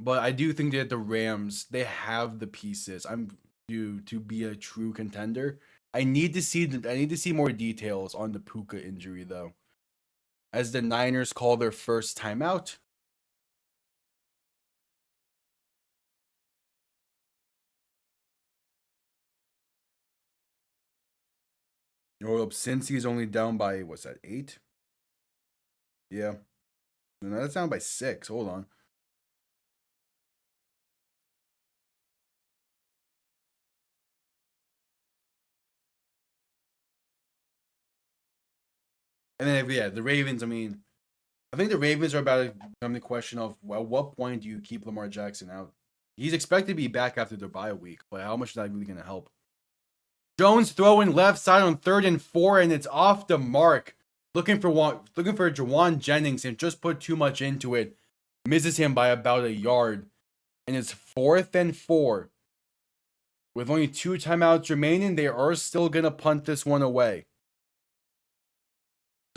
But I do think that the Rams, they have the pieces. To be a true contender. I need to see more details on the Puka injury though. As the Niners call their first timeout. Or since he's only down by what's that, 8? Yeah. No, that's down by 6. Hold on. And then yeah, the Ravens, I mean, I think the Ravens are about to become the question of at what point do you keep Lamar Jackson out? He's expected to be back after their bye week, but how much is that really going to help? Jones throwing left side on 3rd and 4, and it's off the mark. Looking for Jawan Jennings and just put too much into it. Misses him by about a yard. And it's 4th and 4. With only 2 timeouts remaining, they are still going to punt this one away.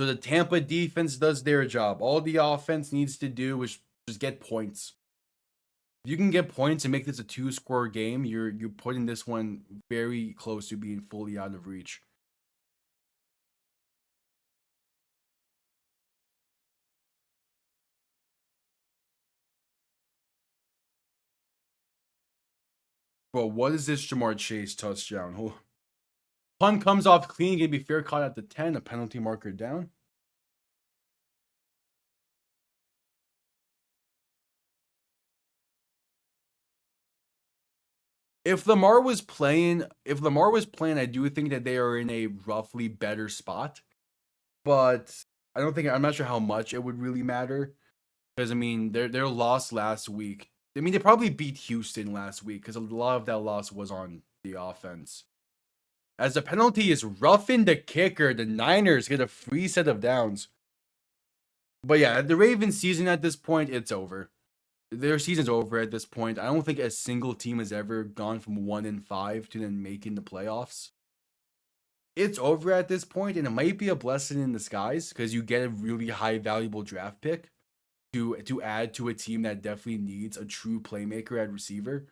So the Tampa defense does their job. All the offense needs to do is just get points. If you can get points and make this a 2-score game, you're putting this one very close to being fully out of reach. Bro, what is this Jamar Chase touchdown? Punt comes off clean, gonna be fair caught at the 10, a penalty marker down. If Lamar was playing, I do think that they are in a roughly better spot. But I'm not sure how much it would really matter. Because I mean, their loss last week. I mean, they probably beat Houston last week because a lot of that loss was on the offense. As the penalty is roughing the kicker, the Niners get a free set of downs. But yeah, the Ravens season at this point, it's over. Their season's over at this point. I don't think a single team has ever gone from 1-5 to then making the playoffs. It's over at this point, and it might be a blessing in disguise because you get a really high valuable draft pick to add to a team that definitely needs a true playmaker at receiver.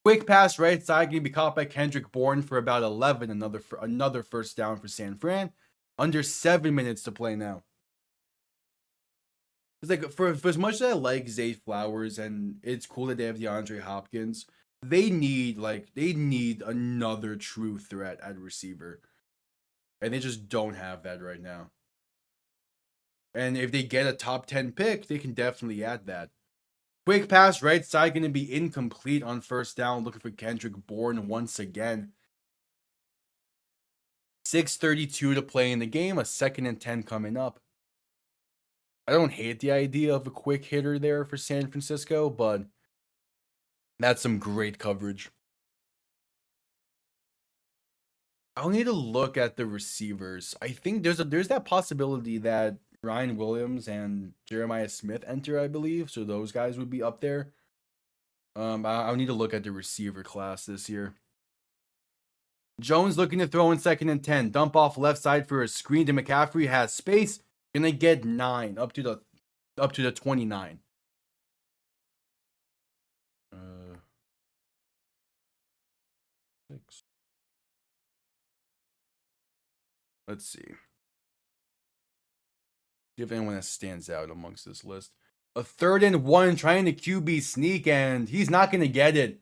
Quick pass right side can be caught by Kendrick Bourne for about 11. Another first down for San Fran. Under 7 minutes to play now. It's like for as much as I like Zay Flowers and it's cool that they have DeAndre Hopkins, they need another true threat at receiver. And they just don't have that right now. And if they get a top 10 pick, they can definitely add that. Quick pass right side going to be incomplete on first down. Looking for Kendrick Bourne once again. 6:32 to play in the game. A 2nd and 10 coming up. I don't hate the idea of a quick hitter there for San Francisco, but that's some great coverage. I'll need to look at the receivers. I think there's that possibility that Ryan Williams and Jeremiah Smith enter, I believe. So those guys would be up there. I'll need to look at the receiver class this year. Jones looking to throw in 2nd and 10. Dump off left side for a screen to McCaffrey. Has space. Gonna get 9 up to the 29. Six. Let's see. If anyone that stands out amongst this list. A 3rd and 1 trying to QB sneak, and he's not going to get it.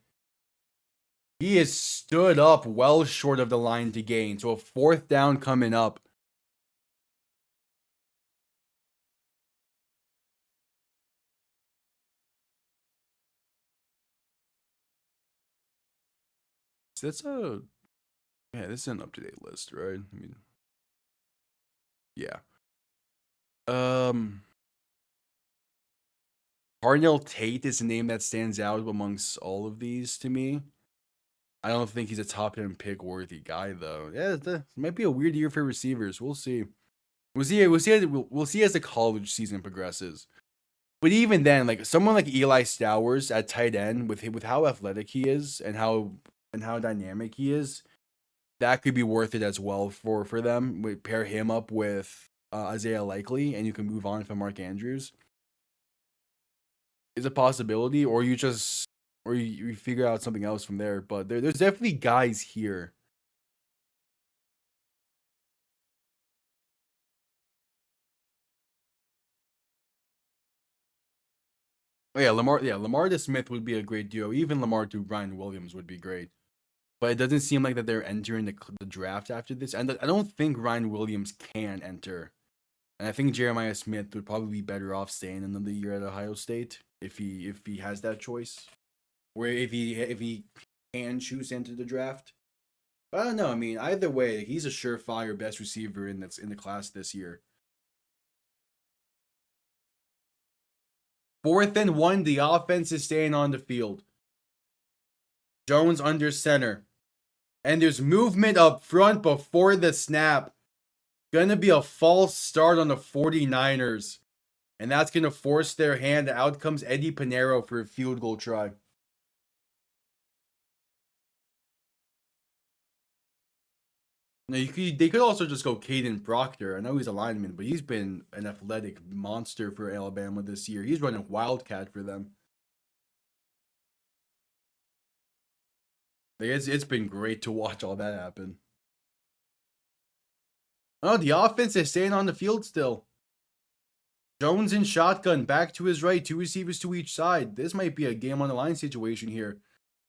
He is stood up well short of the line to gain. So a 4th down coming up. So this is an up-to-date list, right? I mean, yeah. Carnell Tate is a name that stands out amongst all of these to me. I don't think he's a top 10 pick worthy guy though. Yeah, it might be a weird year for receivers. We'll see. We'll see as the college season progresses. But even then, like someone like Eli Stowers at tight end, with how athletic he is and how dynamic he is, that could be worth it as well for them. We pair him up with Isaiah Likely, and you can move on from Mark Andrews. Is a possibility, or you figure out something else from there. But there's definitely guys here. Oh yeah, Lamar to Smith would be a great duo. Even Lamar to Ryan Williams would be great. But it doesn't seem like that they're entering the draft after this. And I don't think Ryan Williams can enter. And I think Jeremiah Smith would probably be better off staying another year at Ohio State if he has that choice, or if he can choose to enter the draft. But I don't know. I mean, either way, he's a surefire best receiver in the class this year. 4th and 1, the offense is staying on the field. Jones under center. And there's movement up front before the snap. Gonna be a false start on the 49ers. And that's gonna force their hand. Out comes Eddie Pinheiro for a field goal try. Now they could also just go Caden Proctor. I know he's a lineman, but he's been an athletic monster for Alabama this year. He's running Wildcat for them. It's been great to watch all that happen. Oh, the offense is staying on the field still. Jones in shotgun, back to his right, 2 receivers to each side. This might be a game on the line situation here.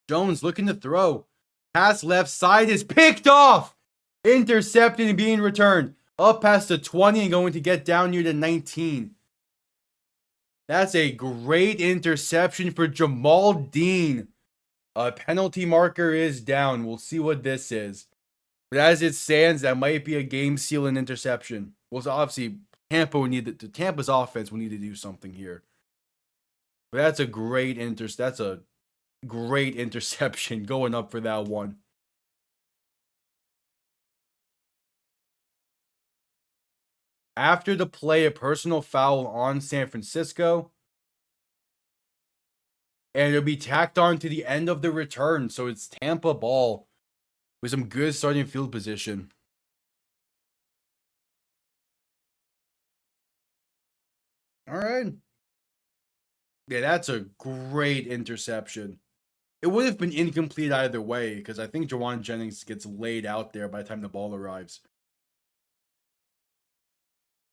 Jones looking to throw. Pass left side is picked off. Intercepted and being returned. Up past the 20 and going to get down near the 19. That's a great interception for Jamal Dean. A penalty marker is down. We'll see what this is. But as it stands, that might be a game-sealing interception. Well, so obviously, Tampa's offense will need to do something here. But that's a great interception going up for that one. After the play, a personal foul on San Francisco. And it'll be tacked on to the end of the return. So it's Tampa ball with some good starting field position. All right. Yeah, that's a great interception. It would have been incomplete either way because I think Jawan Jennings gets laid out there by the time the ball arrives.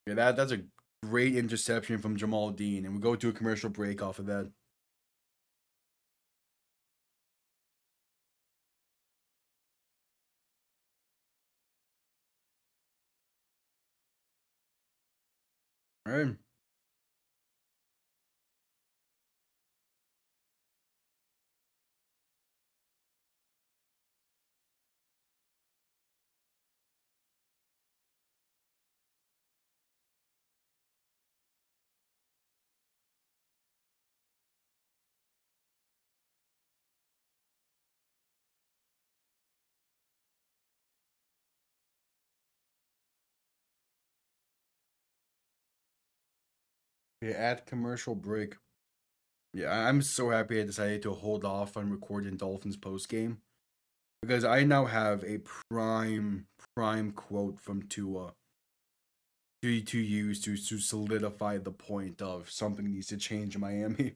Yeah, that's a great interception from Jamal Dean. And we go to a commercial break off of that. All right. Yeah, at commercial break. Yeah, I'm so happy I decided to hold off on recording Dolphins post game because I now have a prime quote from Tua to use to solidify the point of something needs to change in Miami.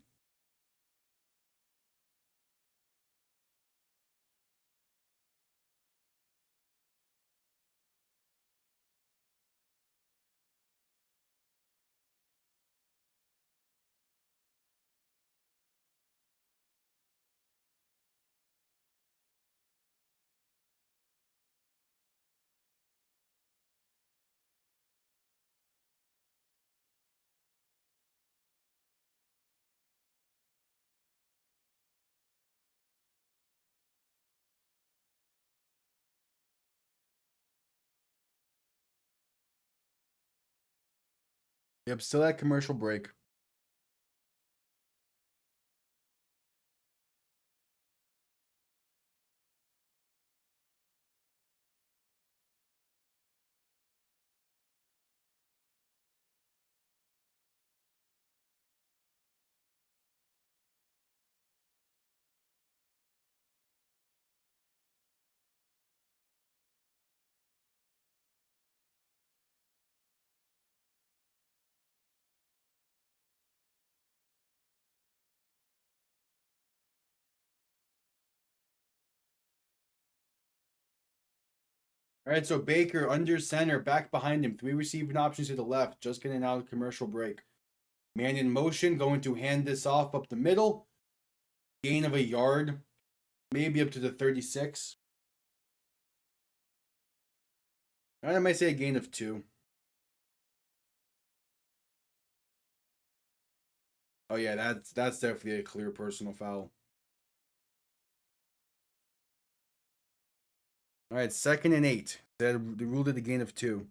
Yep, still at commercial break. All right, so Baker under center, back behind him, 3 receiving options to the left, just getting out of commercial break. Man in motion, going to hand this off up the middle. Gain of a yard, maybe up to the 36. I might say a gain of 2. Oh yeah, that's definitely a clear personal foul. All right, 2nd and 8. They ruled it a gain of 2.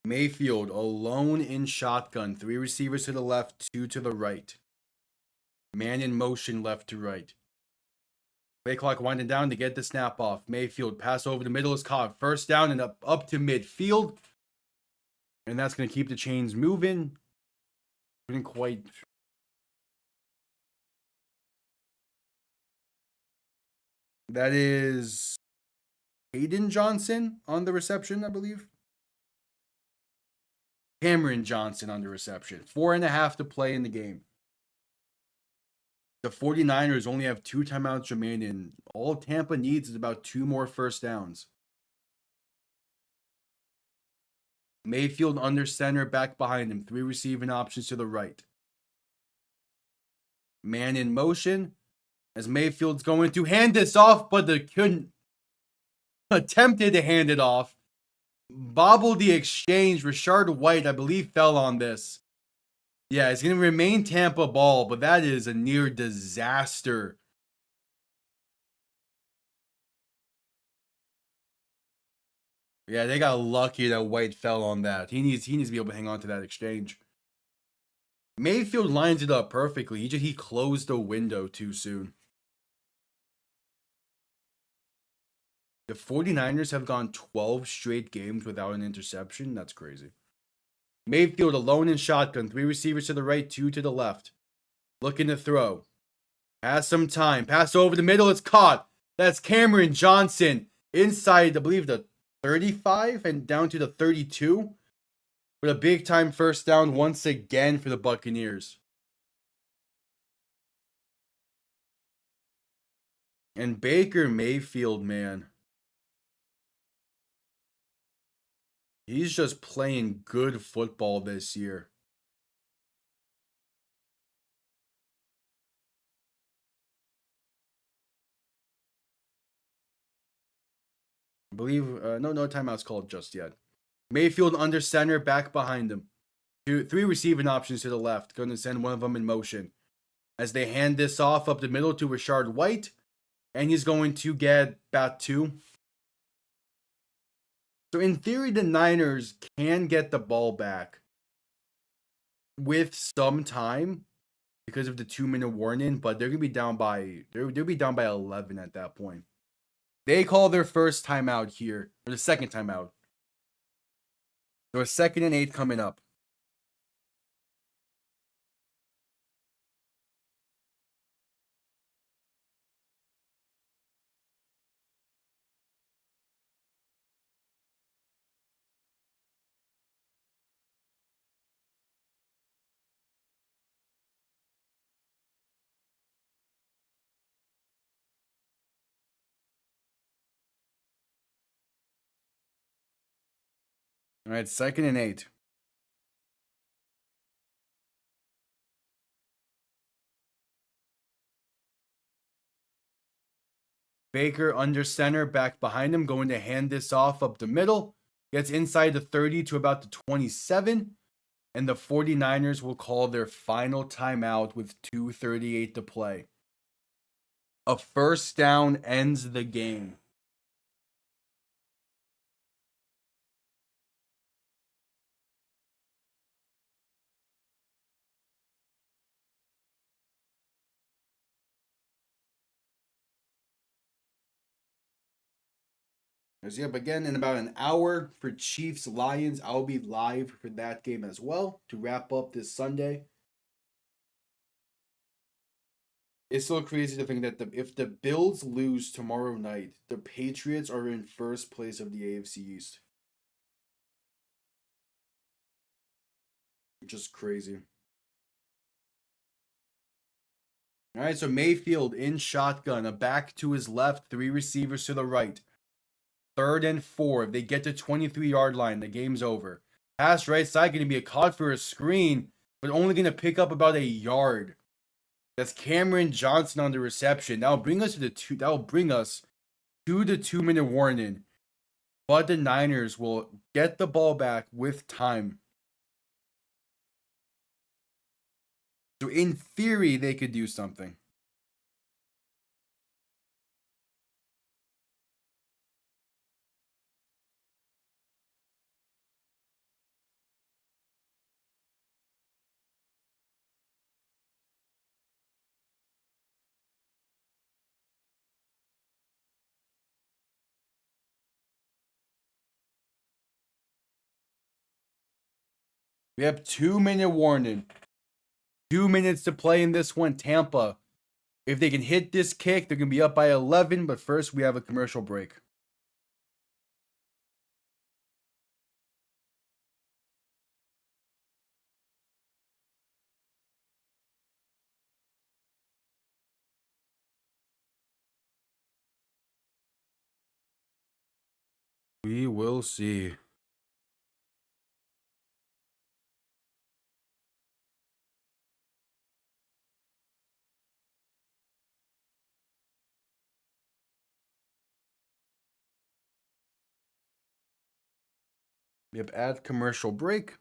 Mayfield alone in shotgun, 3 receivers to the left, 2 to the right. Man in motion left to right. Play clock winding down to get the snap off. Mayfield pass over the middle is caught. First down and up to midfield. And that's going to keep the chains moving. Couldn't quite. That is Hayden Johnson on the reception, I believe. Cameron Johnson on the reception. 4.5 to play in the game. The 49ers only have 2 timeouts remaining. All Tampa needs is about 2 more first downs. Mayfield under center, back behind him. 3 receiving options to the right. Man in motion as Mayfield's going to hand this off, but they couldn't. Attempted to hand it off. Bobbled the exchange. Rashard White, I believe, fell on this. Yeah, it's going to remain Tampa ball, but that is a near disaster. Yeah, they got lucky that White fell on that. He needs to be able to hang on to that exchange. Mayfield lines it up perfectly. He closed the window too soon. The 49ers have gone 12 straight games without an interception. That's crazy. Mayfield alone in shotgun. 3 receivers to the right, 2 to the left. Looking to throw. Has some time. Pass over the middle. It's caught. That's Cameron Johnson inside, I believe, the 35 and down to the 32. With a big time first down once again for the Buccaneers. And Baker Mayfield, man. He's just playing good football this year. I believe no timeouts called just yet. Mayfield under center, back behind him. 3 receiving options to the left. Going to send one of them in motion. As they hand this off up the middle to Rashard White. And he's going to get about 2. So in theory, the Niners can get the ball back with some time. because of the 2-minute warning, but they're gonna be down by they'll be down by 11 at that point. They call their first timeout here, or the second timeout. So a 2nd and 8 coming up. All right, 2nd and 8. Baker under center, back behind him, going to hand this off up the middle. Gets inside the 30 to about the 27. And the 49ers will call their final timeout with 2:38 to play. A first down ends the game. As yep, again in about an hour for Chiefs Lions. I'll be live for that game as well to wrap up this Sunday. It's so crazy to think that if the Bills lose tomorrow night, the Patriots are in first place of the AFC East. Just crazy. All right, so Mayfield in shotgun, a back to his left, 3 receivers to the right. 3rd and 4. If they get to 23-yard line, the game's over. Pass right side going to be a caught for a screen, but only going to pick up about a yard. That's Cameron Johnson on the reception. That'll bring us to the 2-minute warning. But the Niners will get the ball back with time. So in theory, they could do something. We have 2-minute warning. 2 minutes to play in this one. Tampa, if they can hit this kick, they're going to be up by 11. But first, we have a commercial break. We will see. Yep, add commercial break.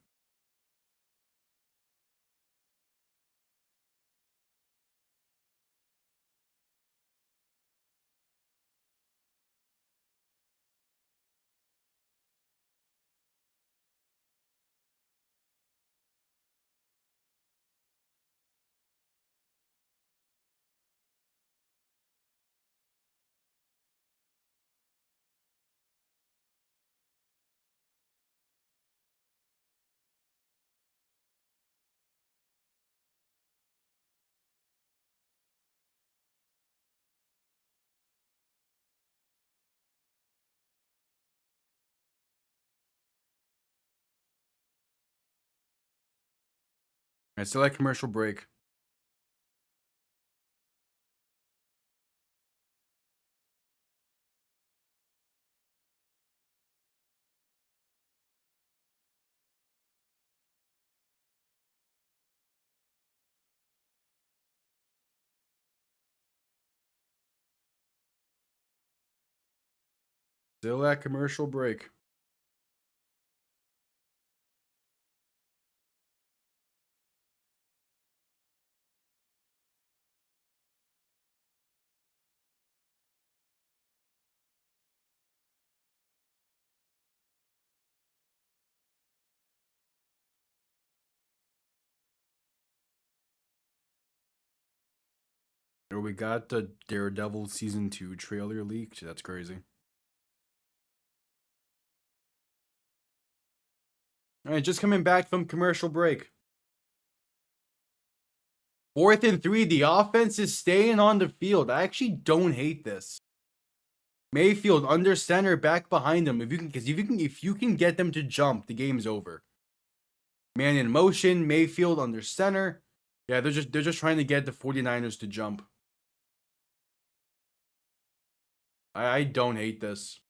I still like commercial break. Still at commercial break. we got the Daredevil Season 2 trailer leaked. That's crazy. All right, just coming back from commercial break. 4th and 3, the offense is staying on the field. I actually don't hate this. Mayfield under center, back behind him. If you can get them to jump, the game's over. Man in motion, Mayfield under center. Yeah, they're just trying to get the 49ers to jump. I don't hate this.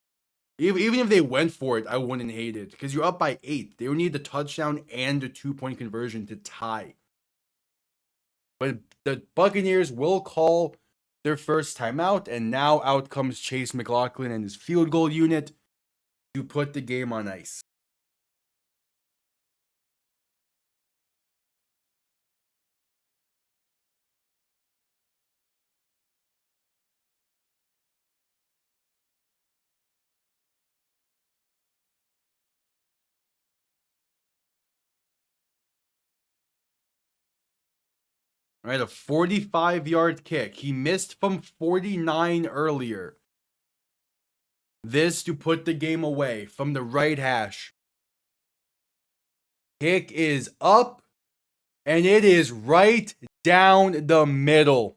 Even if they went for it, I wouldn't hate it. Because you're up by 8. They would need the touchdown and the 2-point conversion to tie. But the Buccaneers will call their first timeout, and now out comes Chase McLaughlin and his field goal unit to put the game on ice. All right, a 45-yard kick. He missed from 49 earlier. This to put the game away from the right hash. Kick is up, and it is right down the middle.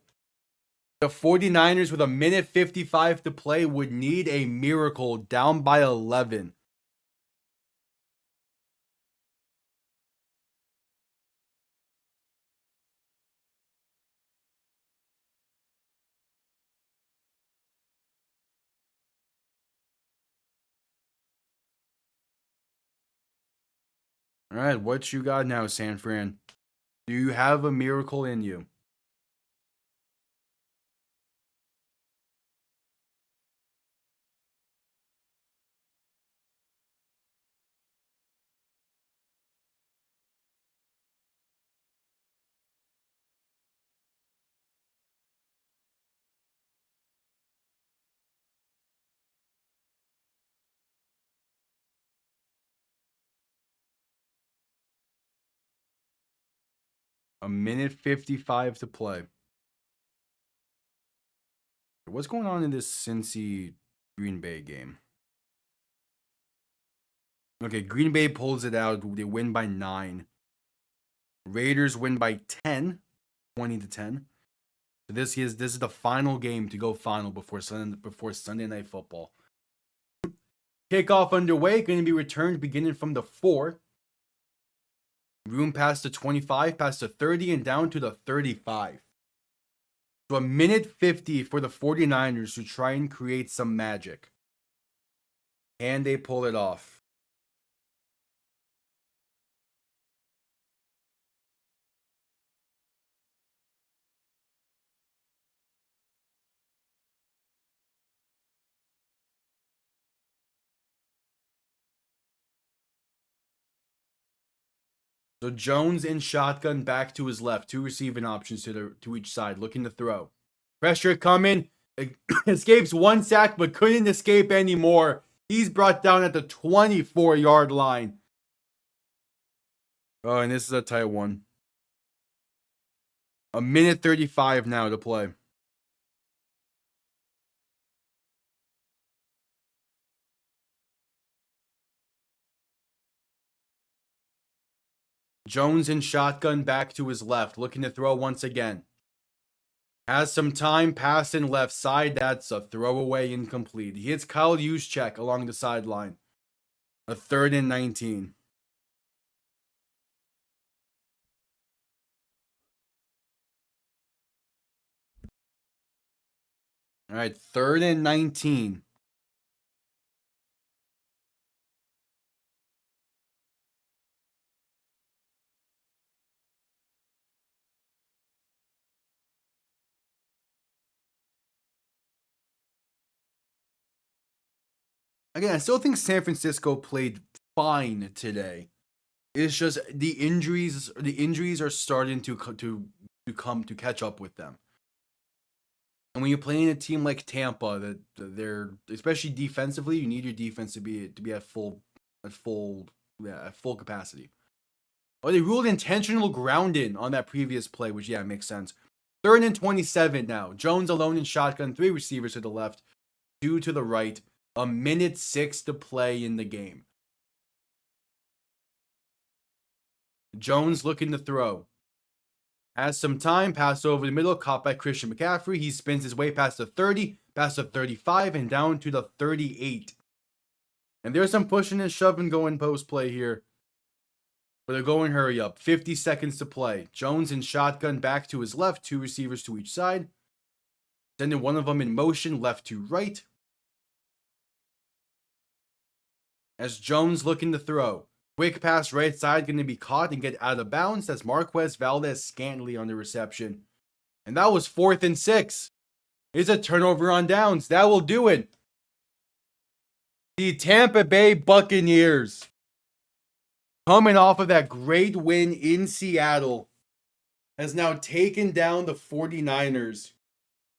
The 49ers, with 1:55 to play, would need a miracle, down by 11. All right, what you got now, San Fran? Do you have a miracle in you? A 1:55 to play. What's going on in this Cincy Green Bay game? Okay, Green Bay pulls it out. They win by 9. Raiders win by 10, 20-10. So this is the final game to go final before Sunday Night Football. Kickoff underway, going to be returned beginning from the 4. Room past the 25, past the 30, and down to the 35. So a 1:50 for the 49ers to try and create some magic. And they pull it off. So Jones in shotgun, back to his left. 2 receiving options to each side, looking to throw. Pressure coming. Escapes 1 sack, but couldn't escape anymore. He's brought down at the 24-yard line. Oh, and this is a tight one. A 1:35 now to play. Jones in shotgun, back to his left, looking to throw once again. Has some time, pass in left side. That's a throwaway, incomplete. He hits Kyle Juszczyk along the sideline. A 3rd and 19. All right, 3rd and 19. Again, I still think San Francisco played fine today. It's just the injuries are starting to catch up with them. And when you're playing a team like Tampa, that they're, especially defensively, you need your defense to be at full capacity. Oh, they ruled intentional grounding on that previous play, which makes sense. 3rd and 27 now. Jones alone in shotgun, 3 receivers to the left, 2 to the right. 1:06 to play in the game. Jones looking to throw. Has some time, pass over the middle, caught by Christian McCaffrey. He spins his way past the 30, past the 35, and down to the 38. And there's some pushing and shoving going post play here. But they're going hurry up. 50 seconds to play. Jones in shotgun back to his left, 2 receivers to each side. Sending one of them in motion left to right. As Jones looking to throw. Quick pass right side, going to be caught and get out of bounds as Marquez Valdez-Scantling on the reception. And that was 4th and 6. It's a turnover on downs. That will do it. The Tampa Bay Buccaneers, coming off of that great win in Seattle, has now taken down the 49ers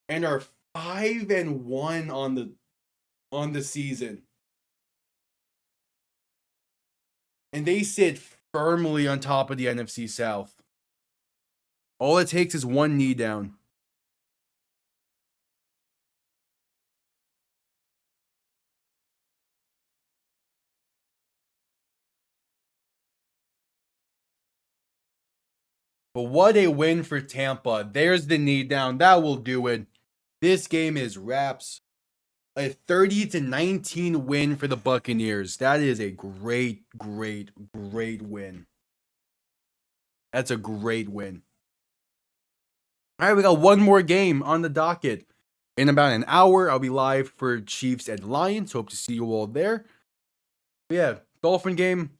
and are 5-1 on the season. And they sit firmly on top of the NFC South. All it takes is one knee down. But what a win for Tampa. There's the knee down. That will do it. This game is wraps. A 30-19 win for the Buccaneers. That is a great win. That's a great win. All right, we got one more game on the docket. In about an hour, I'll be live for Chiefs and Lions. Hope to see you all there. But yeah, Dolphin game,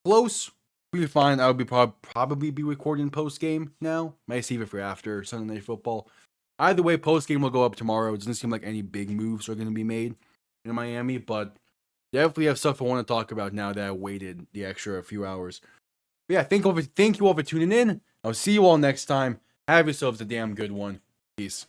close. Be fine. I'll be probably be recording post game now. Might save it for after Sunday Night Football. Either way, post game will go up tomorrow. It doesn't seem like any big moves are going to be made in Miami, but definitely have stuff I want to talk about now that I waited the extra few hours. But yeah, thank you all for tuning in. I'll see you all next time. Have yourselves a damn good one. Peace.